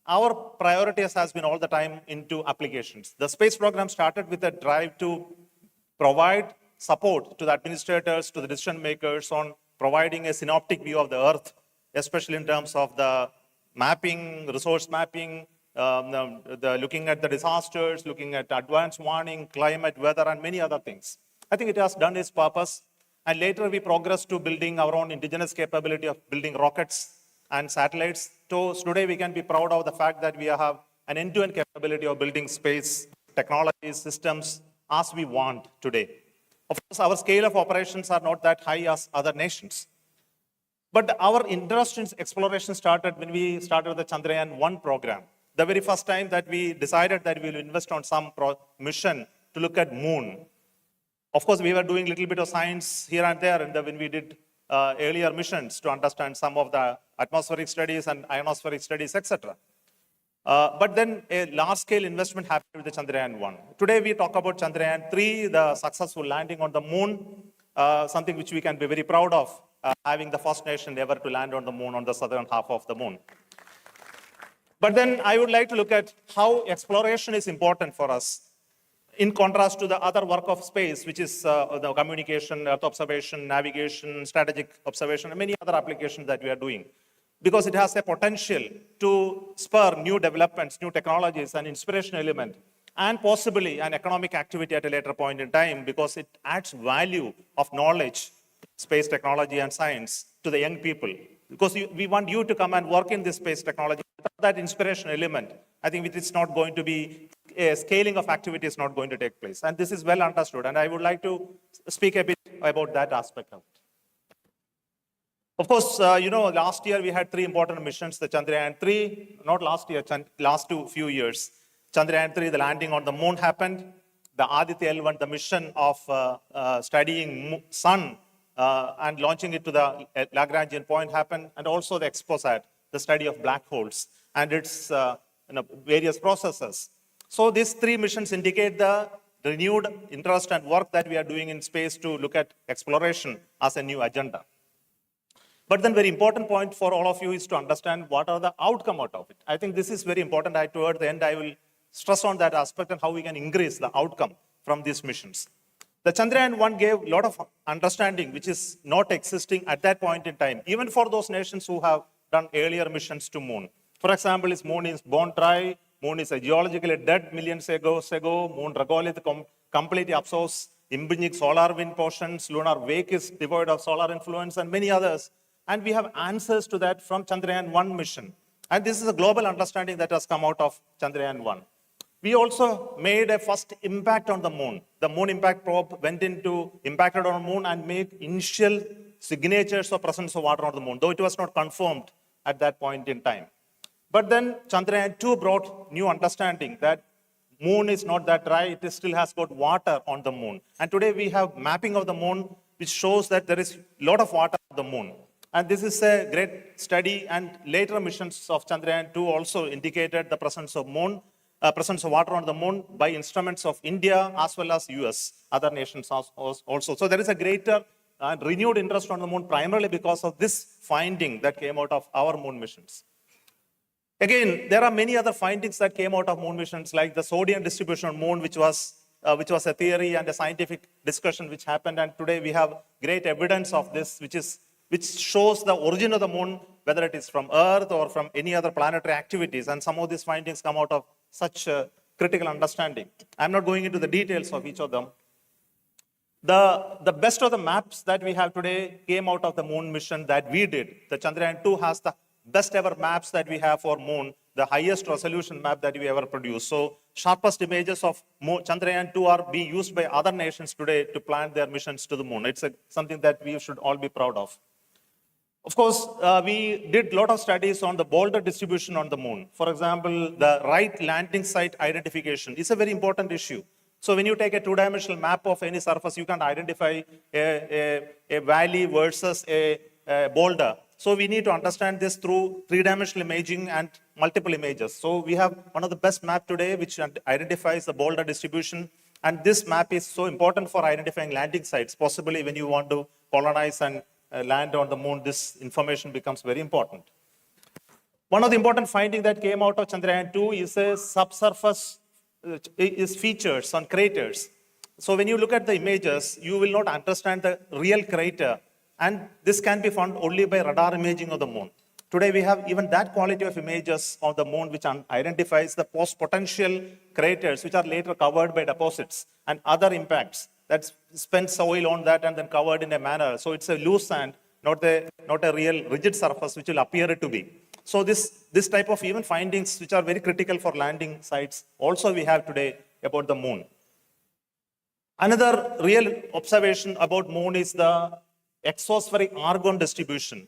our priorities has been all the time into applications. The space program started with a drive to provide support to the administrators, to the decision makers on providing a synoptic view of the Earth, especially in terms of the mapping, resource mapping, looking at the disasters, looking at advanced warning, climate, weather, and many other things. I think it has done its purpose. And later we progressed to building our own indigenous capability of building rockets and satellites. So today we can be proud of the fact that we have an end-to-end capability of building space technologies, systems as we want today. Of course, our scale of operations are not that high as other nations. But our interest in exploration started when we started the Chandrayaan 1 program. The very first time that we decided that we will invest on some mission to look at moon. Of course, we were doing a little bit of science here and there, and when we did earlier missions to understand some of the atmospheric studies and ionospheric studies, etc. But then a large-scale investment happened with the Chandrayaan-1. Today we talk about Chandrayaan-3, the successful landing on the moon, something which we can be very proud of, having the first nation ever to land on the moon, on the southern half of the moon. But then I would like to look at how exploration is important for us, in contrast to the other work of space, which is the communication, Earth observation, navigation, strategic observation, and many other applications that we are doing. Because it has a potential to spur new developments, new technologies, an inspiration element, and possibly an economic activity at a later point in time, because it adds value of knowledge, space technology and science to the young people. Because we want you to come and work in this space technology. Without that inspiration element, I think it's not going to be, a scaling of activity is not going to take place. And this is well understood. And I would like to speak a bit about that aspect of it. Of course, last year we had 3 important missions, the Chandrayaan-3, not last year, last few years. Chandrayaan-3, the landing on the moon happened. The Aditya L1, the mission of studying sun and launching it to the Lagrangian point happened. And also the XPOSAT, the study of black holes and its various processes. So these 3 missions indicate the renewed interest and work that we are doing in space to look at exploration as a new agenda. But then very important point for all of you is to understand what are the outcome out of it. I think this is very important. Toward the end, I will stress on that aspect and how we can increase the outcome from these missions. The Chandrayaan-1 gave a lot of understanding, which is not existing at that point in time, even for those nations who have done earlier missions to moon. For example, moon is bone dry, moon is geologically dead millions ago, moon regolith completely absorbs impinging solar wind portions, lunar wake is devoid of solar influence, and many others. And we have answers to that from Chandrayaan-1 mission. And this is a global understanding that has come out of Chandrayaan-1. We also made a first impact on the moon. The moon impact probe impacted on the moon and made initial signatures of presence of water on the moon, though it was not confirmed at that point in time. But then Chandrayaan-2 brought new understanding that moon is not that dry, it still has got water on the moon. And today we have mapping of the moon, which shows that there is a lot of water on the moon. And this is a great study, and later missions of Chandrayaan-2 also indicated the presence of water on the moon by instruments of India as well as US, other nations also. So there is a greater and renewed interest on the moon primarily because of this finding that came out of our moon missions. Again, there are many other findings that came out of moon missions, like the sodium distribution on moon, which was a theory and a scientific discussion which happened. And today we have great evidence of this, which shows the origin of the moon, whether it is from Earth or from any other planetary activities. And some of these findings come out of such critical understanding. I'm not going into the details of each of them. The best of the maps that we have today came out of the moon mission that we did. The Chandrayaan-2 has the best ever maps that we have for moon, the highest resolution map that we ever produced. So sharpest images of Chandrayaan-2 are being used by other nations today to plan their missions to the moon. It's something that we should all be proud of. Of course, we did a lot of studies on the boulder distribution on the moon. For example, the right landing site identification is a very important issue. So when you take a 2-dimensional map of any surface, you can identify a valley versus a boulder. So we need to understand this through 3-dimensional imaging and multiple images. So we have one of the best maps today, which identifies the boulder distribution. And this map is so important for identifying landing sites. Possibly when you want to colonize and land on the moon, this information becomes very important. One of the important findings that came out of Chandrayaan-2 is a subsurface features on craters. So when you look at the images, you will not understand the real crater. And this can be found only by radar imaging of the moon. Today we have even that quality of images of the moon which identifies the post-potential craters which are later covered by deposits and other impacts that spent soil on that and then covered in a manner. So it's a loose sand, not a real rigid surface which will appear to be. So this type of even findings which are very critical for landing sites also we have today about the moon. Another real observation about moon is the exospheric argon distribution.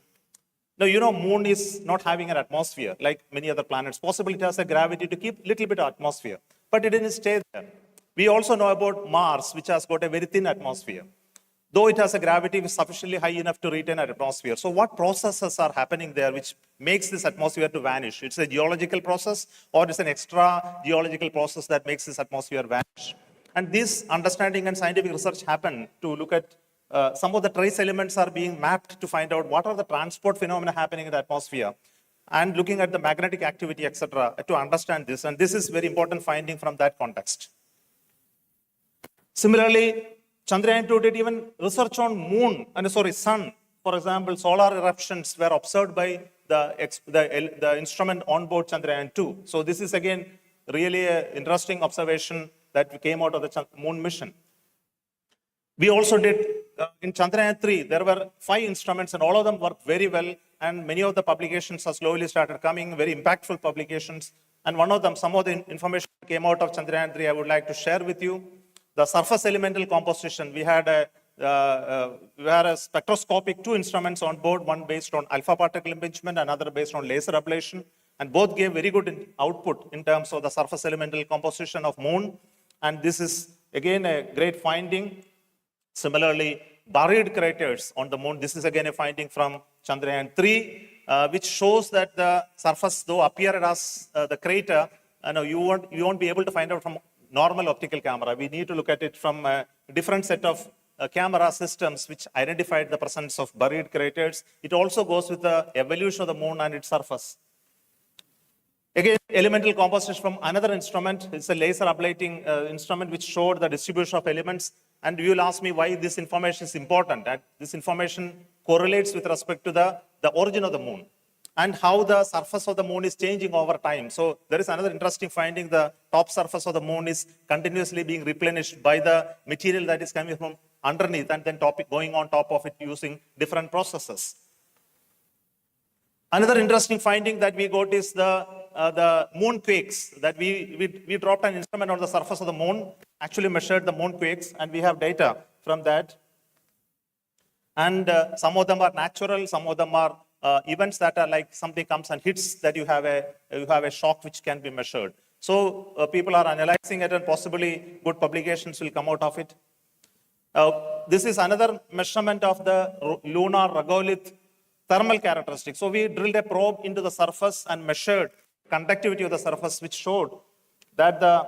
Now, moon is not having an atmosphere like many other planets. Possibly it has a gravity to keep a little bit of atmosphere, but it didn't stay there. We also know about Mars, which has got a very thin atmosphere. though it has a gravity sufficiently high enough to retain an atmosphere. So what processes are happening there which makes this atmosphere to vanish? It's a geological process, or it's an extra geological process that makes this atmosphere vanish. And this understanding and scientific research happen to look at some of the trace elements are being mapped to find out what are the transport phenomena happening in the atmosphere, and looking at the magnetic activity, etc., to understand this. And this is very important finding from that context. Similarly, Chandrayaan-2 did even research on sun. For example, solar eruptions were observed by the instrument on board Chandrayaan-2. So this is again really an interesting observation that came out of the moon mission. We also did, in Chandrayaan-3, there were 5 instruments and all of them worked very well, and many of the publications have slowly started coming, very impactful publications. And one of them, some of the information came out of Chandrayaan-3 I would like to share with you. The surface elemental composition, we had a spectroscopic 2 instruments on board, one based on alpha particle impingement, another based on laser ablation, and both gave very good output in terms of the surface elemental composition of moon. And this is again a great finding. Similarly, buried craters on the moon, this is again a finding from Chandrayaan-3, which shows that the surface, though appeared as the crater, you won't be able to find out from normal optical camera. We need to look at it from a different set of camera systems which identified the presence of buried craters. It also goes with the evolution of the moon and its surface. Again, elemental composition from another instrument. It's a laser ablating instrument which showed the distribution of elements. And you will ask me why this information is important. And this information correlates with respect to the origin of the moon and how the surface of the moon is changing over time. So there is another interesting finding. The top surface of the moon is continuously being replenished by the material that is coming from underneath and then going on top of it using different processes. Another interesting finding that we got is the moon quakes, that we dropped an instrument on the surface of the moon, actually measured the moon quakes, and we have data from that. And some of them are natural, some of them are events that are like something comes and hits, that you have a shock which can be measured. So people are analyzing it, and possibly good publications will come out of it. This is another measurement of the lunar regolith thermal characteristics. So we drilled a probe into the surface and measured conductivity of the surface, which showed that the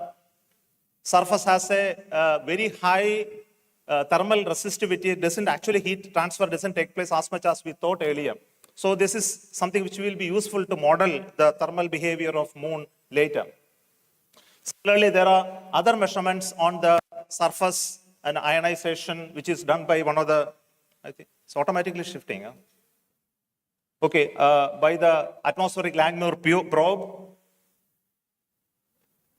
surface has a very high thermal resistivity. It doesn't actually, heat transfer doesn't take place as much as we thought earlier. So this is something which will be useful to model the thermal behavior of moon later. Similarly, there are other measurements on the surface and ionization, which is done by one of the, I think it's automatically shifting. Okay, by the atmospheric Langmuir probe.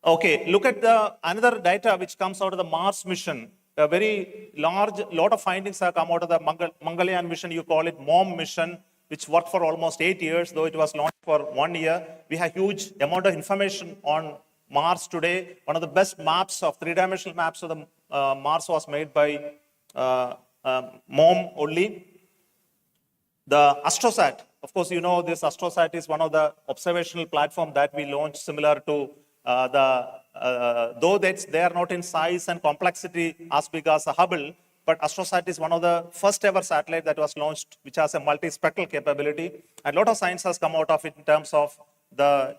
Okay, look at the another data which comes out of the Mars mission. A very lot of findings have come out of the Mangalyaan mission. You call it MOM mission, which worked for almost 8 years, though it was launched for 1 year. We have huge amount of information on Mars today. One of the best maps of 3-dimensional maps of the Mars was made by MOM only. The Astrosat, of course, you know this Astrosat is one of the observational platforms that we launched, similar to though they are not in size and complexity as big as a Hubble, but Astrosat is one of the first ever satellite that was launched, which has a multispectral capability. And a lot of science has come out of it in terms of the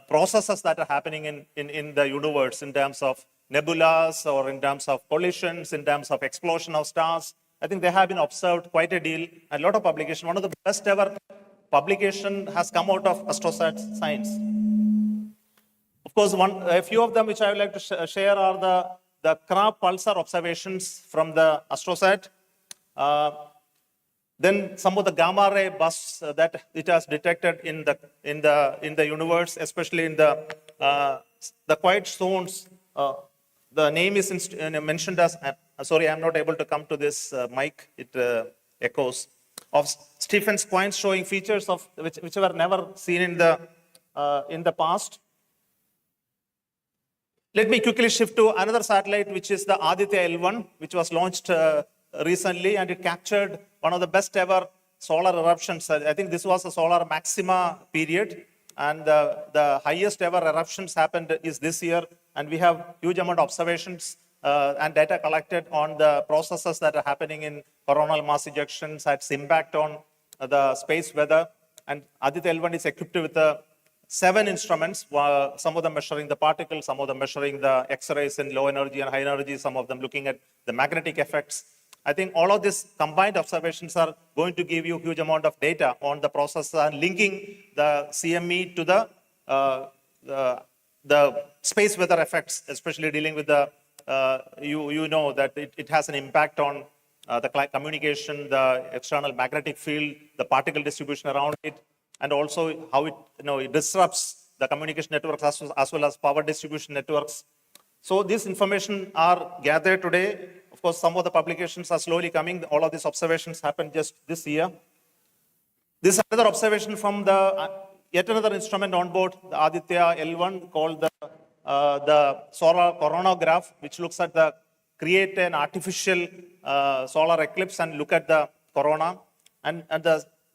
processes that are happening in the universe, in terms of nebulas or in terms of collisions, in terms of explosion of stars. I think they have been observed quite a deal, and a lot of publication. One of the best ever publication has come out of Astrosat science. Of course, a few of them which I would like to share are the Krab pulsar observations from the Astrosat. Then some of the gamma ray bursts that it has detected in the universe, especially in the quiet zones. The name is mentioned as, sorry, I'm not able to come to this mic, it echoes, of Stephen Squines, showing features of which were never seen in the past. Let me quickly shift to another satellite, which is the Aditya L1, which was launched recently, and it captured one of the best ever solar eruptions. I think this was a solar maxima period, and the highest ever eruptions happened is this year, and we have huge amount of observations and data collected on the processes that are happening in coronal mass ejections, its impact on the space weather. And Aditya L1 is equipped with 7 instruments, some of them measuring the particles, some of them measuring the X-rays in low energy and high energy, some of them looking at the magnetic effects. I think all of these combined observations are going to give you a huge amount of data on the process and linking the CME to the space weather effects, especially dealing with the, you know that it has an impact on the communication, the external magnetic field, the particle distribution around it, and also how it disrupts the communication networks as well as power distribution networks. So this information are gathered today. Of course, some of the publications are slowly coming. All of these observations happened just this year. This is another observation from the yet another instrument on board, the Aditya L1, called the solar coronagraph, which looks at create an artificial solar eclipse and look at the corona. And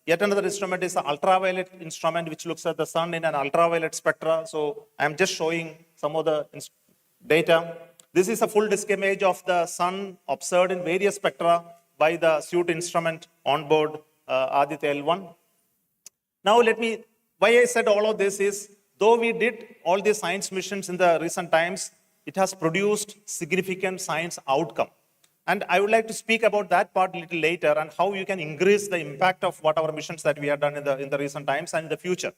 yet another instrument is the ultraviolet instrument, which looks at the sun in an ultraviolet spectra. So I'm just showing some of the data. This is a full disk image of the sun observed in various spectra by the suit instrument on board Aditya L1. Now why I said all of this is, though we did all these science missions in the recent times, it has produced significant science outcome. And I would like to speak about that part a little later and how you can increase the impact of what our missions that we have done in the recent times and in the future.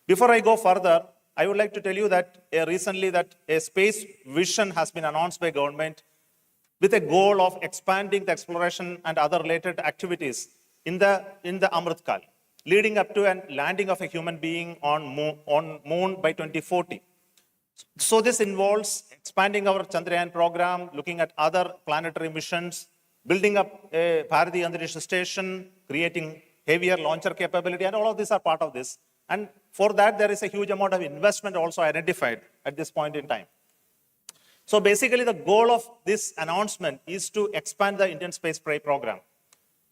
Before I go further, I would like to tell you that recently that a space vision has been announced by government with a goal of expanding the exploration and other related activities in the Amrit Kal, leading up to a landing of a human being on moon by 2040. So this involves expanding our Chandrayaan program, looking at other planetary missions, building up a Bharati Antariksha station, creating heavier launcher capability, and all of these are part of this. And for that, there is a huge amount of investment also identified at this point in time. So basically, the goal of this announcement is to expand the Indian space program.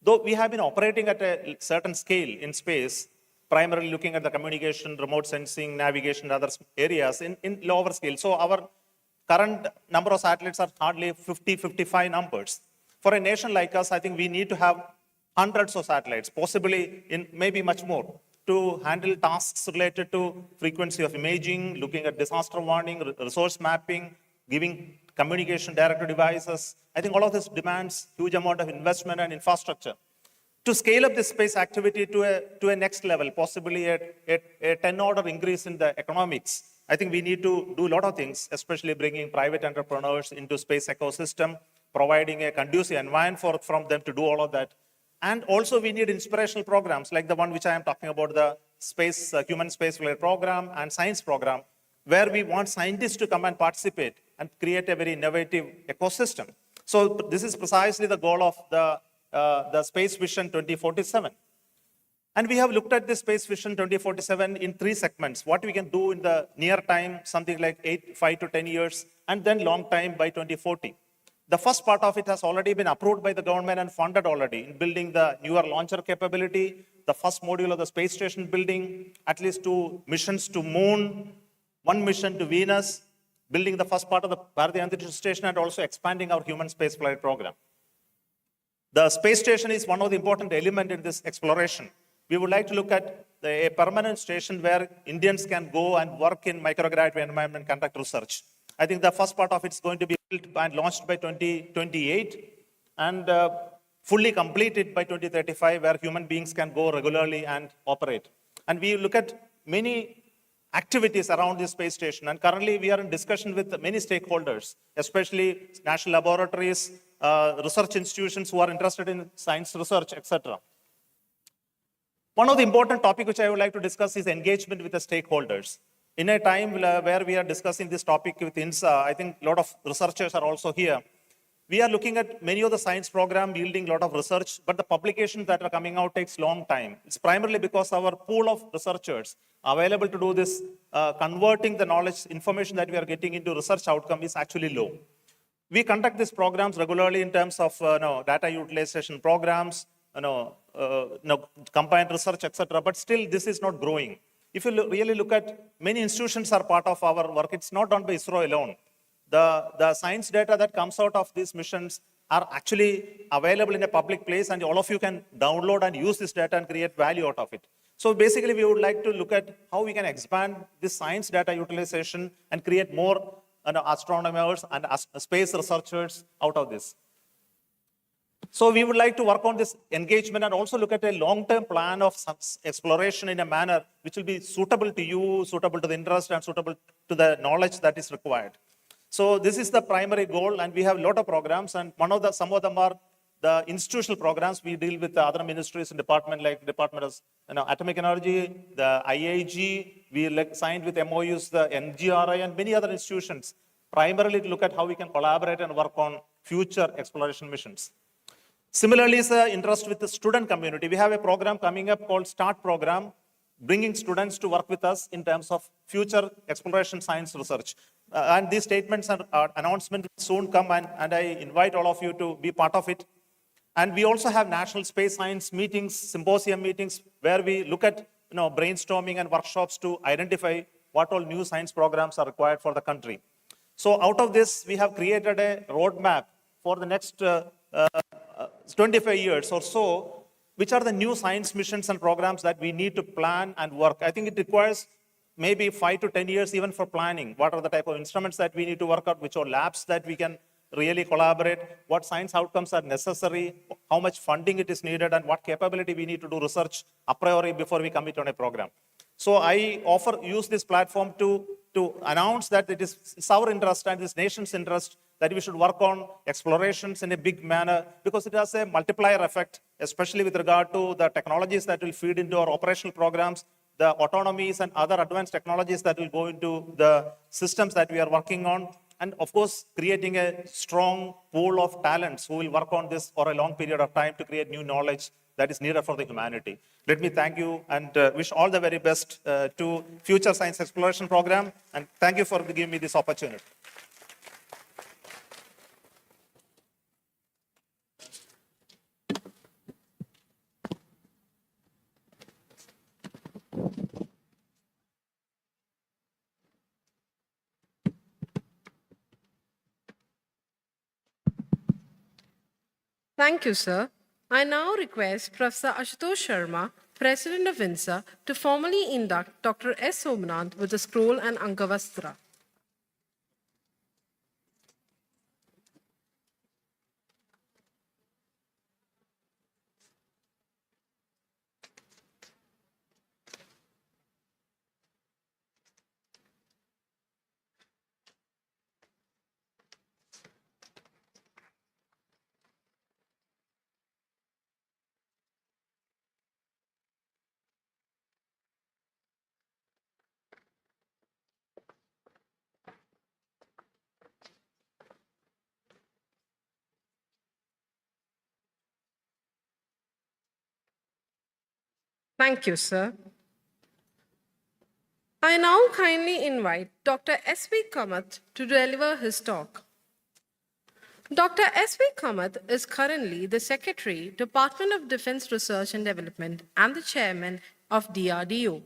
Though we have been operating at a certain scale in space, primarily looking at the communication, remote sensing, navigation, and other areas in lower scale. So our current number of satellites are hardly 50, 55 numbers. For a nation like us, I think we need to have hundreds of satellites, possibly in maybe much more, to handle tasks related to frequency of imaging, looking at disaster warning, resource mapping, giving communication direct to devices. I think all of this demands huge amount of investment and infrastructure. To scale up this space activity to a next level, possibly a 10-order increase in the economics, I think we need to do a lot of things, especially bringing private entrepreneurs into space ecosystem, providing a conducive environment from them to do all of that. And also we need inspirational programs like the one which I am talking about, the human space flight program and science program, where we want scientists to come and participate and create a very innovative ecosystem. So this is precisely the goal of the Space Vision 2047. And we have looked at this Space Vision 2047 in 3 segments. What we can do in the near time, something like 5 to 10 years, and then long time by 2040. The first part of it has already been approved by the government and funded already in building the newer launcher capability, the first module of the space station building, at least 2 missions to moon, 1 mission to Venus, building the first part of the Bharati Antariksha station, and also expanding our human space flight program. The space station is one of the important elements in this exploration. We would like to look at a permanent station where Indians can go and work in microgravity environment and conduct research. I think the first part of it is going to be built and launched by 2028 and fully completed by 2035, where human beings can go regularly and operate. And we look at many activities around this space station. And currently we are in discussion with many stakeholders, especially national laboratories, research institutions who are interested in science research, etc. One of the important topics which I would like to discuss is engagement with the stakeholders. In a time where we are discussing this topic with INSA, I think a lot of researchers are also here. We are looking at many of the science programs yielding a lot of research, but the publications that are coming out takes long time. It's primarily because our pool of researchers available to do this, converting the knowledge, information that we are getting into research outcome is actually low. We conduct these programs regularly in terms of data utilization programs, combined research, etc. But still, this is not growing. If you really look at many institutions are part of our work, it's not done by ISRO alone. The science data that comes out of these missions are actually available in a public place, and all of you can download and use this data and create value out of it. So basically, we would like to look at how we can expand this science data utilization and create more astronomers and space researchers out of this. So we would like to work on this engagement and also look at a long-term plan of exploration in a manner which will be suitable to you, suitable to the interest, and suitable to the knowledge that is required. So this is the primary goal, and we have a lot of programs, and some of them are the institutional programs. We deal with the other ministries and departments like Department of Atomic Energy, the IIG. We signed with MOUs, the NGRI, and many other institutions, primarily to look at how we can collaborate and work on future exploration missions. Similarly, is the interest with the student community. We have a program coming up called START program, bringing students to work with us in terms of future exploration science research. And these statements and announcements will soon come, and I invite all of you to be part of it. And we also have national space science meetings, symposium meetings, where we look at brainstorming and workshops to identify what all new science programs are required for the country. So out of this, we have created a roadmap for the next 25 years or so, which are the new science missions and programs that we need to plan and work. I think it requires maybe 5 to 10 years even for planning. What are the type of instruments that we need to work out, which are labs that we can really collaborate, what science outcomes are necessary, how much funding it is needed, and what capability we need to do research a priori before we commit on a program. So I use this platform to announce that it's our interest and this nation's interest that we should work on explorations in a big manner, because it has a multiplier effect, especially with regard to the technologies that will feed into our operational programs, the autonomies and other advanced technologies that will go into the systems that we are working on, and of course, creating a strong pool of talents who will work on this for a long period of time to create new knowledge that is needed for the humanity. Let me thank you and wish all the very best to Future Science Exploration Program, and thank you for giving me this opportunity. Thank you, sir. I now request Professor Ashutosh Sharma, President of INSA, to formally induct Dr. S. Somanath with the scroll and Angavastra. Thank you, sir. I now kindly invite Dr. S.V. Kamath to deliver his talk. Dr. S.V. Kamath is currently the Secretary, Department of Defense Research and Development, and the Chairman of DRDO.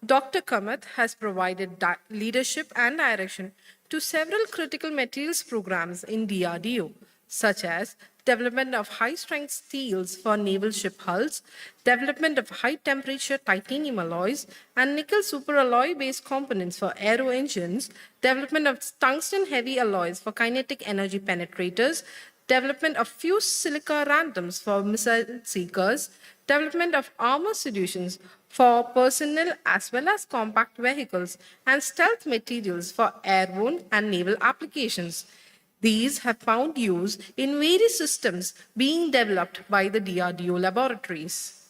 Dr. Kamath has provided leadership and direction to several critical materials programs in DRDO, such as development of high-strength steels for naval ship hulls, development of high-temperature titanium alloys and nickel superalloy-based components for aero engines, development of tungsten-heavy alloys for kinetic energy penetrators, development of fused silica randoms for missile seekers, development of armor solutions for personnel as well as compact vehicles, and stealth materials for airborne and naval applications. These have found use in various systems being developed by the DRDO laboratories.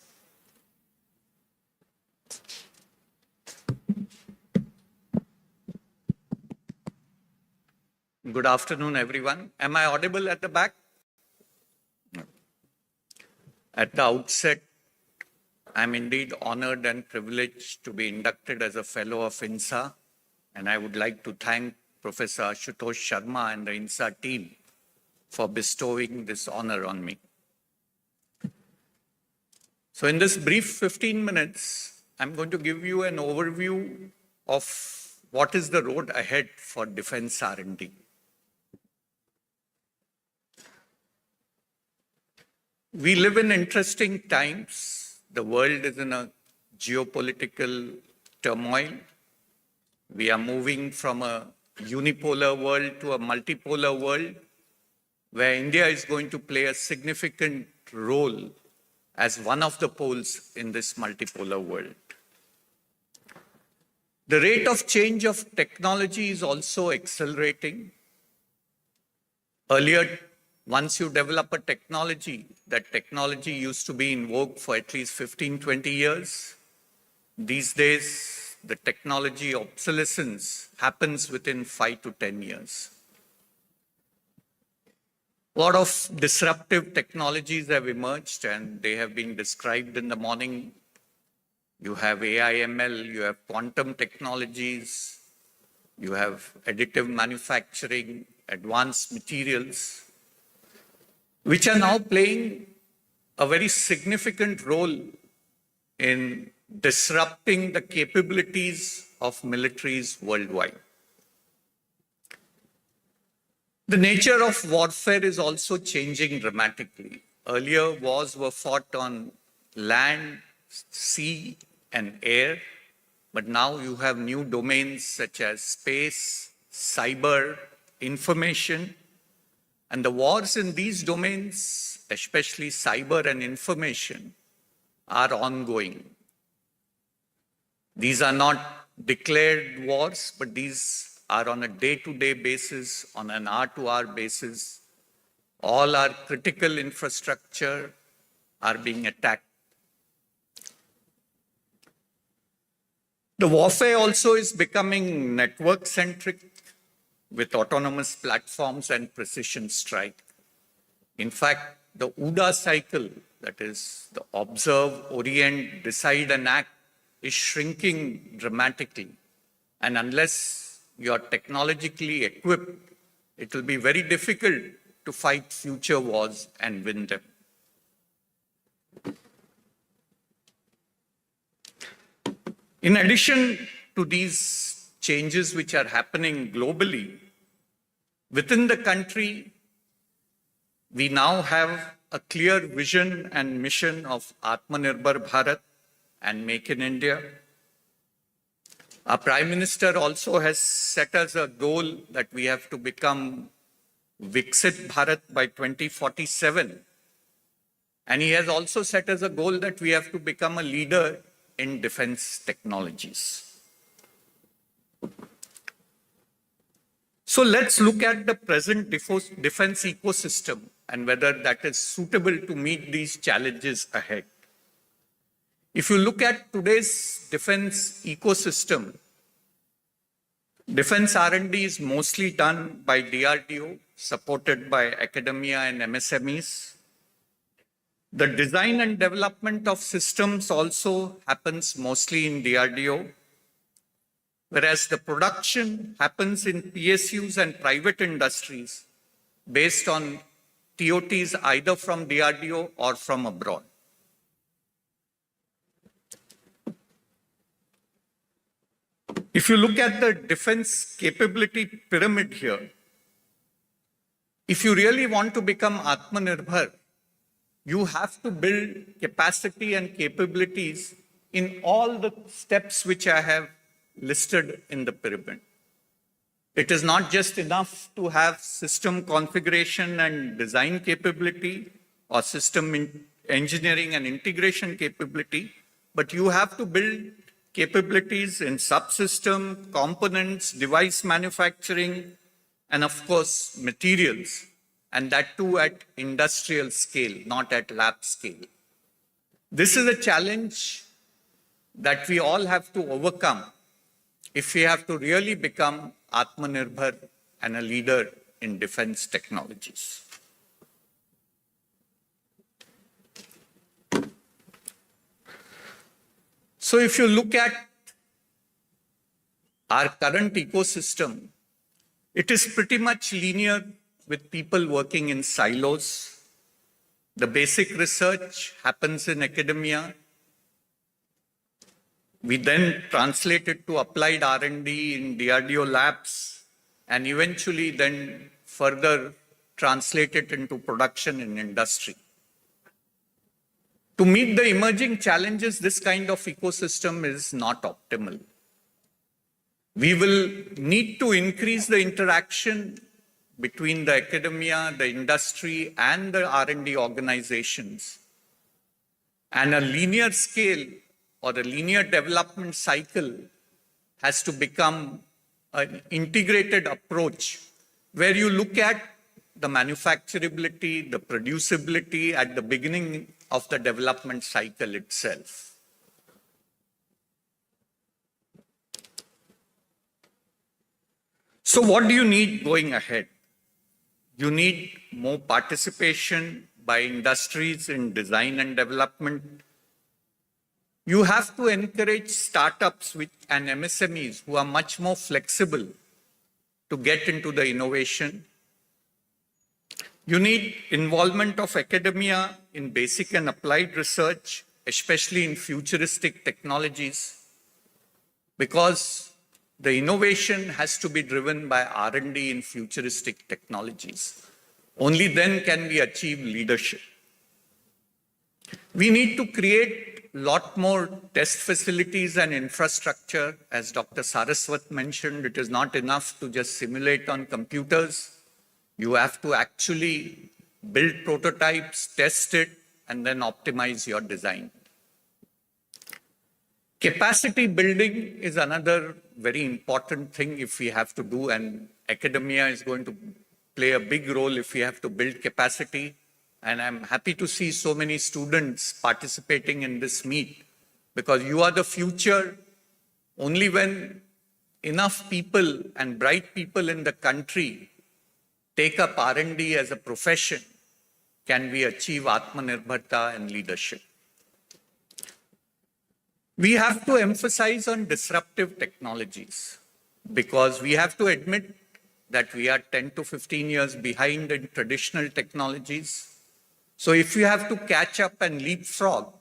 Good afternoon, everyone. Am I audible at the back? At the outset, I'm indeed honored and privileged to be inducted as a fellow of INSA, and I would like to thank Professor Ashutosh Sharma and the INSA team for bestowing this honor on me. So in this brief 15 minutes, I'm going to give you an overview of what is the road ahead for defense R&D. We live in interesting times. The world is in a geopolitical turmoil. We are moving from a unipolar world to a multipolar world, where India is going to play a significant role as one of the poles in this multipolar world. The rate of change of technology is also accelerating. Earlier, once you develop a technology, that technology used to be in vogue for at least 15, 20 years. These days, the technology obsolescence happens within 5 to 10 years. A lot of disruptive technologies have emerged and they have been described in the morning. You have AI, ML, you have quantum technologies, you have additive manufacturing, advanced materials, which are now playing a very significant role in disrupting the capabilities of militaries worldwide. The nature of warfare is also changing dramatically. Earlier, wars were fought on land, sea, and air, but now you have new domains such as space, cyber, information, and the wars in these domains, especially cyber and information, are ongoing. These are not declared wars, but these are on a day-to-day basis, on an hour-to-hour basis. All our critical infrastructure are being attacked. The warfare also is becoming network-centric with autonomous platforms and precision strike. In fact, the OODA cycle, that is the observe, orient, decide and act, is shrinking dramatically. And unless you are technologically equipped, it will be very difficult to fight future wars and win them. In addition to these changes which are happening globally, within the country, we now have a clear vision and mission of Atmanirbhar Bharat and Make in India. Our Prime Minister also has set us a goal that we have to become Viksit Bharat by 2047. And he has also set us a goal that we have to become a leader in defense technologies. So let's look at the present defense ecosystem and whether that is suitable to meet these challenges ahead. If you look at today's defense ecosystem, defense R&D is mostly done by DRDO, supported by academia and MSMEs. The design and development of systems also happens mostly in DRDO, whereas the production happens in PSUs and private industries based on TOTs either from DRDO or from abroad. If you look at the defense capability pyramid here, if you really want to become Atmanirbhar, you have to build capacity and capabilities in all the steps which I have listed in the pyramid. It is not just enough to have system configuration and design capability or system engineering and integration capability, but you have to build capabilities in subsystem, components, device manufacturing, and of course, materials. And that too at industrial scale, not at lab scale. This is a challenge that we all have to overcome if we have to really become Atmanirbhar and a leader in defense technologies. So if you look at our current ecosystem, it is pretty much linear with people working in silos. The basic research happens in academia. We then translate it to applied R&D in DRDO labs, and eventually then further translate it into production in industry. To meet the emerging challenges, this kind of ecosystem is not optimal. We will need to increase the interaction between the academia, the industry, and the R&D organizations. And a linear scale or a linear development cycle has to become an integrated approach where you look at the manufacturability, the producibility at the beginning of the development cycle itself. So what do you need going ahead? You need more participation by industries in design and development. You have to encourage startups and MSMEs who are much more flexible to get into the innovation. You need involvement of academia in basic and applied research, especially in futuristic technologies, because the innovation has to be driven by R&D in futuristic technologies. Only then can we achieve leadership. We need to create a lot more test facilities and infrastructure. As Dr. Saraswat mentioned, it is not enough to just simulate on computers. You have to actually build prototypes, test it, and then optimize your design. Capacity building is another very important thing if we have to do, and academia is going to play a big role if we have to build capacity. And I'm happy to see so many students participating in this meet, because you are the future. Only when enough people and bright people in the country take up R&D as a profession can we achieve Atmanirbharta and leadership. We have to emphasize on disruptive technologies, because we have to admit that we are 10 to 15 years behind in traditional technologies. So if we have to catch up and leapfrog,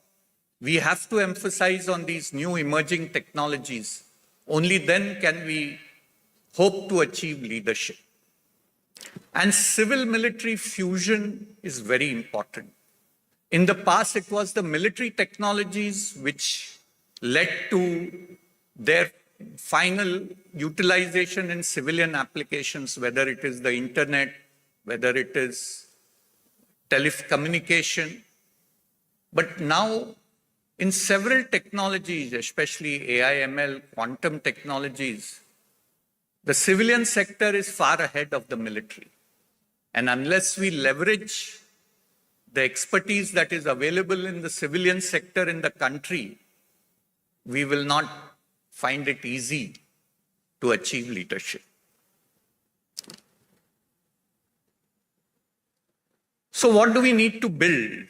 we have to emphasize on these new emerging technologies. Only then can we hope to achieve leadership. And civil-military fusion is very important. In the past, it was the military technologies which led to their final utilization in civilian applications, whether it is the internet, whether it is telecommunication. But now, in several technologies, especially AI, ML, quantum technologies, the civilian sector is far ahead of the military. And unless we leverage the expertise that is available in the civilian sector in the country, we will not find it easy to achieve leadership. So what do we need to build?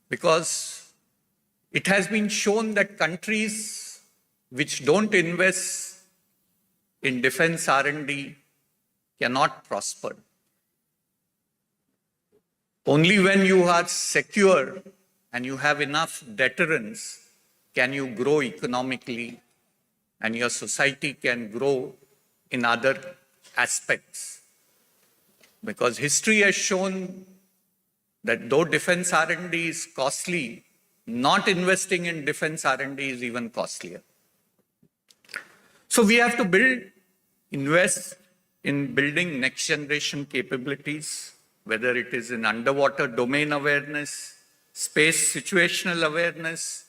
Because it has been shown that countries which don't invest in defense R&D cannot prosper. Only when you are secure and you have enough deterrence can you grow economically, and your society can grow in other aspects. Because history has shown that though defense R&D is costly, not investing in defense R&D is even costlier. So we have to invest in building next generation capabilities, whether it is in underwater domain awareness, space situational awareness,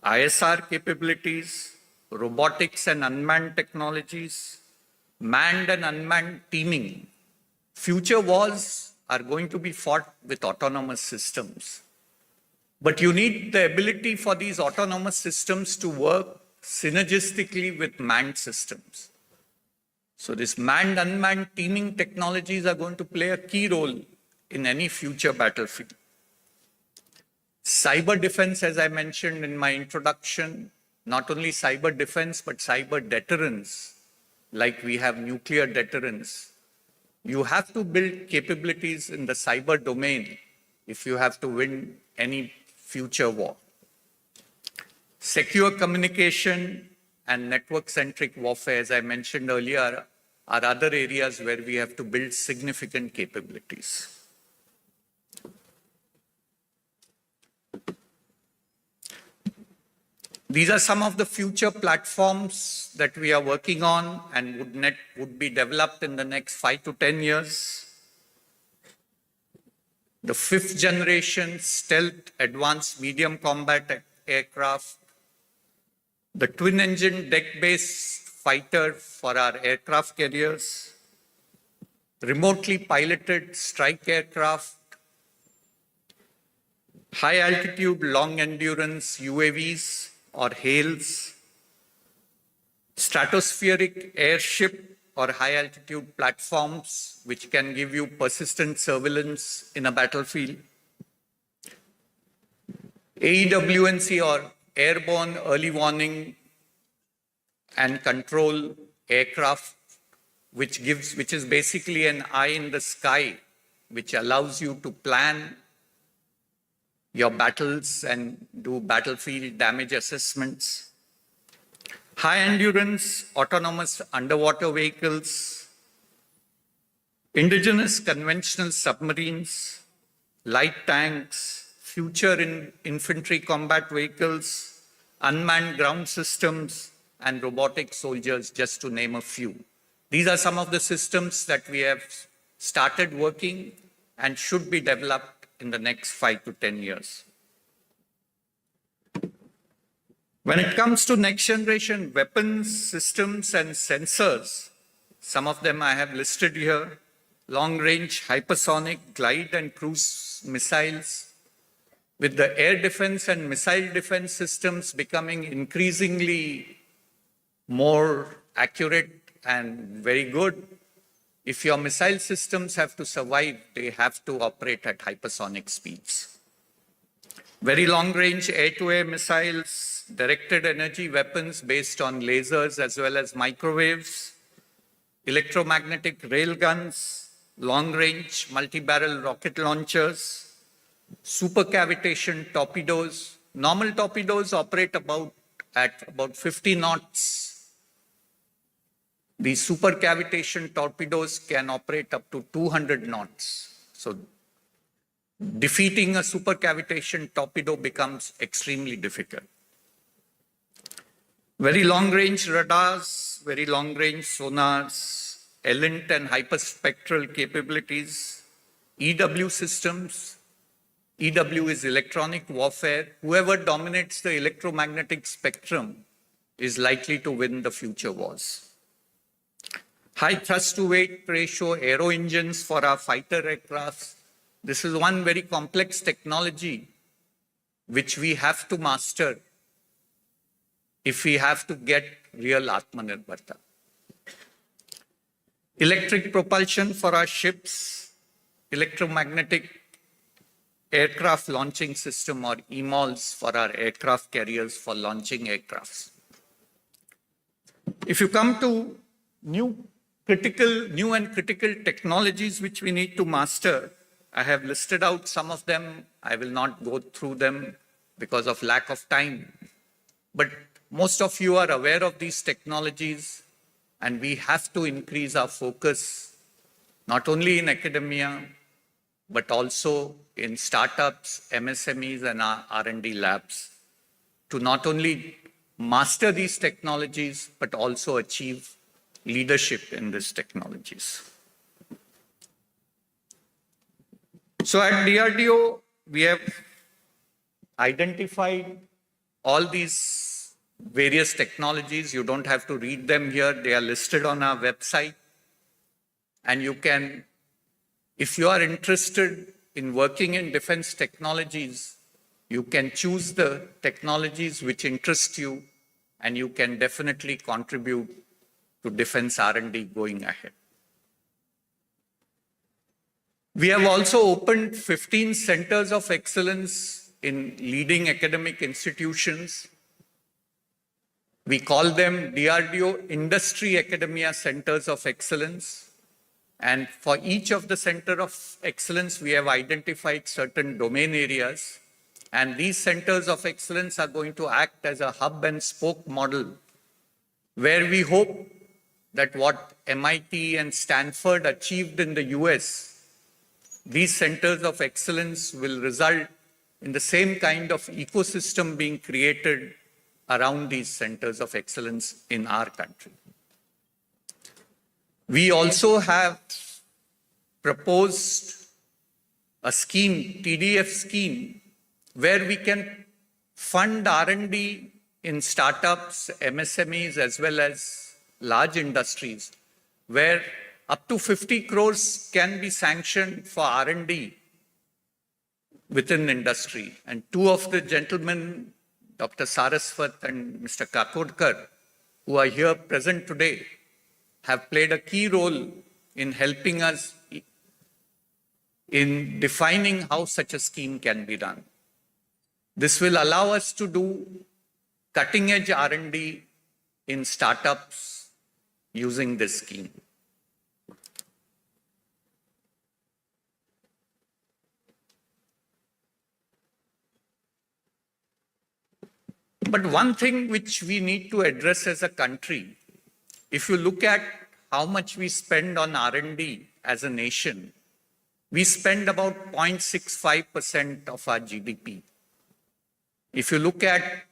ISR capabilities, robotics and unmanned technologies, manned and unmanned teaming. Future wars are going to be fought with autonomous systems. But you need the ability for these autonomous systems to work synergistically with manned systems. So this manned, unmanned teaming technologies are going to play a key role in any future battlefield. Cyber defense, as I mentioned in my introduction, not only cyber defense, but cyber deterrence, like we have nuclear deterrence. You have to build capabilities in the cyber domain if you have to win any future war. Secure communication and network-centric warfare, as I mentioned earlier, are other areas where we have to build significant capabilities. These are some of the future platforms that we are working on and would be developed in the next 5 to 10 years. The 5th generation stealth advanced medium combat aircraft, the twin engine deck-based fighter for our aircraft carriers, remotely piloted strike aircraft, high altitude long endurance UAVs or HALEs, stratospheric airship or high altitude platforms which can give you persistent surveillance in a battlefield, AEWNC or airborne early warning and control aircraft, which is basically an eye in the sky, which allows you to plan your battles and do battlefield damage assessments. High endurance autonomous underwater vehicles, indigenous conventional submarines, light tanks, future infantry combat vehicles, unmanned ground systems, and robotic soldiers, just to name a few. These are some of the systems that we have started working and should be developed in the next 5 to 10 years. When it comes to next generation weapons, systems, and sensors, some of them I have listed here: long-range hypersonic glide and cruise missiles, with the air defense and missile defense systems becoming increasingly more accurate and very good. If your missile systems have to survive, they have to operate at hypersonic speeds. Very long-range air-to-air missiles, directed energy weapons based on lasers as well as microwaves, electromagnetic railguns, long-range multi-barrel rocket launchers, supercavitation torpedoes. Normal torpedoes operate at about 50 knots. These supercavitation torpedoes can operate up to 200 knots. So defeating a supercavitation torpedo becomes extremely difficult. Very long-range radars, very long-range sonars, ELINT and hyperspectral capabilities, EW systems. EW is electronic warfare. Whoever dominates the electromagnetic spectrum is likely to win the future wars. High thrust-to-weight ratio aero engines for our fighter aircrafts. This is one very complex technology which we have to master if we have to get real Atmanirbharta. Electric propulsion for our ships, electromagnetic aircraft launching system or EMALS for our aircraft carriers for launching aircrafts. If you come to new and critical technologies which we need to master, I have listed out some of them. I will not go through them because of lack of time. But most of you are aware of these technologies, and we have to increase our focus, not only in academia, but also in startups, MSMEs, and our R&D labs, to not only master these technologies, but also achieve leadership in these technologies. So at DRDO, we have identified all these various technologies. You don't have to read them here. They are listed on our website. And you can, if you are interested in working in defense technologies, you can choose the technologies which interest you, and you can definitely contribute to defense R&D going ahead. We have also opened 15 centers of excellence in leading academic institutions. We call them DRDO Industry Academia Centers of Excellence. And for each of the center of excellence, we have identified certain domain areas. And these centers of excellence are going to act as a hub and spoke model, where we hope that what MIT and Stanford achieved in the US, these centers of excellence will result in the same kind of ecosystem being created around these centers of excellence in our country. We also have proposed a scheme, TDF scheme, where we can fund R&D in startups, MSMEs, as well as large industries, where up to 50 crores can be sanctioned for R&D within industry. And two of the gentlemen, Dr. Saraswat and Mr. Kakodkar, who are here present today, have played a key role in helping us in defining how such a scheme can be done. This will allow us to do cutting-edge R&D in startups using this scheme. But one thing which we need to address as a country, if you look at how much we spend on R&D as a nation, we spend about 0.65% of our GDP. If you look at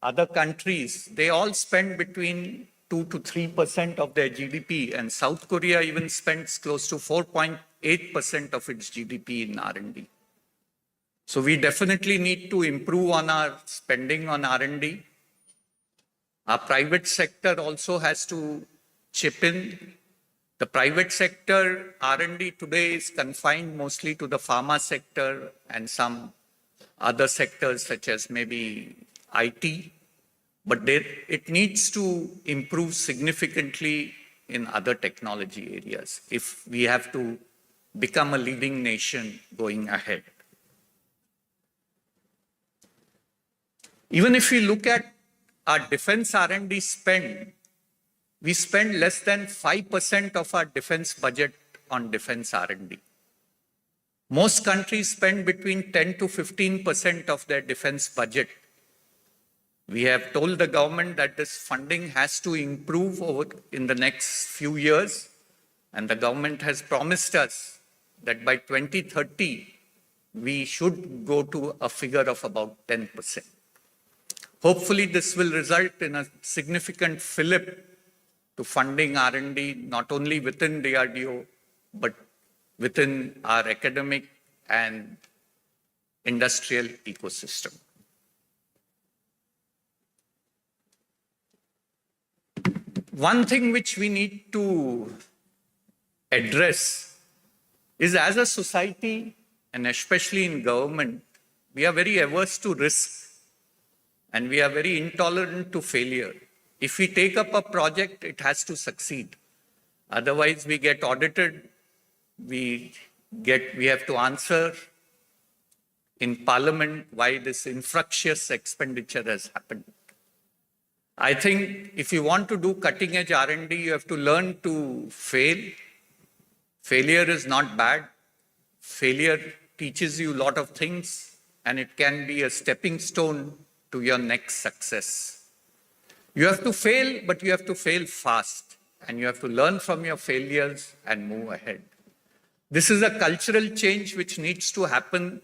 other countries, they all spend between 2 to 3% of their GDP, and South Korea even spends close to 4.8% of its GDP in R&D. So we definitely need to improve on our spending on R&D. Our private sector also has to chip in. The private sector R&D today is confined mostly to the pharma sector and some other sectors such as maybe IT, but it needs to improve significantly in other technology areas if we have to become a leading nation going ahead. Even if we look at our defense R&D spend, we spend less than 5% of our defense budget on defense R&D. Most countries spend between 10 to 15% of their defense budget. We have told the government that this funding has to improve in the next few years, and the government has promised us that by 2030, we should go to a figure of about 10%. Hopefully, this will result in a significant fillip to funding R&D, not only within DRDO, but within our academic and industrial ecosystem. One thing which we need to address is, as a society, and especially in government, we are very averse to risk and we are very intolerant to failure. If we take up a project, it has to succeed. Otherwise, we get audited, we have to answer in Parliament why this infructuous expenditure has happened. I think if you want to do cutting-edge R&D, you have to learn to fail. Failure is not bad. Failure teaches you a lot of things, and it can be a stepping stone to your next success. You have to fail, but you have to fail fast, and you have to learn from your failures and move ahead. This is a cultural change which needs to happen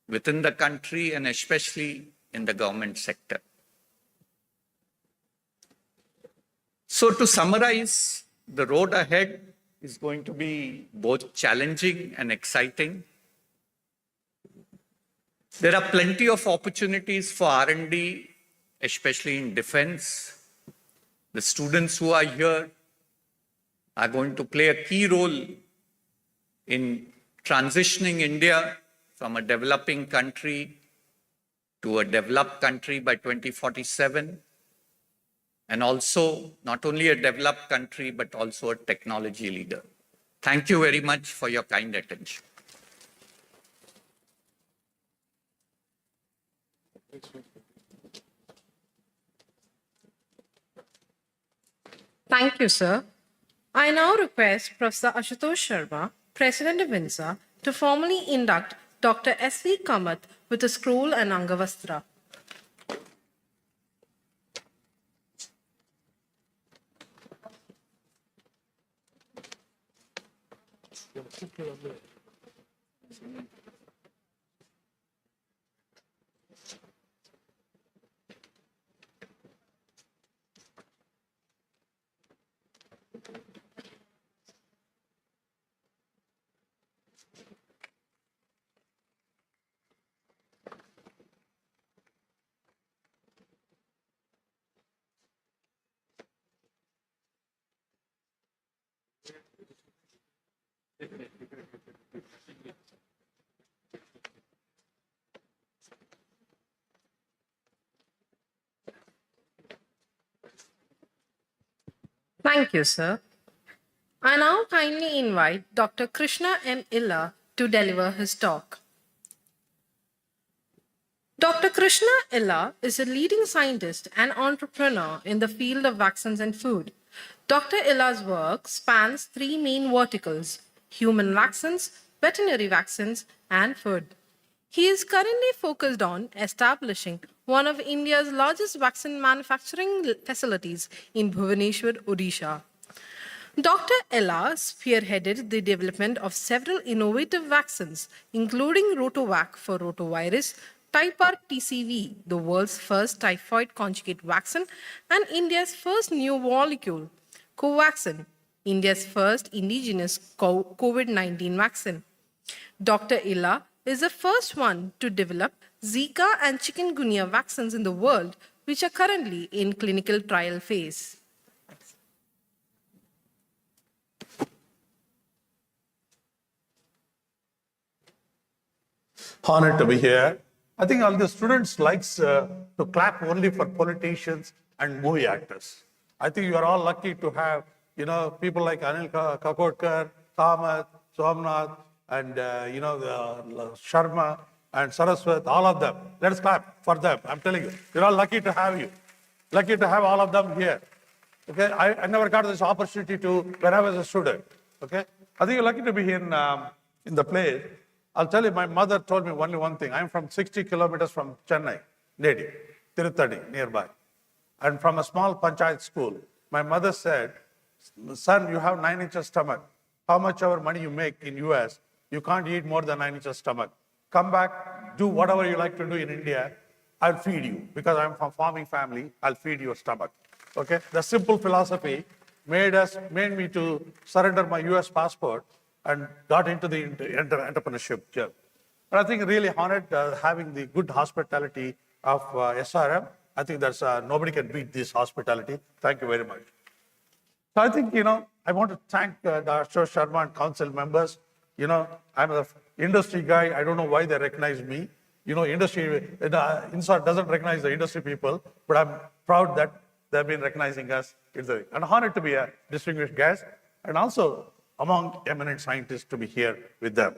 within the country and especially in the government sector. So to summarize, the road ahead is going to be both challenging and exciting. There are plenty of opportunities for R&D, especially in defense. The students who are here are going to play a key role in transitioning India from a developing country to a developed country by 2047. And also not only a developed country, but also a technology leader. Thank you very much for your kind attention. Thank you, sir. I now request Professor Ashutosh Sharma, President of INSA, to formally induct Dr. S.V. Kamath with a scroll and Angavastra. Thank you, sir. I now kindly invite Dr. Krishna M. Illa to deliver his talk. Dr. Krishna Illa is a leading scientist and entrepreneur in the field of vaccines and food. Dr. Illa's work spans three main verticals: human vaccines, veterinary vaccines, and food. He is currently focused on establishing one of India's largest vaccine manufacturing facilities in Bhubaneswar, Odisha. Dr. Ella spearheaded the development of several innovative vaccines, including Rotovac for rotavirus, Type R TCV, the world's first typhoid conjugate vaccine, and India's first new molecule, Covaxin, India's first indigenous COVID-19 vaccine. Dr. Ella is the first one to develop Zika and chikungunya vaccines in the world, which are currently in clinical trial phase. Honored to be here. I think all the students likes to clap only for politicians and movie actors. I think you are all lucky to have, people like Anil Kakodkar, Kamath, Somanath, and, Sharma and Saraswat, all of them. Let us clap for them. I'm telling you, you're all lucky to have you. Lucky to have all of them here. Okay, I never got this opportunity to when I was a student. Okay, I think you're lucky to be here in the place. I'll tell you, my mother told me only one thing. I'm from 60 kilometers from Chennai, native, Tirutadi, nearby. And from a small panchayat school, my mother said, son, you have 9 inches stomach. How much ever money you make in US, you can't eat more than 9 inches stomach. Come back, do whatever you like to do in India, I'll feed you. Because I'm from farming family, I'll feed your stomach. Okay, the simple philosophy made me to surrender my US passport and got into the entrepreneurship job. And I think really honored having the good hospitality of SRM. I think that's nobody can beat this hospitality. Thank you very much. So I think, I want to thank Dr. Sharma and council members. I'm an industry guy. I don't know why they recognize me. Industry, INSA doesn't recognize the industry people, but I'm proud that they've been recognizing us. And honored to be a distinguished guest, and also among eminent scientists to be here with them.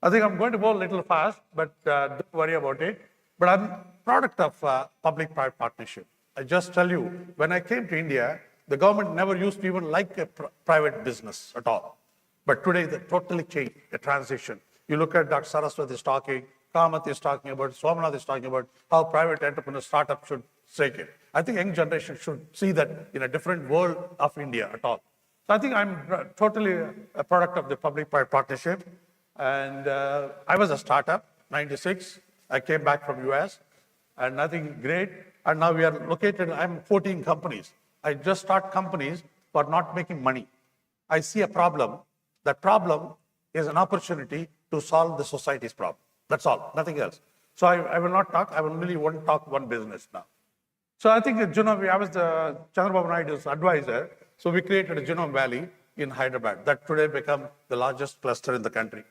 I think I'm going to go a little fast, but don't worry about it. But I'm a product of public-private partnership. I just tell you, when I came to India, the government never used to even like a private business at all. But today, they totally changed the transition. You look at Dr. Saraswat is talking, Kamath is talking about, Somanath is talking about how private entrepreneurs, startups should take it. I think young generation should see that in a different world of India at all. So I think I'm totally a product of the public-private partnership. And I was a startup, 96. I came back from US, and nothing great. And now we are located, I'm 14 companies. I just start companies for not making money. I see a problem. That problem is an opportunity to solve the society's problem. That's all, nothing else. So I will not talk. I will really want to talk one business now. So I think, I was the Chandrababu Naidu's advisor. So we created a Genome Valley in Hyderabad that today become the largest cluster in the country.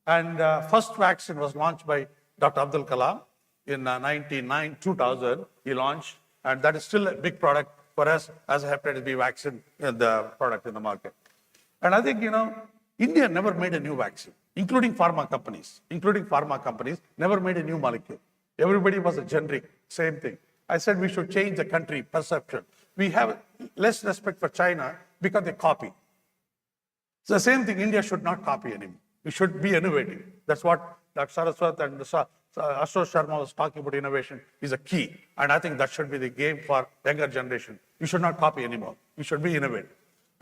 And first vaccine was launched by Dr. Abdul Kalam in 2000. He launched, and that is still a big product for us as a hepatitis B vaccine, the product in the market. And I think, India never made a new vaccine, including pharma companies. Never made a new molecule. Everybody was a generic, same thing. I said we should change the country perception. We have less respect for China because they copy. It's the same thing, India should not copy anymore. We should be innovative. That's what Dr. Saraswat and Ashok Sharma was talking about. Innovation is a key. And I think that should be the game for younger generation. We should not copy anymore. We should be innovative.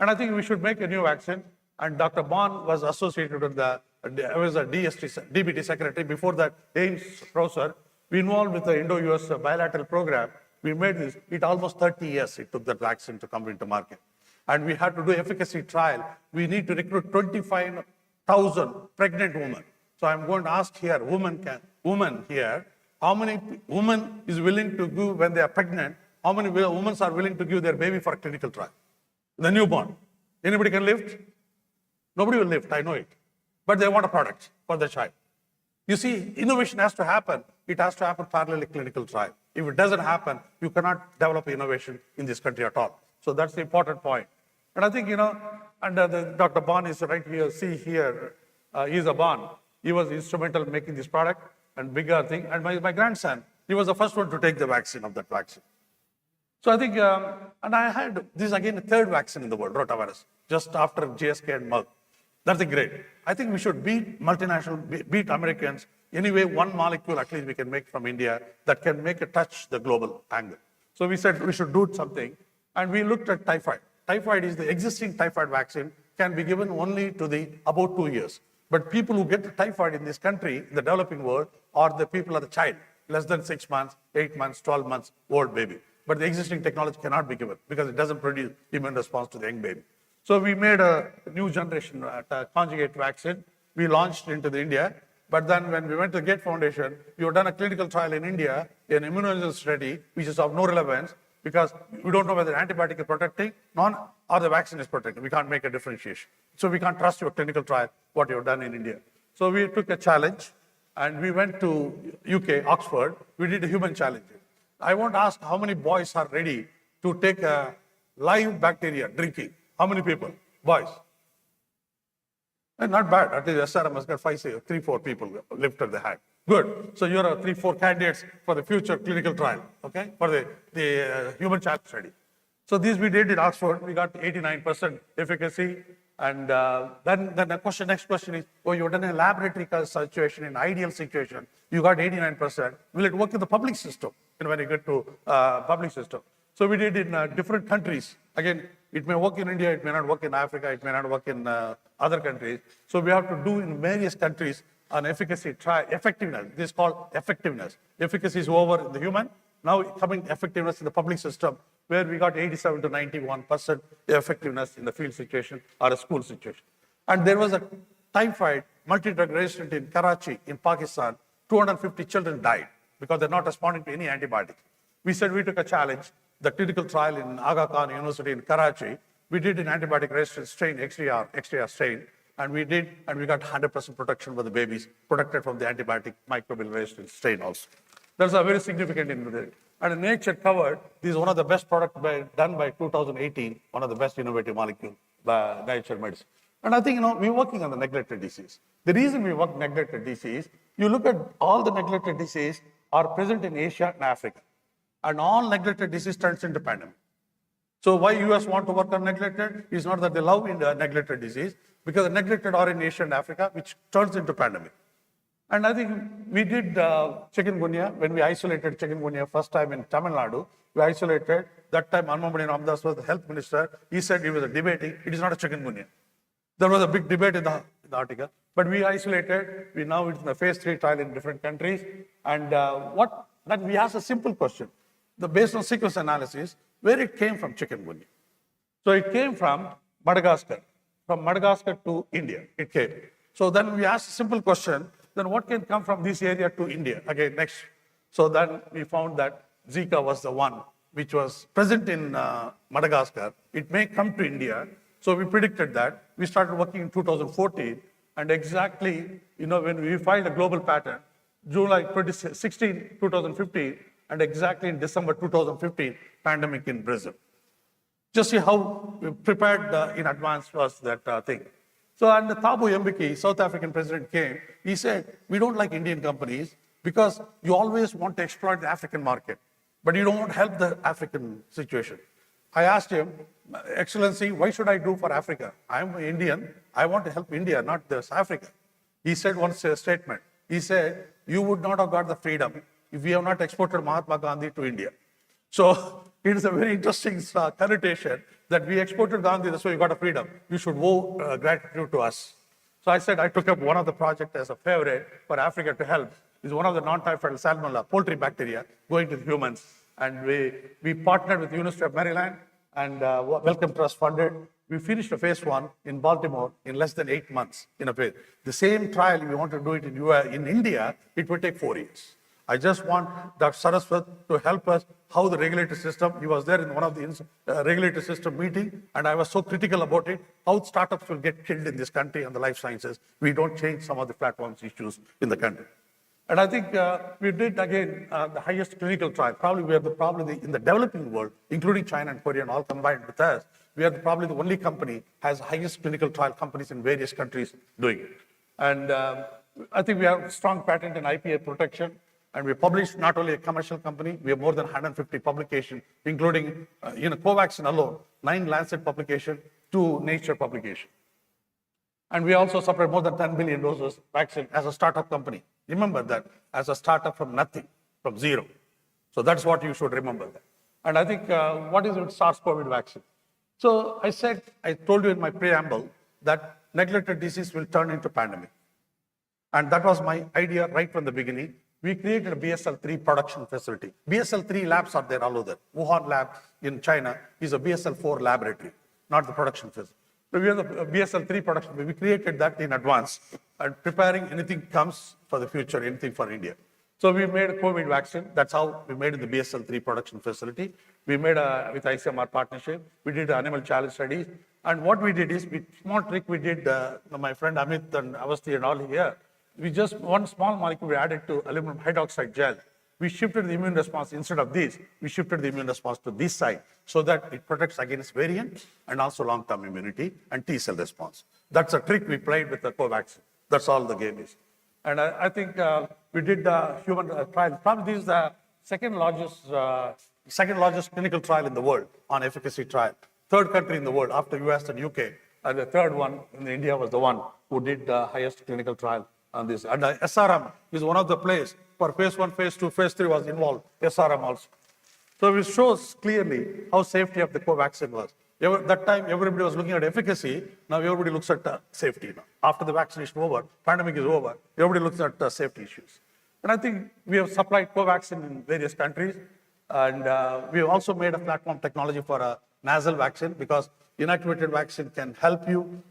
And I think we should make a new vaccine. And Dr. Bond was associated with I was a DBT secretary. Before that, Ames professor. We involved with the Indo-US bilateral program. We made this, it almost 30 years it took that vaccine to come into market. And we had to do efficacy trial. We need to recruit 25,000 pregnant women. So I'm going to ask here, women here, how many women is willing to give when they are pregnant, how many women are willing to give their baby for a clinical trial? The newborn. Anybody can lift? Nobody will lift, I know it. But they want a product for the child. You see, innovation has to happen. It has to happen parallel clinical trial. If it doesn't happen, you cannot develop innovation in this country at all. So that's the important point. And I think, and Dr. Bond is right here, see here, he's a Bond. He was instrumental in making this product and bigger thing. And my grandson, he was the first one to take the vaccine of that vaccine. So I think, and I had, this is again the third vaccine in the world, rotavirus, just after GSK and Merck. That's great. I think we should beat multinational, beat Americans. Anyway, one molecule at least we can make from India that can make a touch the global angle. So we said we should do something, and we looked at typhoid. Typhoid is the existing typhoid vaccine, can be given only to the about 2 years. But people who get the typhoid in this country, in the developing world, are the people of the child, less than 6 months, 8 months, 12 months old baby. But the existing technology cannot be given because it doesn't produce immune response to the young baby. So we made a new generation conjugate vaccine. We launched into the India. But then when we went to the Gates Foundation, we have done a clinical trial in India, an immunological study, which is of no relevance because we don't know whether the antibiotic is protecting or the vaccine is protecting. We can't make a differentiation. So we can't trust your clinical trial, what you have done in India. So we took a challenge and we went to UK, Oxford. We did a human challenge. I want to ask how many boys are ready to take a live bacteria drinking. How many people? Boys. And not bad. At least SRMIST got 3-4 people lifted the hand. Good. So you're 3-4 candidates for the future clinical trial, okay? For the human challenge study. So these we did in Oxford. We got 89% efficacy. And then the next question is, oh, you've done a laboratory situation, in ideal situation. You got 89%. Will it work in the public system? When you get to public system. So we did in different countries. Again, it may work in India, it may not work in Africa, it may not work in other countries. So we have to do in various countries an efficacy trial, effectiveness. This is called effectiveness. Efficacy is over in the human. Now coming effectiveness in the public system, where we got 87 to 91% effectiveness in the field situation or a school situation. And there was a typhoid multi-drug resistant in Karachi, in Pakistan. 250 children died because they're not responding to any antibiotic. We said we took a challenge. The clinical trial in Aga Khan University in Karachi, we did an antibiotic resistant strain, XDR strain, and we got 100% protection for the babies, protected from the antibiotic microbial resistant strain also. That's a very significant ingredient. And Nature covered, this is one of the best products done by 2018, one of the best innovative molecules by Nature Medicine. And I think, we're working on the neglected disease. The reason we work neglected disease, you look at all the neglected disease are present in Asia and Africa. And all neglected disease turns into pandemic. So why US want to work on neglected is not that they love neglected disease, because the neglected are in Asia and Africa, which turns into pandemic. And I think we did chikungunya, when we isolated chikungunya first time in Tamil Nadu, we isolated, that time Anmamani Ramdas was the health minister, he said he was debating, it is not a chikungunya. There was a big debate in the article, but we isolated, we now it's in the phase 3 trial in different countries, and then we asked a simple question. Based on sequence analysis, where it came from chikungunya. So it came from Madagascar to India, it came. So then we asked a simple question, then what can come from this area to India? Again, next. So then we found that Zika was the one which was present in Madagascar. It may come to India. So we predicted that. We started working in 2014, and exactly, when we filed a global patent, July 2016, 2015, and exactly in December 2015, pandemic in Brazil. Just see how prepared in advance was that thing. So, and Thabo Mbeki, South African president, came. He said, we don't like Indian companies because you always want to exploit the African market, but you don't help the African situation. I asked him, Excellency, why should I do for Africa? I'm Indian. I want to help India, not this Africa. He said one statement. He said, you would not have got the freedom if we have not exported Mahatma Gandhi to India. So it is a very interesting connotation that we exported Gandhi, that's why you got a freedom. You should owe gratitude to us. So I said I took up one of the projects as a favorite for Africa to help. It's one of the non-typhoid salmonella, poultry bacteria, going to the humans. And we partnered with the University of Maryland and Wellcome Trust funded. We finished a phase 1 in Baltimore in less than 8 months in a phase. The same trial, if we want to do it in India, it would take 4 years. I just want Dr. Saraswat to help us how the regulatory system, he was there in one of the regulatory system meeting, and I was so critical about it, how startups will get killed in this country and the life sciences. We don't change some of the platforms issues in the country. And I think we did, again, the highest clinical trial. Probably we are probably in the developing world, including China and Korea, and all combined with us, we are probably the only company has highest clinical trial companies in various countries doing it. And I think we have strong patent and IP protection. And we published not only a commercial company, we have more than 150 publications, including Covaxin alone, 9 Lancet publications, 2 Nature publications. And we also supplied more than 10 billion doses vaccine as a startup company. Remember that, as a startup from nothing, from zero. So that's what you should remember that. And I think, what is it, SARS-CoV vaccine? So I told you in my preamble that neglected disease will turn into pandemic. And that was my idea right from the beginning. We created a BSL-3 production facility. BSL-3 labs are there all over. Wuhan lab in China is a BSL-4 laboratory, not the production facility. So we have the BSL-3 production. We created that in advance and preparing anything comes for the future, anything for India. So we made a COVID vaccine. That's how we made the BSL-3 production facility. We made with ICMR partnership. We did animal challenge studies. And what we did is, small trick we did, my friend Amit and Avasti and all here, we just, one small molecule we added to aluminum hydroxide gel. We shifted the immune response, instead of this, we shifted the immune response to this side so that it protects against variant and also long-term immunity and T-cell response. That's a trick we played with the Covaxin. That's all the game is. And I think we did the human trial. Probably this is the second largest clinical trial in the world on efficacy trial. Third country in the world after US and UK. And the third one in India was the one who did the highest clinical trial on this. And SRM is one of the players for phase 1, phase 2, phase 3 was involved, SRM also. So it shows clearly how safety of the Covaxin was. That time, everybody was looking at efficacy. Now everybody looks at safety now. After the vaccination over, pandemic is over, everybody looks at safety issues. And I think we have supplied Covaxin in various countries. And we have also made a platform technology for a nasal vaccine, because inactivated vaccine can help you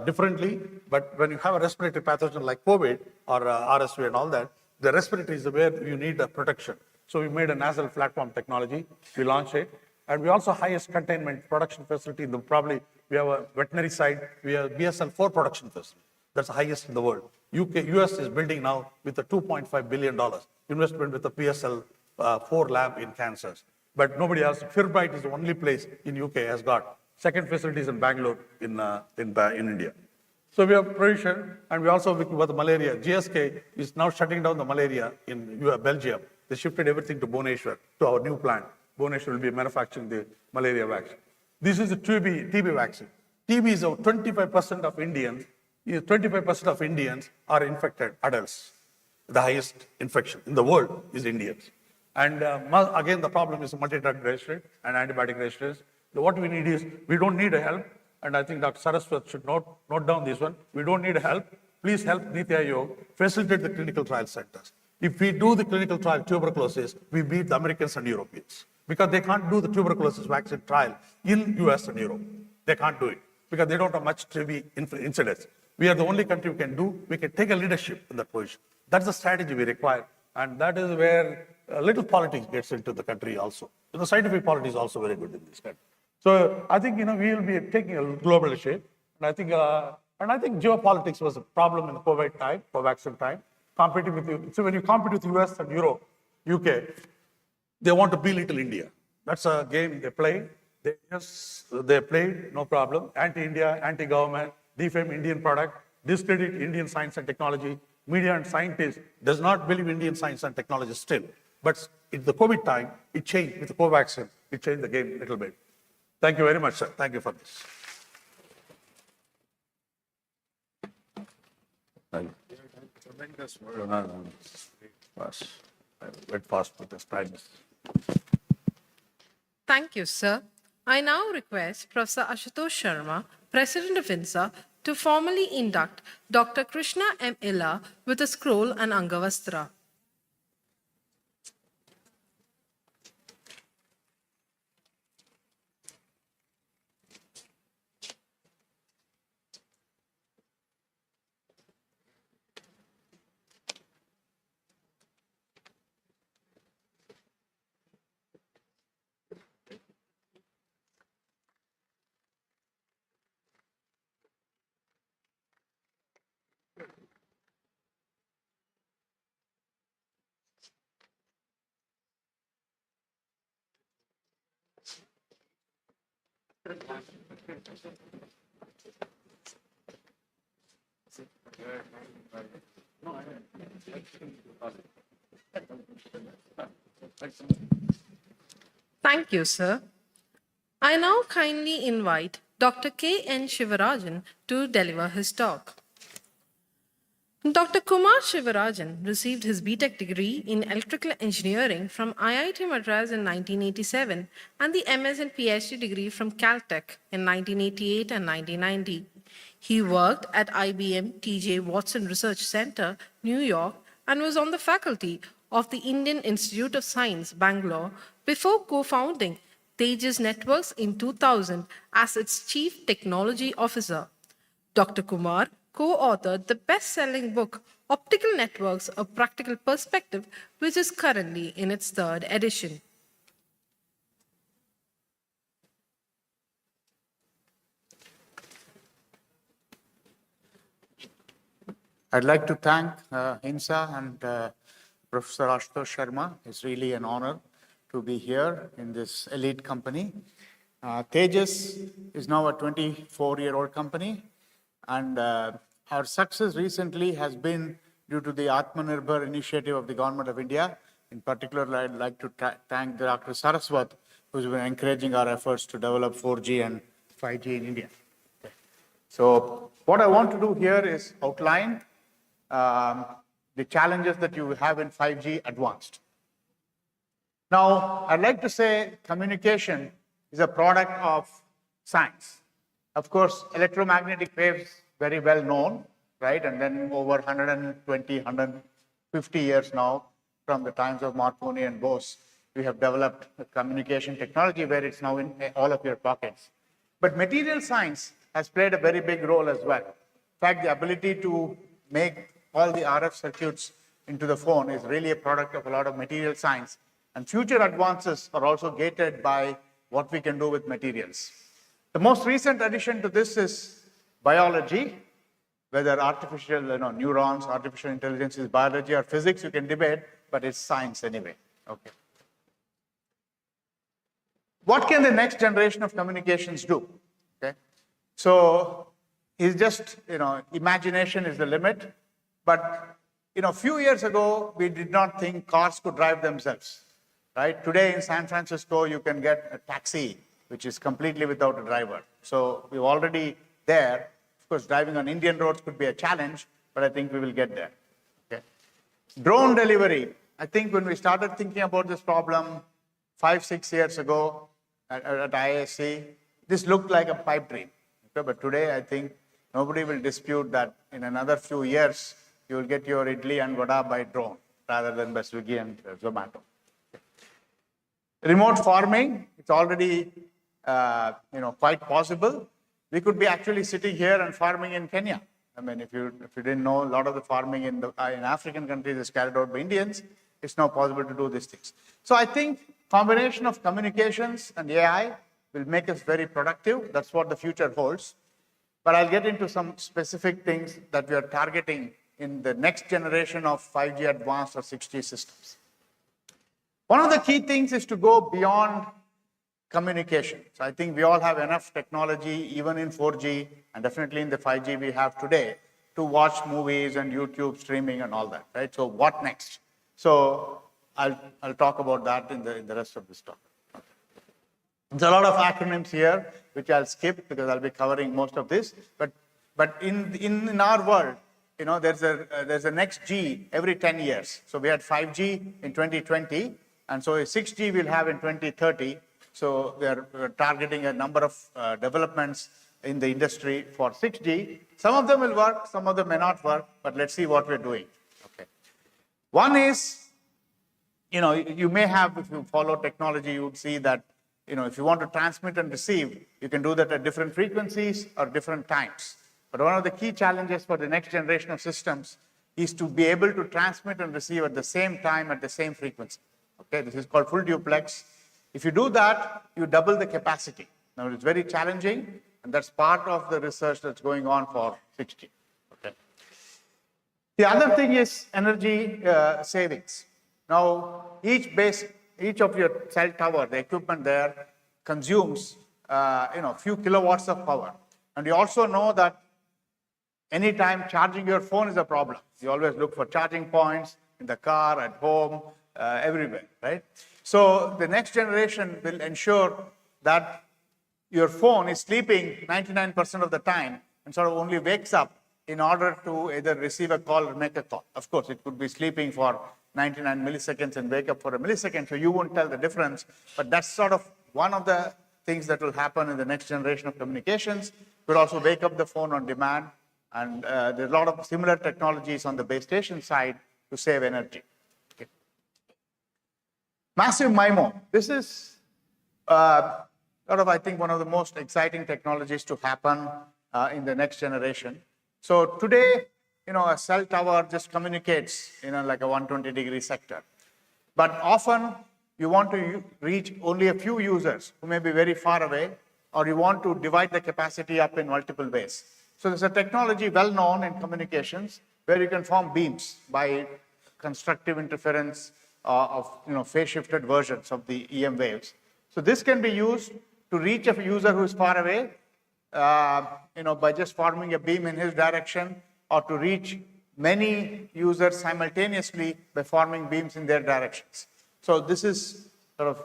differently. But when you have a respiratory pathogen like COVID or RSV and all that, the respiratory is where you need a protection. So we made a nasal platform technology. We launched it. And we also highest containment production facility. We have a veterinary side. We have BSL-4 production facility. That's the highest in the world. US is building now with a $2.5 billion investment with a BSL-4 lab in Kansas. But nobody else. Firbright is the only place in UK has got. Second facility is in Bangalore in India. So we have provision, and we also with the malaria. GSK is now shutting down the malaria in Belgium. They shifted everything to Bhubaneswar, to our new plant. Bhubaneswar will be manufacturing the malaria vaccine. This is the TB vaccine. TB is 25% of Indians. 25% of Indians are infected adults. The highest infection in the world is Indians. And again, the problem is multi-drug resistance and antibiotic resistance. What we need is, we don't need help. And I think Dr. Saraswat should note down this one. We don't need help. Please help Niti Aayog facilitate the clinical trial centers. If we do the clinical trial tuberculosis, we beat the Americans and Europeans, because they can't do the tuberculosis vaccine trial in US and Europe. They can't do it because they don't have much TB incidence. We are the only country who can do. We can take a leadership in that position. That's the strategy we require. And that is where little politics gets into the country also. The scientific politics is also very good in this country. So I think, we will be taking a global shape. And I think geopolitics was a problem in the COVID time, Covaxin time. Competing with you. So when you compete with US and Europe, UK, they want to belittle India. That's a game they play. They played, no problem. Anti-India, anti-government, defame Indian product, discredit Indian science and technology. Media and scientists does not believe Indian science and technology still. But in the COVID time, it changed with the Covaxin. It changed the game a little bit. Thank you very much, sir. Thank you for this. Tremendous work. I went fast with this time. Thank you, sir. I now request Professor Ashutosh Sharma, President of INSA, to formally induct Dr. Krishna M. Illa with a scroll and Angavastra. Thank you, sir. I now kindly invite Dr. K.N. Shivarajan to deliver his talk. Dr. Kumar Shivarajan received his B.Tech degree in Electrical Engineering from IIT Madras in 1987 and the MS and PhD degree from Caltech in 1988 and 1990. He worked at IBM TJ Watson Research Center, New York, and was on the faculty of the Indian Institute of Science, Bangalore, before co-founding Tejas Networks in 2000 as its Chief Technology Officer. Dr. Kumar co-authored the best-selling book, Optical Networks, A Practical Perspective, which is currently in its 3rd edition. I'd like to thank INSA and Professor Ashutosh Sharma. It's really an honor to be here in this elite company. Tejas is now a 24-year-old company, and our success recently has been due to the Atmanirbhar initiative of the Government of India. In particular, I'd like to thank Dr. Saraswat, who's been encouraging our efforts to develop 4G and 5G in India. So what I want to do here is outline the challenges that you have in 5G advanced. Now, I'd like to say communication is a product of science. Of course, electromagnetic waves, very well known, right? And then over 120, 150 years now, from the times of Marconi and Bose, we have developed a communication technology where it's now in all of your pockets. But material science has played a very big role as well. In fact, the ability to make all the RF circuits into the phone is really a product of a lot of material science. And future advances are also gated by what we can do with materials. The most recent addition to this is biology, whether artificial neurons, artificial intelligence is biology or physics, you can debate, but it's science anyway. Okay. What can the next generation of communications do? Okay. So it's just, imagination is the limit. But, a few years ago, we did not think cars could drive themselves, right? Today in San Francisco, you can get a taxi, which is completely without a driver. So we're already there. Of course, driving on Indian roads could be a challenge, but I think we will get there. Okay. Drone delivery. I think when we started thinking about this problem 5-6 years ago at ISC, this looked like a pipe dream. Okay. But today, I think nobody will dispute that in another few years, you will get your idli and vada by drone rather than by Swiggy and Zomato. Okay. Remote farming, it's already quite possible. We could be actually sitting here and farming in Kenya. I mean, if you didn't know, a lot of the farming in African countries is carried out by Indians. It's now possible to do these things. So I think combination of communications and AI will make us very productive. That's what the future holds. But I'll get into some specific things that we are targeting in the next generation of 5G advanced or 6G systems. One of the key things is to go beyond communication. So I think we all have enough technology, even in 4G and definitely in the 5G we have today, to watch movies and YouTube streaming and all that, right? So what next? So I'll talk about that in the rest of this talk. There's a lot of acronyms here, which I'll skip because I'll be covering most of this. But in our world, there's a next G every 10 years. So we had 5G in 2020, and so 6G we'll have in 2030. So we're targeting a number of developments in the industry for 6G. Some of them will work, some of them may not work, but let's see what we're doing. Okay. One is, you may have, if you follow technology, you would see that, if you want to transmit and receive, you can do that at different frequencies or different times. But one of the key challenges for the next generation of systems is to be able to transmit and receive at the same time at the same frequency. Okay, this is called full duplex. If you do that, you double the capacity. Now, it's very challenging, and that's part of the research that's going on for 6G. Okay. The other thing is energy savings. Now, each of your cell tower, the equipment there, consumes few kilowatts of power. And you also know that anytime charging your phone is a problem. You always look for charging points in the car, at home, everywhere, right? So the next generation will ensure that your phone is sleeping 99% of the time and sort of only wakes up in order to either receive a call or make a call. Of course, it could be sleeping for 99 milliseconds and wake up for a millisecond, so you won't tell the difference. But that's sort of one of the things that will happen in the next generation of communications. Could also wake up the phone on demand. And there's a lot of similar technologies on the base station side to save energy. Okay. Massive MIMO. This is I think, one of the most exciting technologies to happen in the next generation. So today, a cell tower just communicates in like a 120-degree sector. But often, you want to reach only a few users who may be very far away, or you want to divide the capacity up in multiple ways. So there's a technology well known in communications where you can form beams by constructive interference of phase-shifted versions of the EM waves. So this can be used to reach a user who is far away, by just forming a beam in his direction, or to reach many users simultaneously by forming beams in their directions. So this is sort of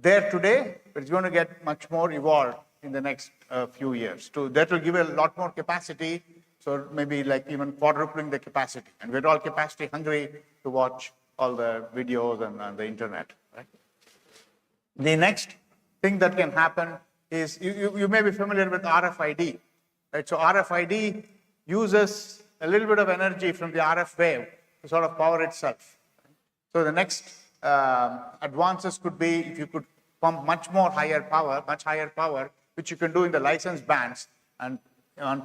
there today, but it's going to get much more evolved in the next few years. That will give a lot more capacity, so maybe like even quadrupling the capacity. And we're all capacity hungry to watch all the videos and the internet. Right? The next thing that can happen is, you may be familiar with RFID. Right? So RFID uses a little bit of energy from the RF wave to sort of power itself. So the next advances could be if you could pump much higher power, which you can do in the licensed bands and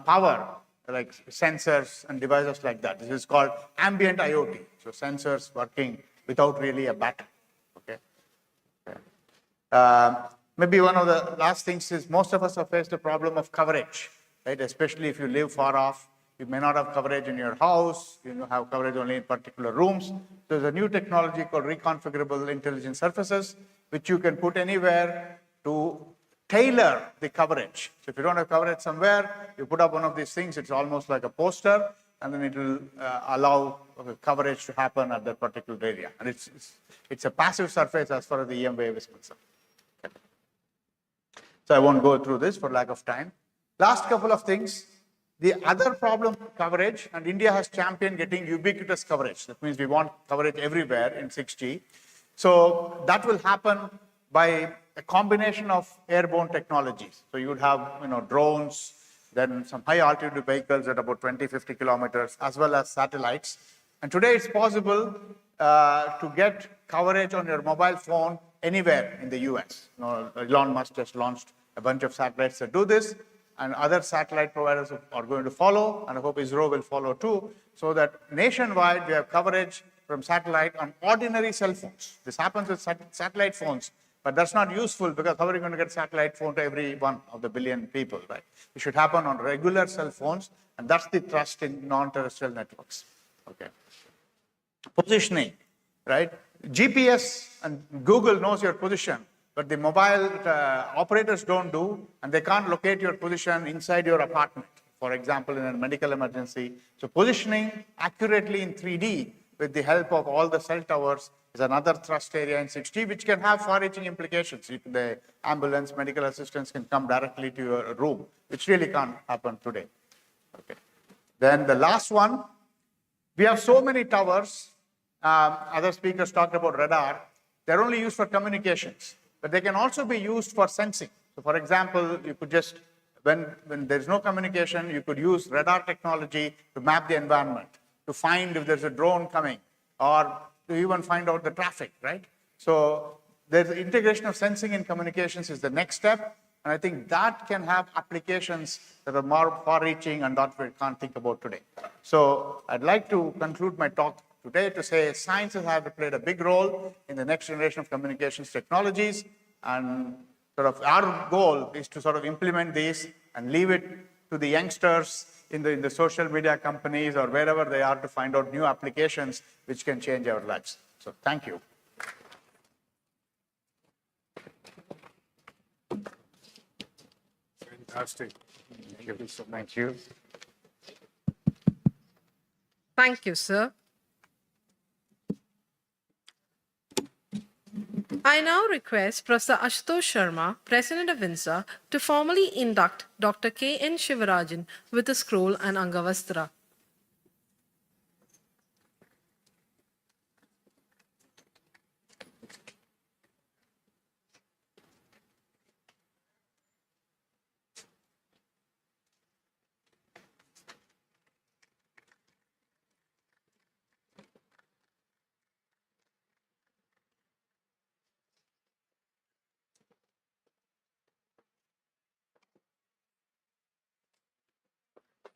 power like sensors and devices like that. This is called ambient IoT. So sensors working without really a battery. Okay. Maybe one of the last things is most of us have faced the problem of coverage, right? Especially if you live far off, you may not have coverage in your house, you have coverage only in particular rooms. There's a new technology called reconfigurable intelligent surfaces, which you can put anywhere to tailor the coverage. So if you don't have coverage somewhere, you put up one of these things, it's almost like a poster, and then it will allow coverage to happen at that particular area. And it's a passive surface as far as the EM wave is concerned. Okay. So I won't go through this for lack of time. Last couple of things. The other problem with coverage, and India has championed getting ubiquitous coverage. That means we want coverage everywhere in 6G. So that will happen by a combination of airborne technologies. So you would have drones, then some high altitude vehicles at about 20-50 kilometers, as well as satellites. And today it's possible to get coverage on your mobile phone anywhere in the US. Elon Musk just launched a bunch of satellites that do this, and other satellite providers are going to follow, and I hope ISRO will follow too, so that nationwide we have coverage from satellite on ordinary cell phones. This happens with satellite phones, but that's not useful because how are you going to get satellite phone to every one of the billion people, right? It should happen on regular cell phones, and that's the trust in non-terrestrial networks. Okay. Positioning, right? GPS and Google knows your position, but the mobile operators don't do, and they can't locate your position inside your apartment, for example, in a medical emergency. So positioning accurately in 3D with the help of all the cell towers is another thrust area in 6G, which can have far-reaching implications. The ambulance, medical assistance can come directly to your room, which really can't happen today. Okay. Then the last one, we have so many towers. Other speakers talked about radar. They're only used for communications, but they can also be used for sensing. So for example, you could just, when there's no communication, you could use radar technology to map the environment, to find if there's a drone coming, or to even find out the traffic, right? So there's the integration of sensing in communications is the next step, and I think that can have applications that are more far-reaching and that we can't think about today. So I'd like to conclude my talk today to say science has played a big role in the next generation of communications technologies, and sort of our goal is to sort of implement these and leave it to the youngsters in the social media companies or wherever they are to find out new applications which can change our lives. So thank you. Fantastic. Thank you. Thank you, sir. I now request Professor Ashutosh Sharma, President of INSA, to formally induct Dr. K.N. Shivarajan with a scroll and Angavastra.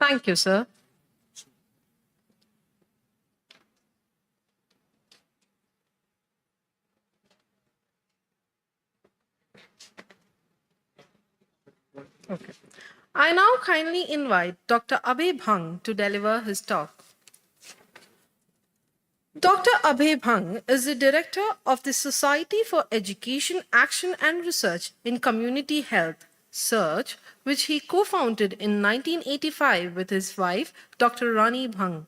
Thank you, sir. Okay. I now kindly invite Dr. Abhay Bhang to deliver his talk. Dr. Abhay Bhang is the director of the Society for Education, Action and Research in Community Health, SEARCH, which he co-founded in 1985 with his wife, Dr. Rani Bhang.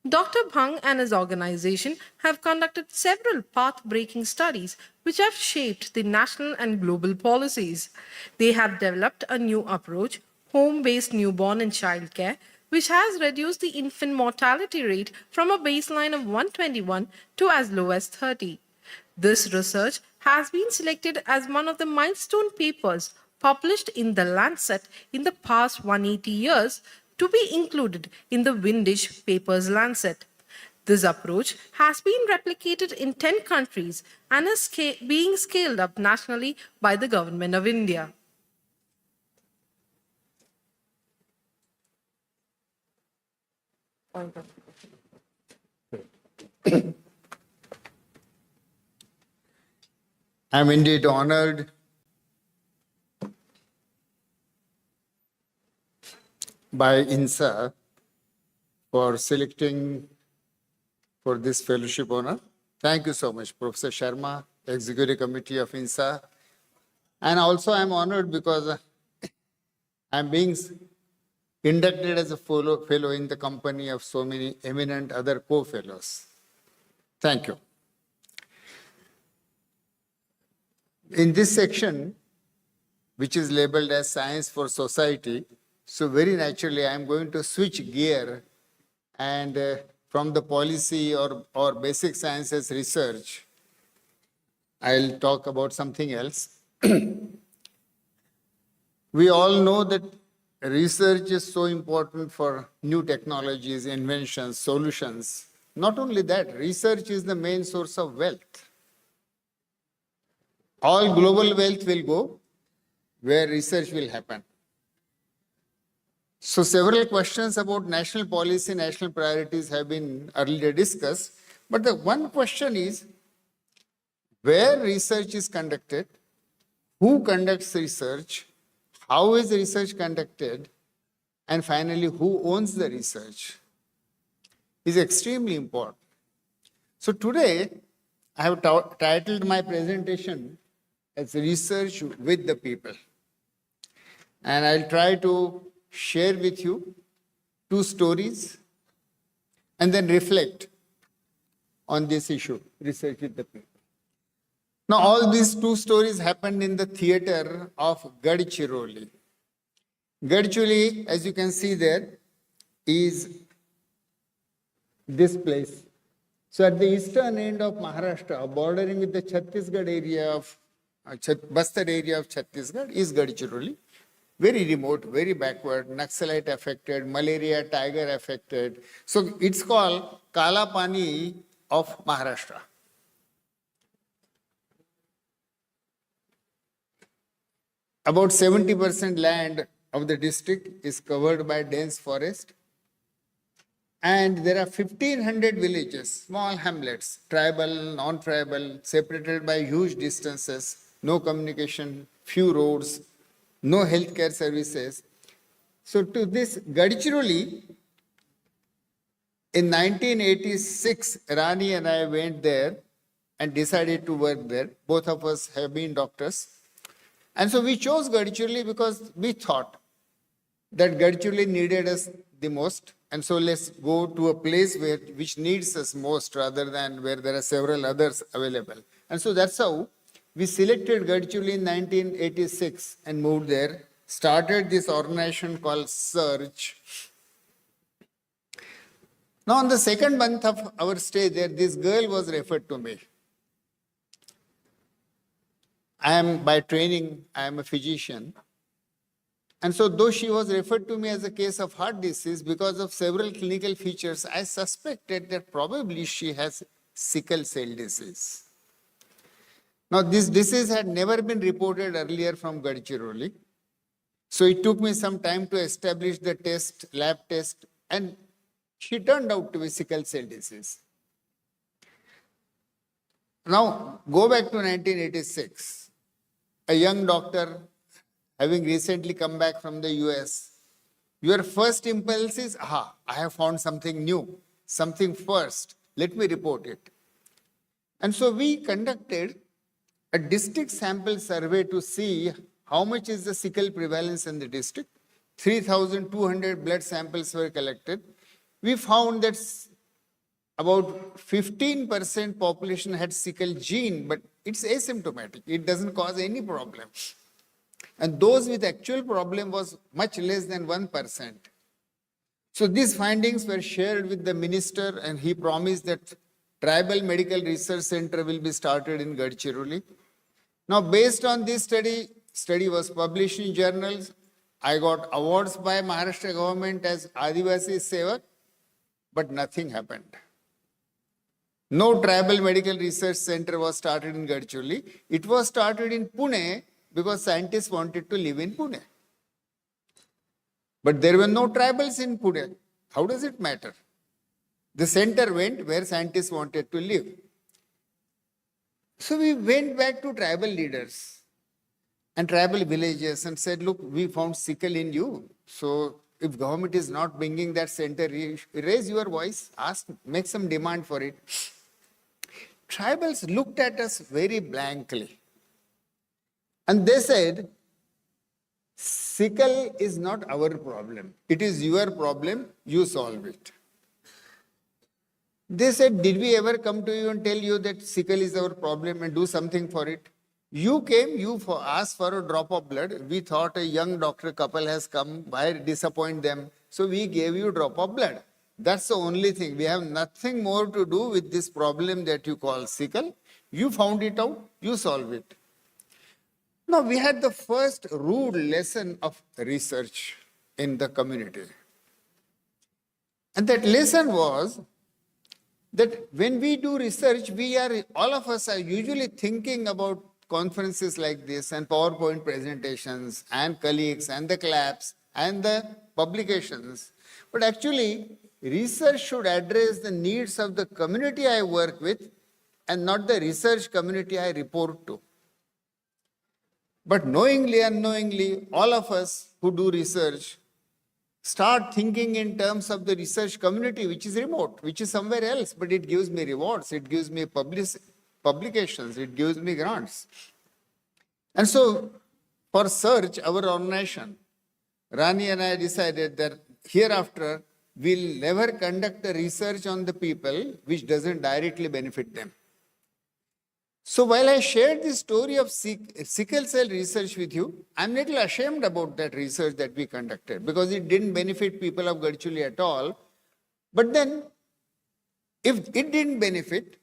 Dr. Bhang and his organization have conducted several path-breaking studies which have shaped the national and global policies. They have developed a new approach, home-based newborn and child care, which has reduced the infant mortality rate from a baseline of 121 to as low as 30. This research has been selected as one of the milestone papers published in The Lancet in the past 180 years to be included in the Windish Papers Lancet. This approach has been replicated in 10 countries and is being scaled up nationally by the Government of India. I'm indeed honored by INSA for selecting for this fellowship honor. Thank you so much, Professor Sharma, Executive Committee of INSA. And also I'm honored because I'm being inducted as a fellow in the company of so many eminent other co-fellows. Thank you. In this section, which is labeled as Science for Society, so very naturally, I'm going to switch gear and from the policy or basic sciences research, I'll talk about something else. We all know that research is so important for new technologies, inventions, solutions. Not only that, research is the main source of wealth. All global wealth will go where research will happen. So several questions about national policy, national priorities have been earlier discussed. But the one question is, where research is conducted, who conducts research, how is research conducted, and finally, who owns the research is extremely important. So today, I have titled my presentation as Research with the People. And I'll try to share with you two stories and then reflect on this issue, research with the people. Now, all these two stories happened in the theater of Garchiroli. Garchiroli, as you can see there, is this place. So at the eastern end of Maharashtra, bordering with the Chhattisgarh area of Bastar area of Chhattisgarh is Garchiroli. Very remote, very backward, Naxalite affected, malaria, tiger affected. So it's called Kala Pani of Maharashtra. About 70% land of the district is covered by dense forest. And there are 1,500 villages, small hamlets, tribal, non-tribal, separated by huge distances, no communication, few roads, no healthcare services. So to this Garchiroli, in 1986, Rani and I went there and decided to work there. Both of us have been doctors. And so we chose Garchiroli because we thought that Garchiroli needed us the most. And so let's go to a place which needs us most rather than where there are several others available. And so that's how we selected Garchiroli in 1986 and moved there, started this organization called SEARCH. Now, on the second month of our stay there, this girl was referred to me. By training, I am a physician. And so though she was referred to me as a case of heart disease, because of several clinical features, I suspected that probably she has sickle cell disease. Now, this disease had never been reported earlier from Garchiroli. So it took me some time to establish the test, lab test, and she turned out to be sickle cell disease. Now, go back to 1986. A young doctor, having recently come back from the US, your first impulse is, I have found something new, something first, let me report it. And so we conducted a district sample survey to see how much is the sickle prevalence in the district. 3,200 blood samples were collected. We found that about 15% population had sickle gene, but it's asymptomatic. It doesn't cause any problem. And those with actual problem was much less than 1%. So these findings were shared with the minister, and he promised that Tribal Medical Research Center will be started in Garchiroli. Now, based on this study was published in journals. I got awards by Maharashtra government as Adivasi Sevak, but nothing happened. No Tribal Medical Research Center was started in Garchiroli. It was started in Pune because scientists wanted to live in Pune. But there were no tribals in Pune. How does it matter? The center went where scientists wanted to live. So we went back to tribal leaders and tribal villages and said, look, we found sickle in you. So if government is not bringing that center, raise your voice, ask, make some demand for it. Tribals looked at us very blankly. And they said, sickle is not our problem. It is your problem. You solve it. They said, did we ever come to you and tell you that sickle is our problem and do something for it? You came, asked for a drop of blood. We thought a young doctor couple has come. Why disappoint them? So we gave you a drop of blood. That's the only thing. We have nothing more to do with this problem that you call sickle. You found it out. You solve it. Now, we had the first rude lesson of research in the community. And that lesson was that when we do research, all of us are usually thinking about conferences like this and PowerPoint presentations and colleagues and the claps and the publications. But actually, research should address the needs of the community I work with and not the research community I report to. But knowingly, unknowingly, all of us who do research start thinking in terms of the research community, which is remote, which is somewhere else, but it gives me rewards, it gives me publications, it gives me grants. And so, for SEARCH, our organization, Rani and I decided that hereafter, we'll never conduct a research on the people which doesn't directly benefit them. So while I shared the story of sickle cell research with you, I'm a little ashamed about that research that we conducted because it didn't benefit people of Garchiroli at all. But then, if it didn't benefit,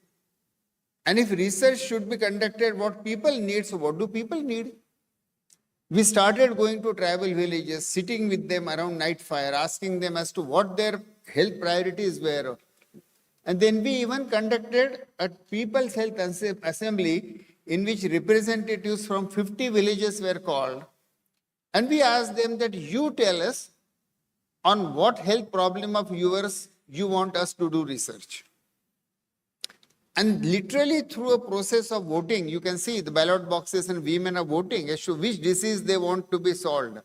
and if research should be conducted what people need, so what do people need? We started going to tribal villages, sitting with them around night fire, asking them as to what their health priorities were. And then we even conducted a People's Health Assembly in which representatives from 50 villages were called. And we asked them that you tell us on what health problem of yours you want us to do research. And literally through a process of voting, you can see the ballot boxes and women are voting as to which disease they want to be solved.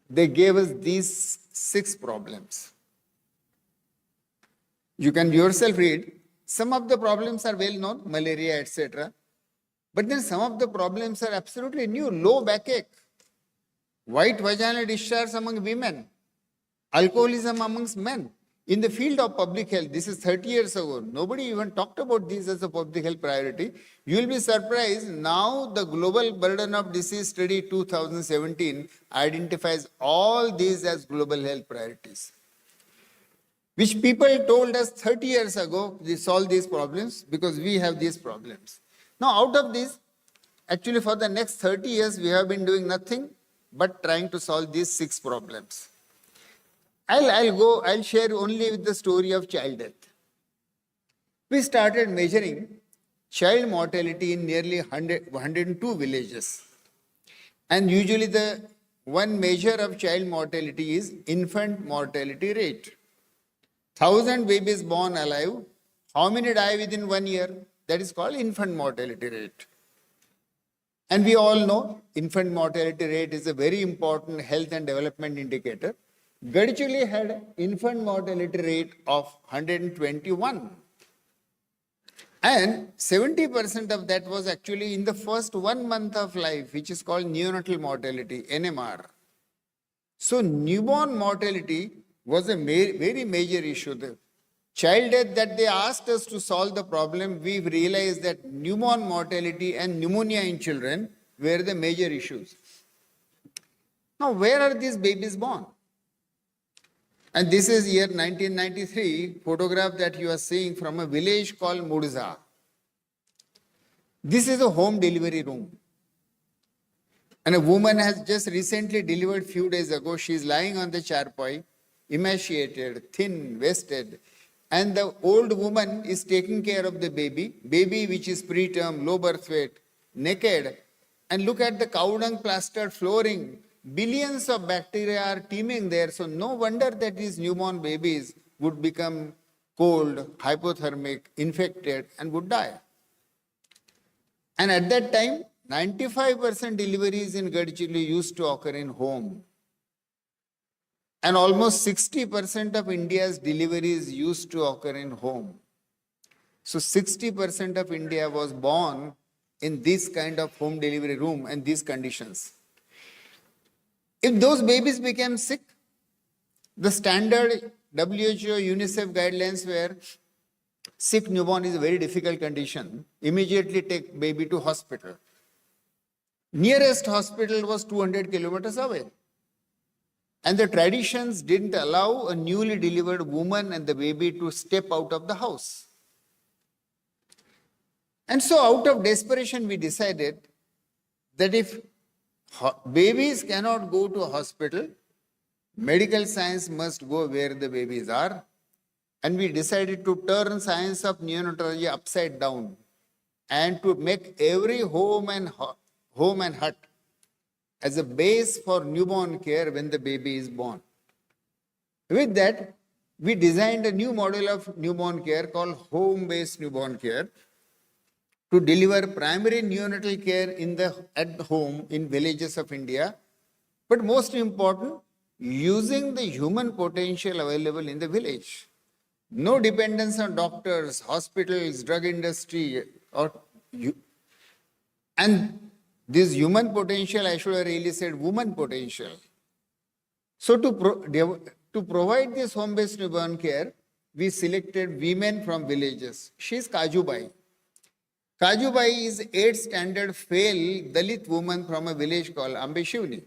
They gave us these 6 problems. You can yourself read. Some of the problems are well known, malaria, etc. But then some of the problems are absolutely new. Low backache. white vaginal discharge among women, alcoholism amongst men. In the field of public health, this is 30 years ago, nobody even talked about this as a public health priority. You will be surprised, now the Global Burden of Disease Study 2017 identifies all these as global health priorities, which people told us 30 years ago, we solve these problems because we have these problems. Now, out of this, actually for the next 30 years, we have been doing nothing but trying to solve these 6 problems. I'll share only with the story of child death. We started measuring child mortality in nearly 102 villages. And usually the one measure of child mortality is infant mortality rate. 1,000 babies born alive, how many die within 1 year? That is called infant mortality rate. And we all know infant mortality rate is a very important health and development indicator. Garchiroli had infant mortality rate of 121. And 70% of that was actually in the first 1 month of life, which is called neonatal mortality, NMR. So newborn mortality was a very major issue. The child death that they asked us to solve the problem, we realized that newborn mortality and pneumonia in children were the major issues. Now, where are these babies born? And this is year 1993, photograph that you are seeing from a village called Murza. This is a home delivery room. And a woman has just recently delivered few days ago. She is lying on the charpoy, emaciated, thin, wasted. And the old woman is taking care of the baby which is preterm, low birth weight, naked. And look at the cow dung plastered flooring. Billions of bacteria are teeming there, so no wonder that these newborn babies would become cold, hypothermic, infected, and would die. And at that time, 95% deliveries in Garchiroli used to occur in home. And almost 60% of India's deliveries used to occur in home. So 60% of India was born in this kind of home delivery room and these conditions. If those babies became sick, the standard WHO, UNICEF guidelines were sick newborn is a very difficult condition. Immediately take baby to hospital. Nearest hospital was 200 kilometers away. And the traditions didn't allow a newly delivered woman and the baby to step out of the house. And so out of desperation, we decided that if babies cannot go to a hospital, medical science must go where the babies are. And we decided to turn science of neonatology upside down and to make every home and hut as a base for newborn care when the baby is born. With that, we designed a new model of newborn care called home-based newborn care to deliver primary neonatal care at home in villages of India. But most important, using the human potential available in the village. No dependence on doctors, hospitals, drug industry, and this human potential, I should have really said woman potential. So to provide this home-based newborn care, we selected women from villages. She is Kajubai. Kajubai is 8th standard fail Dalit woman from a village called Ambeshivni.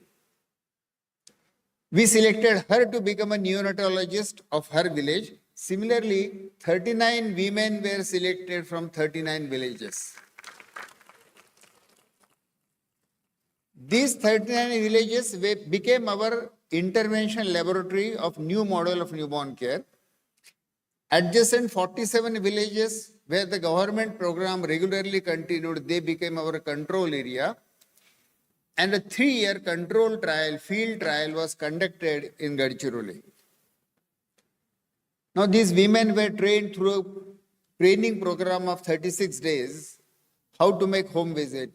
We selected her to become a neonatologist of her village. Similarly, 39 women were selected from 39 villages. These 39 villages became our intervention laboratory of new model of newborn care. Adjacent 47 villages where the government program regularly continued, they became our control area. And a 3-year control trial, field trial was conducted in Garchiroli. Now these women were trained through a training program of 36 days, how to make home visit,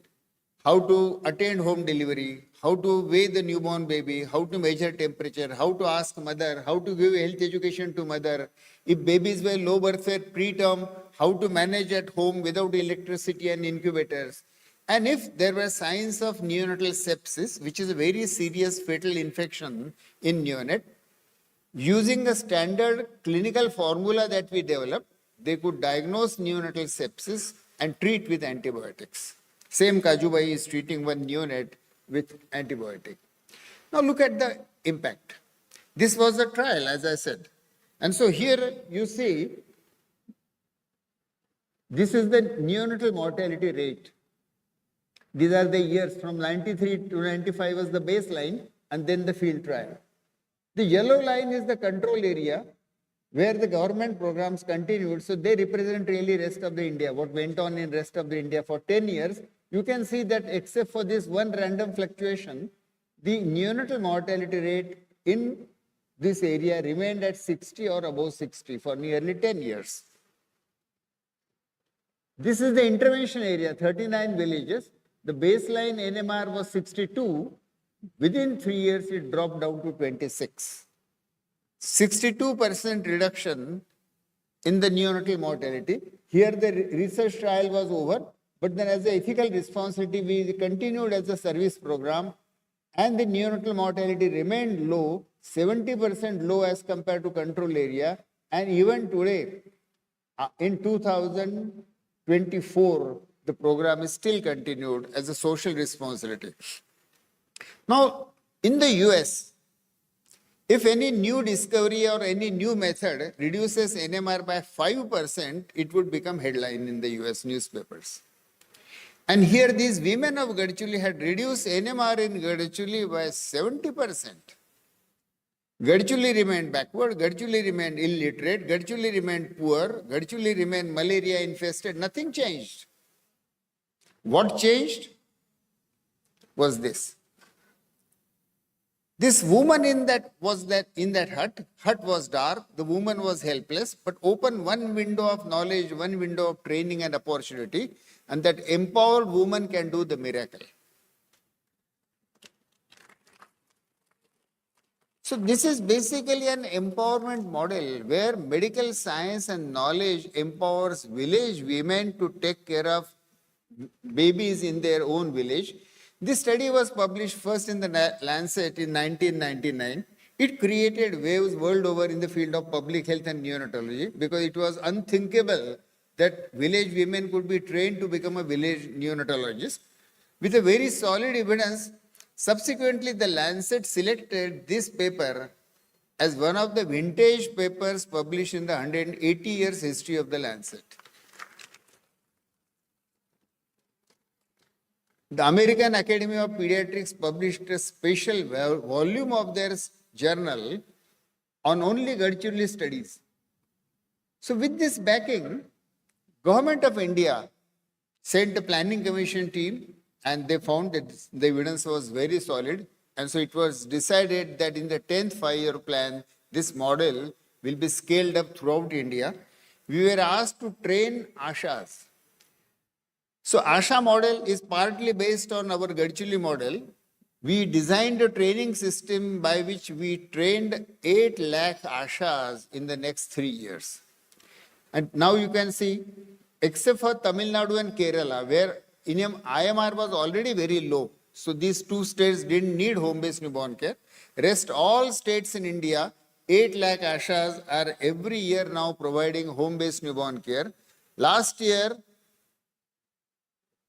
how to attend home delivery, how to weigh the newborn baby, how to measure temperature, how to ask mother, how to give health education to mother. If babies were low birth weight preterm, how to manage at home without electricity and incubators. And if there were signs of neonatal sepsis, which is a very serious fatal infection in neonate, using a standard clinical formula that we developed, they could diagnose neonatal sepsis and treat with antibiotics. Same Kajubai is treating one neonate with antibiotic. Now look at the impact. This was a trial, as I said. And so here you see, this is the neonatal mortality rate. These are the years from 93 to 95 was the baseline, and then the field trial. The yellow line is the control area where the government programs continued. So they represent really rest of the India, what went on in rest of the India for 10 years. You can see that except for this one random fluctuation, the neonatal mortality rate in this area remained at 60 or above 60 for nearly 10 years. This is the intervention area, 39 villages. The baseline NMR was 62. Within 3 years, it dropped down to 26. 62% reduction in the neonatal mortality. Here the research trial was over, but then as an ethical responsibility, we continued as a service program, and the neonatal mortality remained low, 70% low as compared to control area. And even today, in 2024, the program is still continued as a social responsibility. Now, in the US, if any new discovery or any new method reduces NMR by 5%, it would become headline in the US newspapers. And here these women of Garchiroli had reduced NMR in Garchiroli by 70%. Garchiroli remained backward, Garchiroli remained illiterate, Garchiroli remained poor, Garchiroli remained malaria infested, nothing changed. What changed was this. This woman in that hut was dark, the woman was helpless, but opened one window of knowledge, one window of training and opportunity, and that empowered woman can do the miracle. So this is basically an empowerment model where medical science and knowledge empowers village women to take care of babies in their own village. This study was published first in the Lancet in 1999. It created waves world over in the field of public health and neonatology because it was unthinkable that village women could be trained to become a village neonatologist. With a very solid evidence, subsequently the Lancet selected this paper as one of the vintage papers published in the 180 years history of the Lancet. The American Academy of Pediatrics published a special volume of their journal on only Garchiroli studies. So with this backing, Government of India sent a planning commission team and they found that the evidence was very solid. And so it was decided that in the 10th five-year plan, this model will be scaled up throughout India. We were asked to train ASHAs. So ASHA model is partly based on our Garchiroli model. We designed a training system by which we trained 8 lakh ASHAs in the next 3 years. And now you can see, except for Tamil Nadu and Kerala, where IMR was already very low. So these 2 states didn't need home-based newborn care. Rest all states in India, 8 lakh ASHAs are every year now providing home-based newborn care. Last year,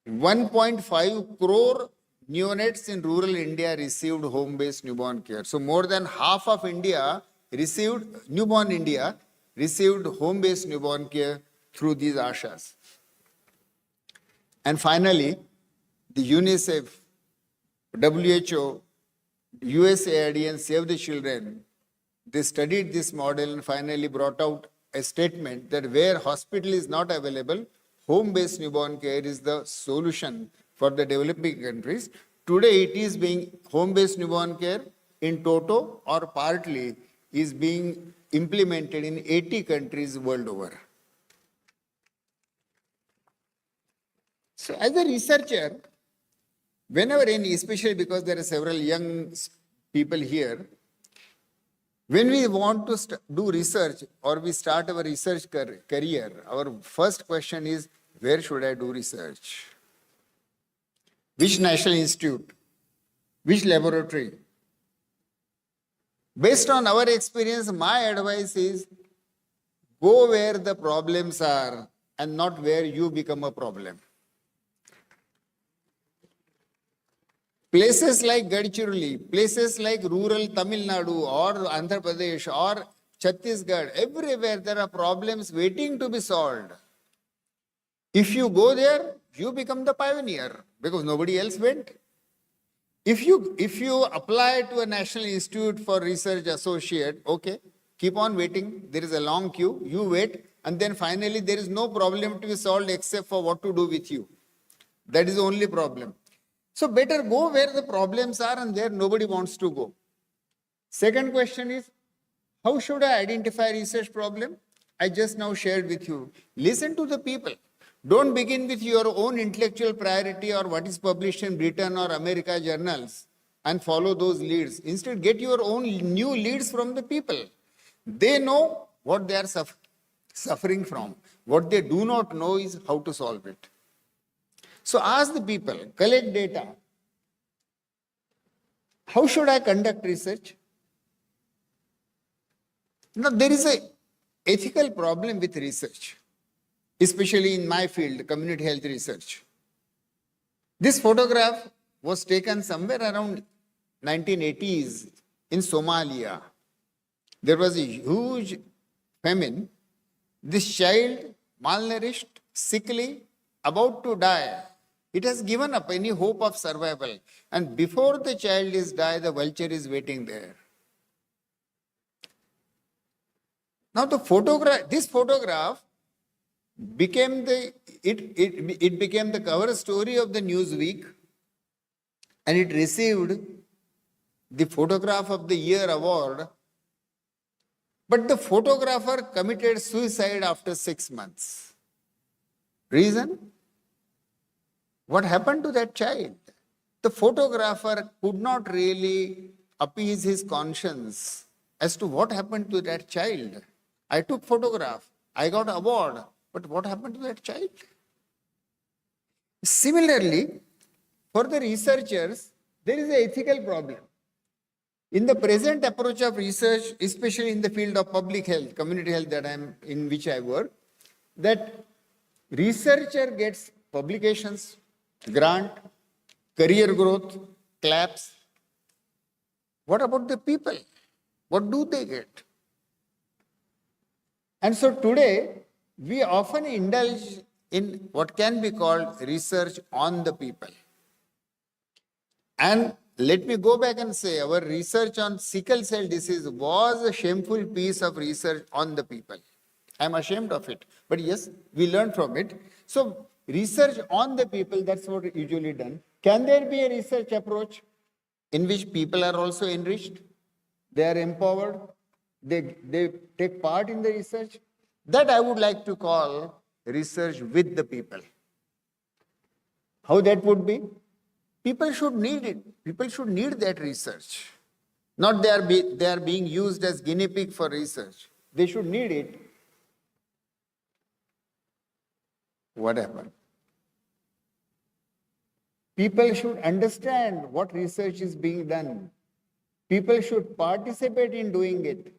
1.5 crore neonates in rural India received home-based newborn care. So more than half of India received, newborn India received home-based newborn care through these ASHAs. And finally, the UNICEF, WHO, USAID and Save the Children, they studied this model and finally brought out a statement that where hospital is not available, home-based newborn care is the solution for the developing countries. Today it is being home-based newborn care in toto or partly is being implemented in 80 countries world over. So as a researcher, whenever especially because there are several young people here, when we want to do research or we start our research career, our first question is, where should I do research? which national institute, which laboratory. Based on our experience, my advice is go where the problems are and not where you become a problem. Places like Garchiroli, places like rural Tamil Nadu or Andhra Pradesh or Chhattisgarh, everywhere there are problems waiting to be solved. If you go there, you become the pioneer because nobody else went. If you apply to a National Institute for Research Associate, okay, keep on waiting. There is a long queue. You wait, and then finally there is no problem to be solved except for what to do with you. That is the only problem. So better go where the problems are and where nobody wants to go. Second question is, how should I identify research problem? I just now shared with you. Listen to the people. Don't begin with your own intellectual priority or what is published in Britain or America journals and follow those leads. Instead, get your own new leads from the people. They know what they are suffering from. What they do not know is how to solve it. So ask the people, collect data. How should I conduct research? Now, there is an ethical problem with research, especially in my field, community health research. This photograph was taken somewhere around 1980s in Somalia. There was a huge famine. This child, malnourished, sickly, about to die, it has given up any hope of survival. And before the child is died, the vulture is waiting there. Now this photograph became it became the cover story of the Newsweek, and it received the Photograph of the Year award. But the photographer committed suicide after 6 months. Reason? What happened to that child? The photographer could not really appease his conscience as to what happened to that child. I took photograph, I got award, but what happened to that child? Similarly, for the researchers, there is an ethical problem. In the present approach of research, especially in the field of public health, community health in which I work, that researcher gets publications, grant, career growth, claps. What about the people? What do they get? And so today, we often indulge in what can be called research on the people. And let me go back and say, our research on sickle cell disease was a shameful piece of research on the people. I'm ashamed of it. But yes, we learned from it. So research on the people, that's what is usually done. Can there be a research approach in which people are also enriched? They are empowered? They take part in the research? That I would like to call research with the people. How that would be? People should need it. People should need that research. Not they are being used as guinea pig for research. They should need it. What happened? People should understand what research is being done. People should participate in doing it.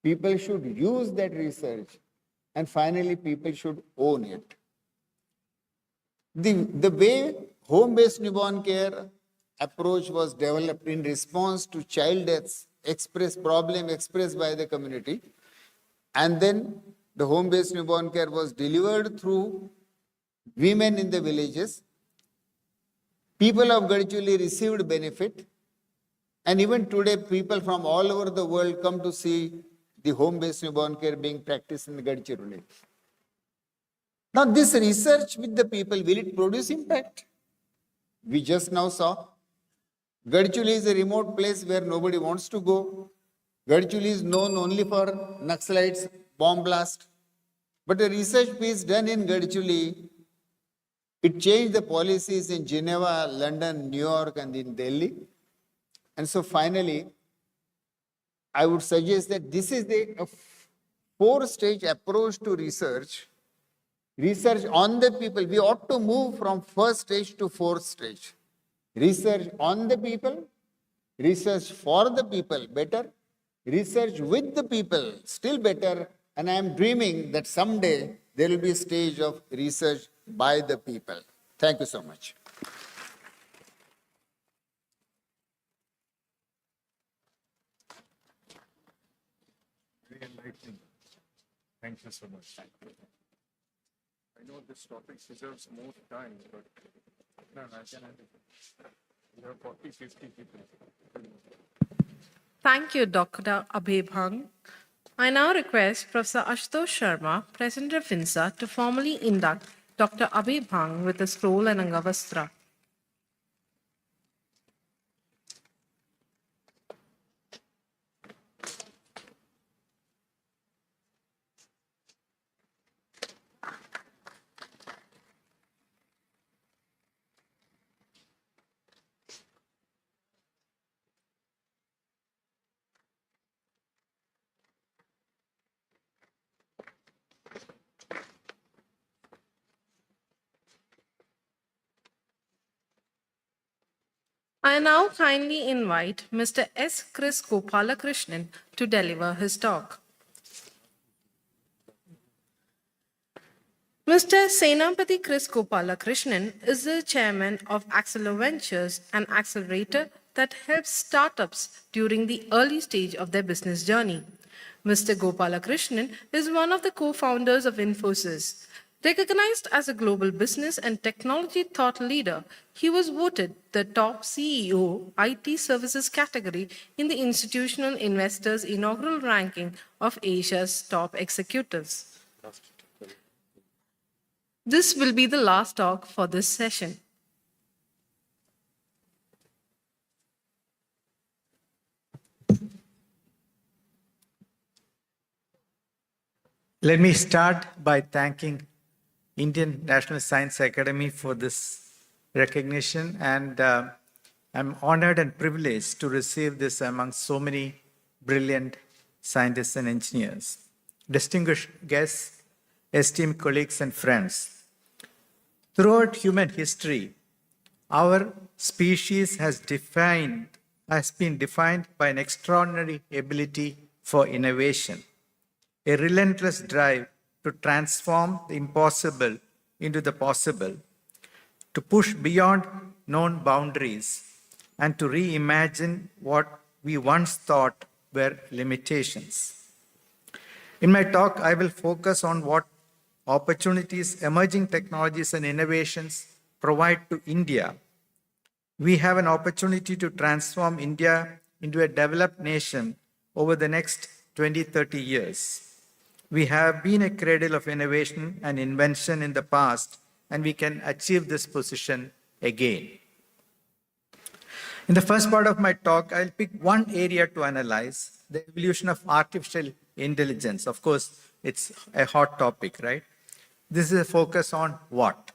People should use that research. And finally, people should own it. The way home-based newborn care approach was developed in response to child deaths problem expressed by the community. And then the home-based newborn care was delivered through women in the villages. People of Garchiroli received benefit. And even today, people from all over the world come to see the home-based newborn care being practiced in Garchiroli. Now, this research with the people, will it produce impact? We just now saw Garchiroli is a remote place where nobody wants to go. Garchiroli is known only for Naxalites, bomb blast. But a research piece done in Garchiroli, it changed the policies in Geneva, London, New York, and in Delhi. And so finally, I would suggest that this is a four-stage approach to research Research on the people. We ought to move from first stage to fourth stage. Research on the people, research for the people, better. Research with the people, still better. And I am dreaming that someday there will be a stage of research by the people. Thank you so much. Very enlightening. Thank you so much. I know this topic deserves more time, but no, I can handle it. We have 40, 50 people. Thank you, Dr. Abhay. I now request Professor Ashutosh Sharma, President of INSA, to formally induct Dr. Abhay with a scroll and Angavastra. I now kindly invite Mr. S. Chris Gopalakrishnan to deliver his talk. Mr. Senapati Chris Gopalakrishnan is the chairman of Accelero Ventures, an accelerator that helps startups during the early stage of their business journey. Mr. Gopalakrishnan is one of the co-founders of Infosys. Recognized as a global business and technology thought leader, he was voted the top CEO IT services category in the Institutional Investors Inaugural ranking of Asia's top executives. This will be the last talk for this session. Let me start by thanking Indian National Science Academy for this recognition, and I'm honored and privileged to receive this among so many brilliant scientists and engineers. Distinguished guests, esteemed colleagues and friends, throughout human history, our species has been defined by an extraordinary ability for innovation, a relentless drive to transform the impossible into the possible, to push beyond known boundaries, and to reimagine what we once thought were limitations. In my talk, I will focus on what opportunities emerging technologies and innovations provide to India. We have an opportunity to transform India into a developed nation over the next 20-30 years. We have been a cradle of innovation and invention in the past, and we can achieve this position again. In the first part of my talk, I'll pick one area to analyze, the evolution of artificial intelligence. Of course, it's a hot topic, right? This is a focus on what?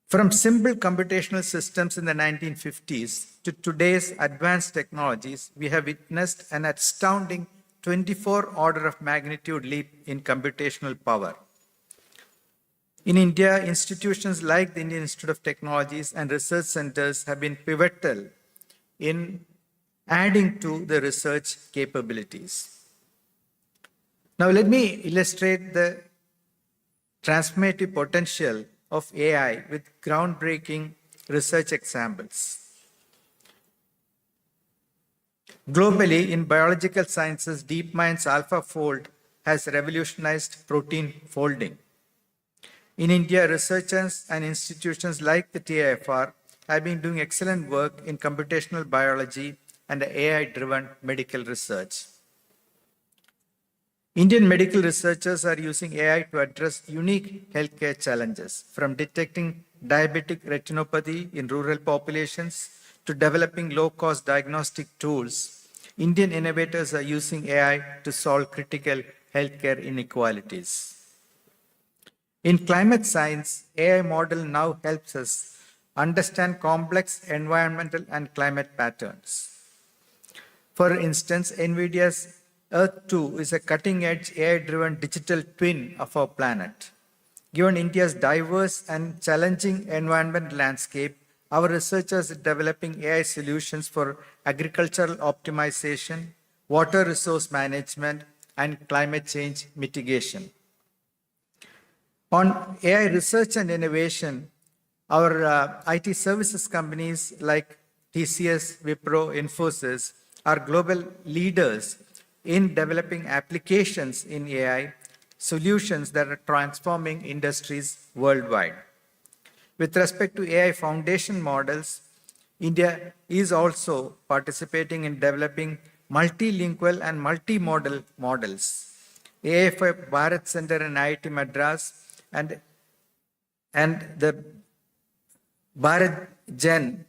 From simple computational systems in the 1950s to today's advanced technologies, we have witnessed an astounding 24 order of magnitude leap in computational power. In India, institutions like the Indian Institute of Technologies and research centers have been pivotal in adding to the research capabilities. Now, let me illustrate the transformative potential of AI with groundbreaking research examples. Globally, in biological sciences, DeepMind's AlphaFold has revolutionized protein folding. In India, researchers and institutions like the TIFR have been doing excellent work in computational biology and AI-driven medical research. Indian medical researchers are using AI to address unique healthcare challenges, from detecting diabetic retinopathy in rural populations to developing low-cost diagnostic tools. Indian innovators are using AI to solve critical healthcare inequalities. In climate science, AI model now helps us understand complex environmental and climate patterns. For instance, NVIDIA's Earth-2 is a cutting-edge AI-driven digital twin of our planet. Given India's diverse and challenging environment landscape, our researchers are developing AI solutions for agricultural optimization, water resource management, and climate change mitigation. On AI research and innovation, our IT services companies like TCS, Wipro, Infosys are global leaders in developing applications in AI solutions that are transforming industries worldwide. With respect to AI foundation models, India is also participating in developing multilingual and multimodal models. AI for Bharat Center in IIT Madras and the Bharat Gen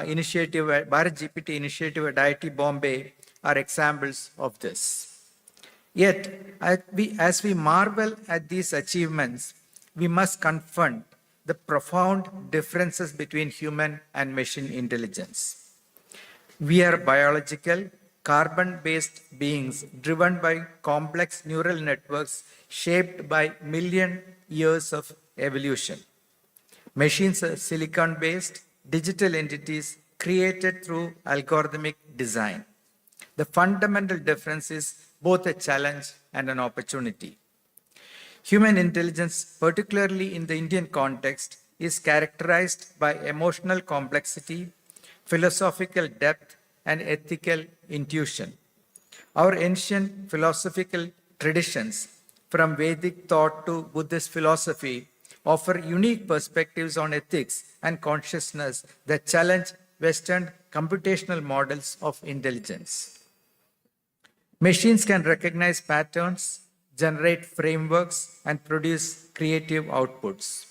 initiative, Bharat GPT initiative at IIT Bombay are examples of this. Yet, as we marvel at these achievements, we must confront the profound differences between human and machine intelligence. We are biological, carbon-based beings driven by complex neural networks shaped by million years of evolution. Machines are silicon-based, digital entities created through algorithmic design. The fundamental difference is both a challenge and an opportunity. Human intelligence, particularly in the Indian context, is characterized by emotional complexity, philosophical depth, and ethical intuition. Our ancient philosophical traditions, from Vedic thought to Buddhist philosophy, offer unique perspectives on ethics and consciousness that challenge Western computational models of intelligence. Machines can recognize patterns, generate frameworks, and produce creative outputs.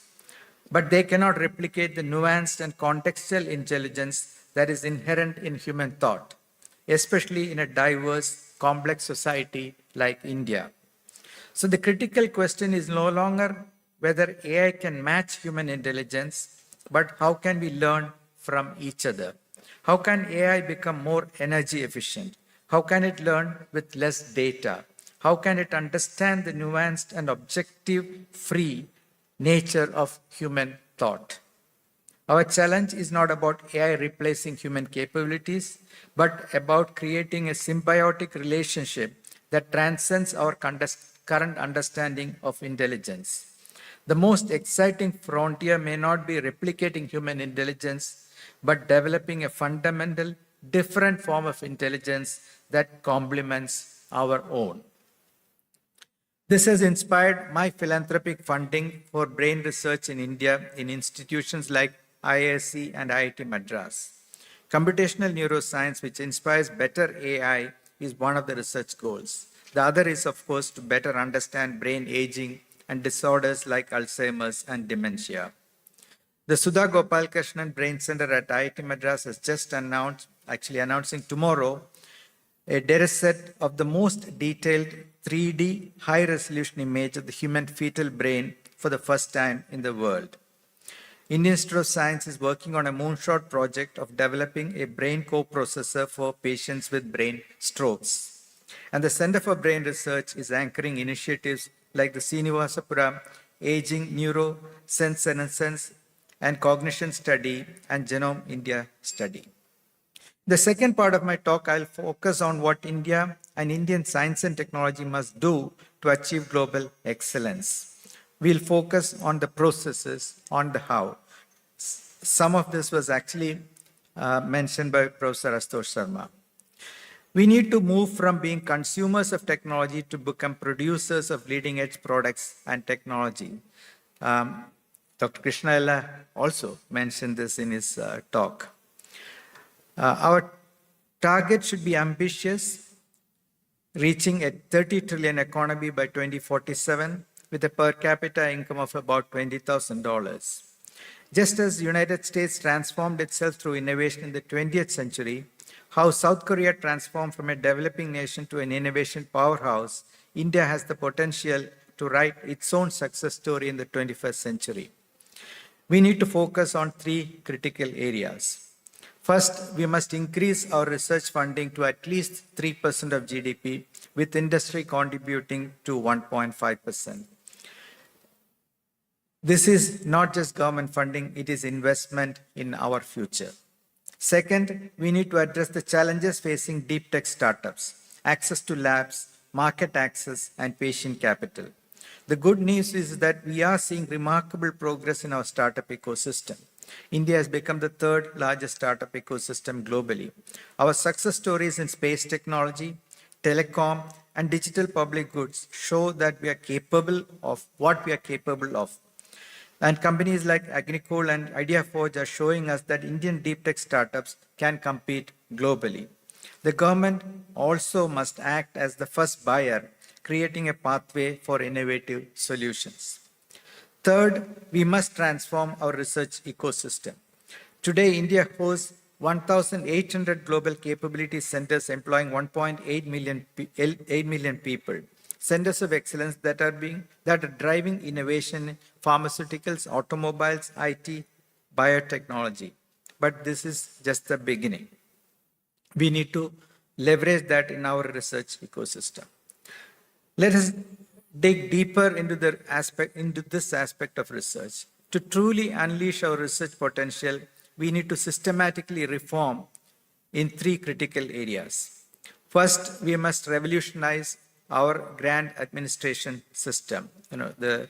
But they cannot replicate the nuanced and contextual intelligence that is inherent in human thought, especially in a diverse, complex society like India. So the critical question is no longer whether AI can match human intelligence, but how can we learn from each other? How can AI become more energy efficient? How can it learn with less data? How can it understand the nuanced and objective free nature of human thought? Our challenge is not about AI replacing human capabilities, but about creating a symbiotic relationship that transcends our current understanding of intelligence. The most exciting frontier may not be replicating human intelligence, but developing a fundamental, different form of intelligence that complements our own. This has inspired my philanthropic funding for brain research in India in institutions like IISc and IIT Madras. Computational neuroscience, which inspires better AI, is one of the research goals. The other is, of course, to better understand brain aging and disorders like Alzheimer's and dementia. The Sudha Gopalakrishnan Brain Center at IIT Madras has just announcing tomorrow, a dataset of the most detailed 3D high-resolution image of the human fetal brain for the first time in the world. Indian Institute of Science is working on a moonshot project of developing a brain coprocessor for patients with brain strokes. And the Center for Brain Research is anchoring initiatives like the Srinivasapura Aging Neurosenescence and Cognition Study and Genome India Study. The second part of my talk, I'll focus on what India and Indian science and technology must do to achieve global excellence. We'll focus on the processes, on the how. Some of this was actually mentioned by Professor Ashutosh Sharma. We need to move from being consumers of technology to become producers of leading-edge products and technology. Dr. Krishna also mentioned this in his talk. Our target should be ambitious, reaching a 30 trillion economy by 2047 with a per capita income of about $20,000. Just as the United States transformed itself through innovation in the 20th century, how South Korea transformed from a developing nation to an innovation powerhouse, India has the potential to write its own success story in the 21st century. We need to focus on three critical areas. First, we must increase our research funding to at least 3% of GDP, with industry contributing to 1.5%. This is not just government funding, it is investment in our future. Second, we need to address the challenges facing deep tech startups, access to labs, market access, and patient capital. The good news is that we are seeing remarkable progress in our startup ecosystem. India has become the third largest startup ecosystem globally. Our success stories in space technology, telecom, and digital public goods show that we are capable of what we are capable of. And companies like Agnicol and IdeaForge are showing us that Indian deep tech startups can compete globally. The government also must act as the first buyer, creating a pathway for innovative solutions. Third, we must transform our research ecosystem. Today, India hosts 1,800 global capability centers employing 1.8 million people. Centers of excellence that are driving innovation in pharmaceuticals, automobiles, IT, biotechnology. But this is just the beginning. We need to leverage that in our research ecosystem. Let us dig deeper into this aspect of research. To truly unleash our research potential, we need to systematically reform in three critical areas. First, we must revolutionize our grant administration system, the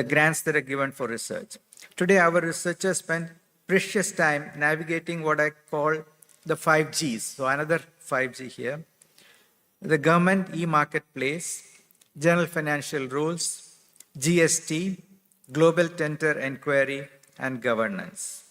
grants that are given for research. Today, our researchers spend precious time navigating what I call the 5Gs. So another 5G here. The government e-marketplace, general financial rules, GST, global tender inquiry, and governance.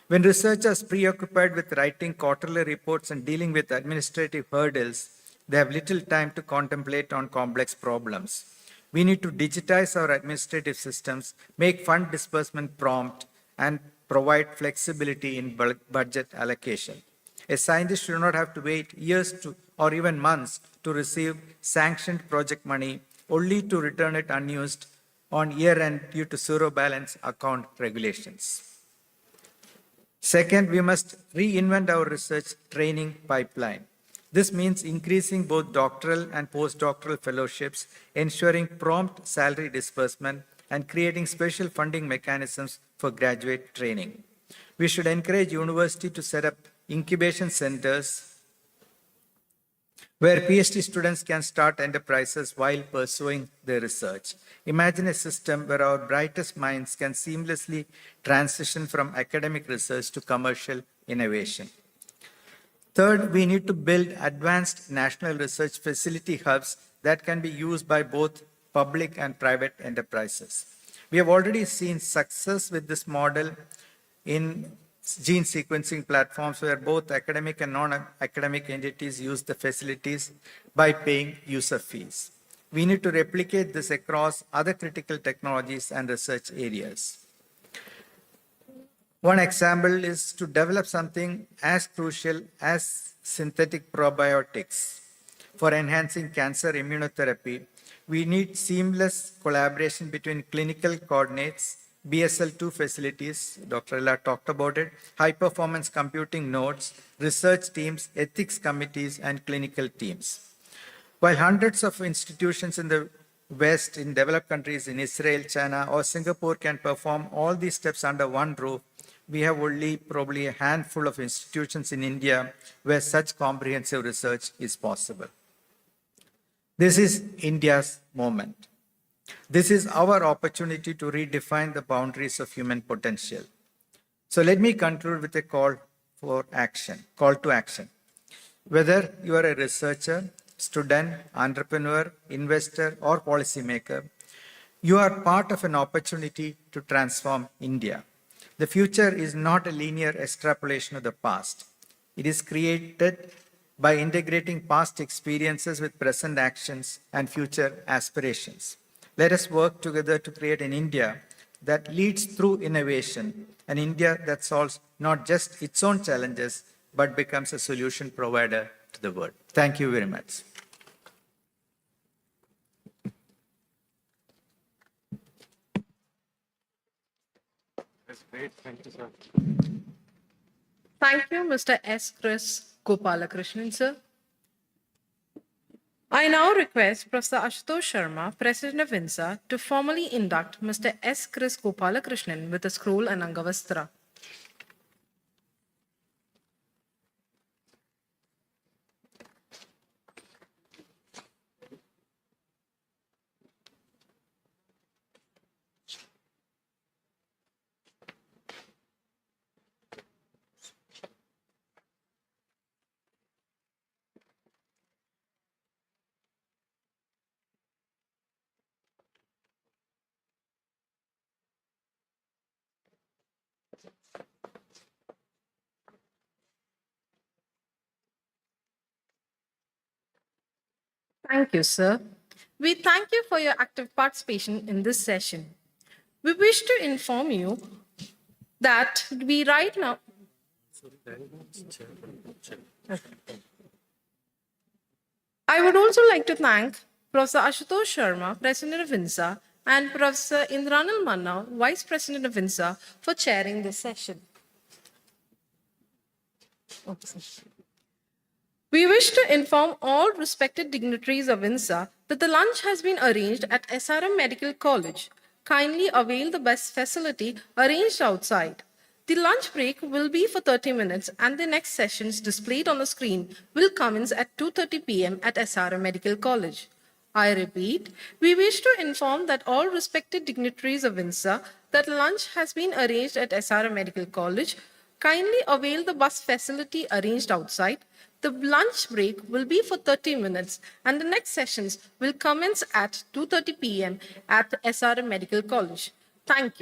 When researchers are preoccupied with writing quarterly reports and dealing with administrative hurdles, they have little time to contemplate on complex problems. We need to digitize our administrative systems, make fund disbursement prompt, and provide flexibility in budget allocation. A scientist should not have to wait years or even months to receive sanctioned project money, only to return it unused on year-end due to zero balance account regulations. Second, we must reinvent our research training pipeline. This means increasing both doctoral and postdoctoral fellowships, ensuring prompt salary disbursement, and creating special funding mechanisms for graduate training. We should encourage universities to set up incubation centers where PhD students can start enterprises while pursuing their research. Imagine a system where our brightest minds can seamlessly transition from academic research to commercial innovation. Third, we need to build advanced national research facility hubs that can be used by both public and private enterprises. We have already seen success with this model in gene sequencing platforms where both academic and non-academic entities use the facilities by paying user fees. We need to replicate this across other critical technologies and research areas. One example is to develop something as crucial as synthetic probiotics for enhancing cancer immunotherapy. We need seamless collaboration between clinical coordinates, BSL-2 facilities, Dr. Ella talked about it, high-performance computing nodes, research teams, ethics committees, and clinical teams. While hundreds of institutions in the West, in developed countries, in Israel, China, or Singapore can perform all these steps under one roof, we have only probably a handful of institutions in India where such comprehensive research is possible. This is India's moment. This is our opportunity to redefine the boundaries of human potential. So let me conclude with a call to action. Whether you are a researcher, student, entrepreneur, investor, or policymaker, you are part of an opportunity to transform India. The future is not a linear extrapolation of the past. It is created by integrating past experiences with present actions and future aspirations. Let us work together to create an India that leads through innovation, an India that solves not just its own challenges, but becomes a solution provider to the world. Thank you very much. That's great. Thank you, sir. Thank you, Mr. S. Chris Gopalakrishnan, sir. I now request Professor Ashutosh Sharma, President of INSA, to formally induct Mr. S. Chris Gopalakrishnan with a scroll and Angavastra. Thank you, sir. We thank you for your active participation in this session. We wish to inform you that we right now. I would also like to thank Professor Ashutosh Sharma, President of INSA, and Professor Indranil Manna, Vice President of INSA, for chairing this session. We wish to inform all respected dignitaries of INSA that the lunch has been arranged at SRM Medical College. Kindly avail the best facility arranged outside. The lunch break will be for 30 minutes and the next sessions displayed on the screen will commence at 2:30 p.m. at SRM Medical College. I repeat, we wish to inform that all respected dignitaries of INSA that lunch has been arranged at SRM Medical College. Kindly avail the bus facility arranged outside. The lunch break will be for 30 minutes and the next sessions will commence at 2:30 p.m. at SRM Medical College. Thank you.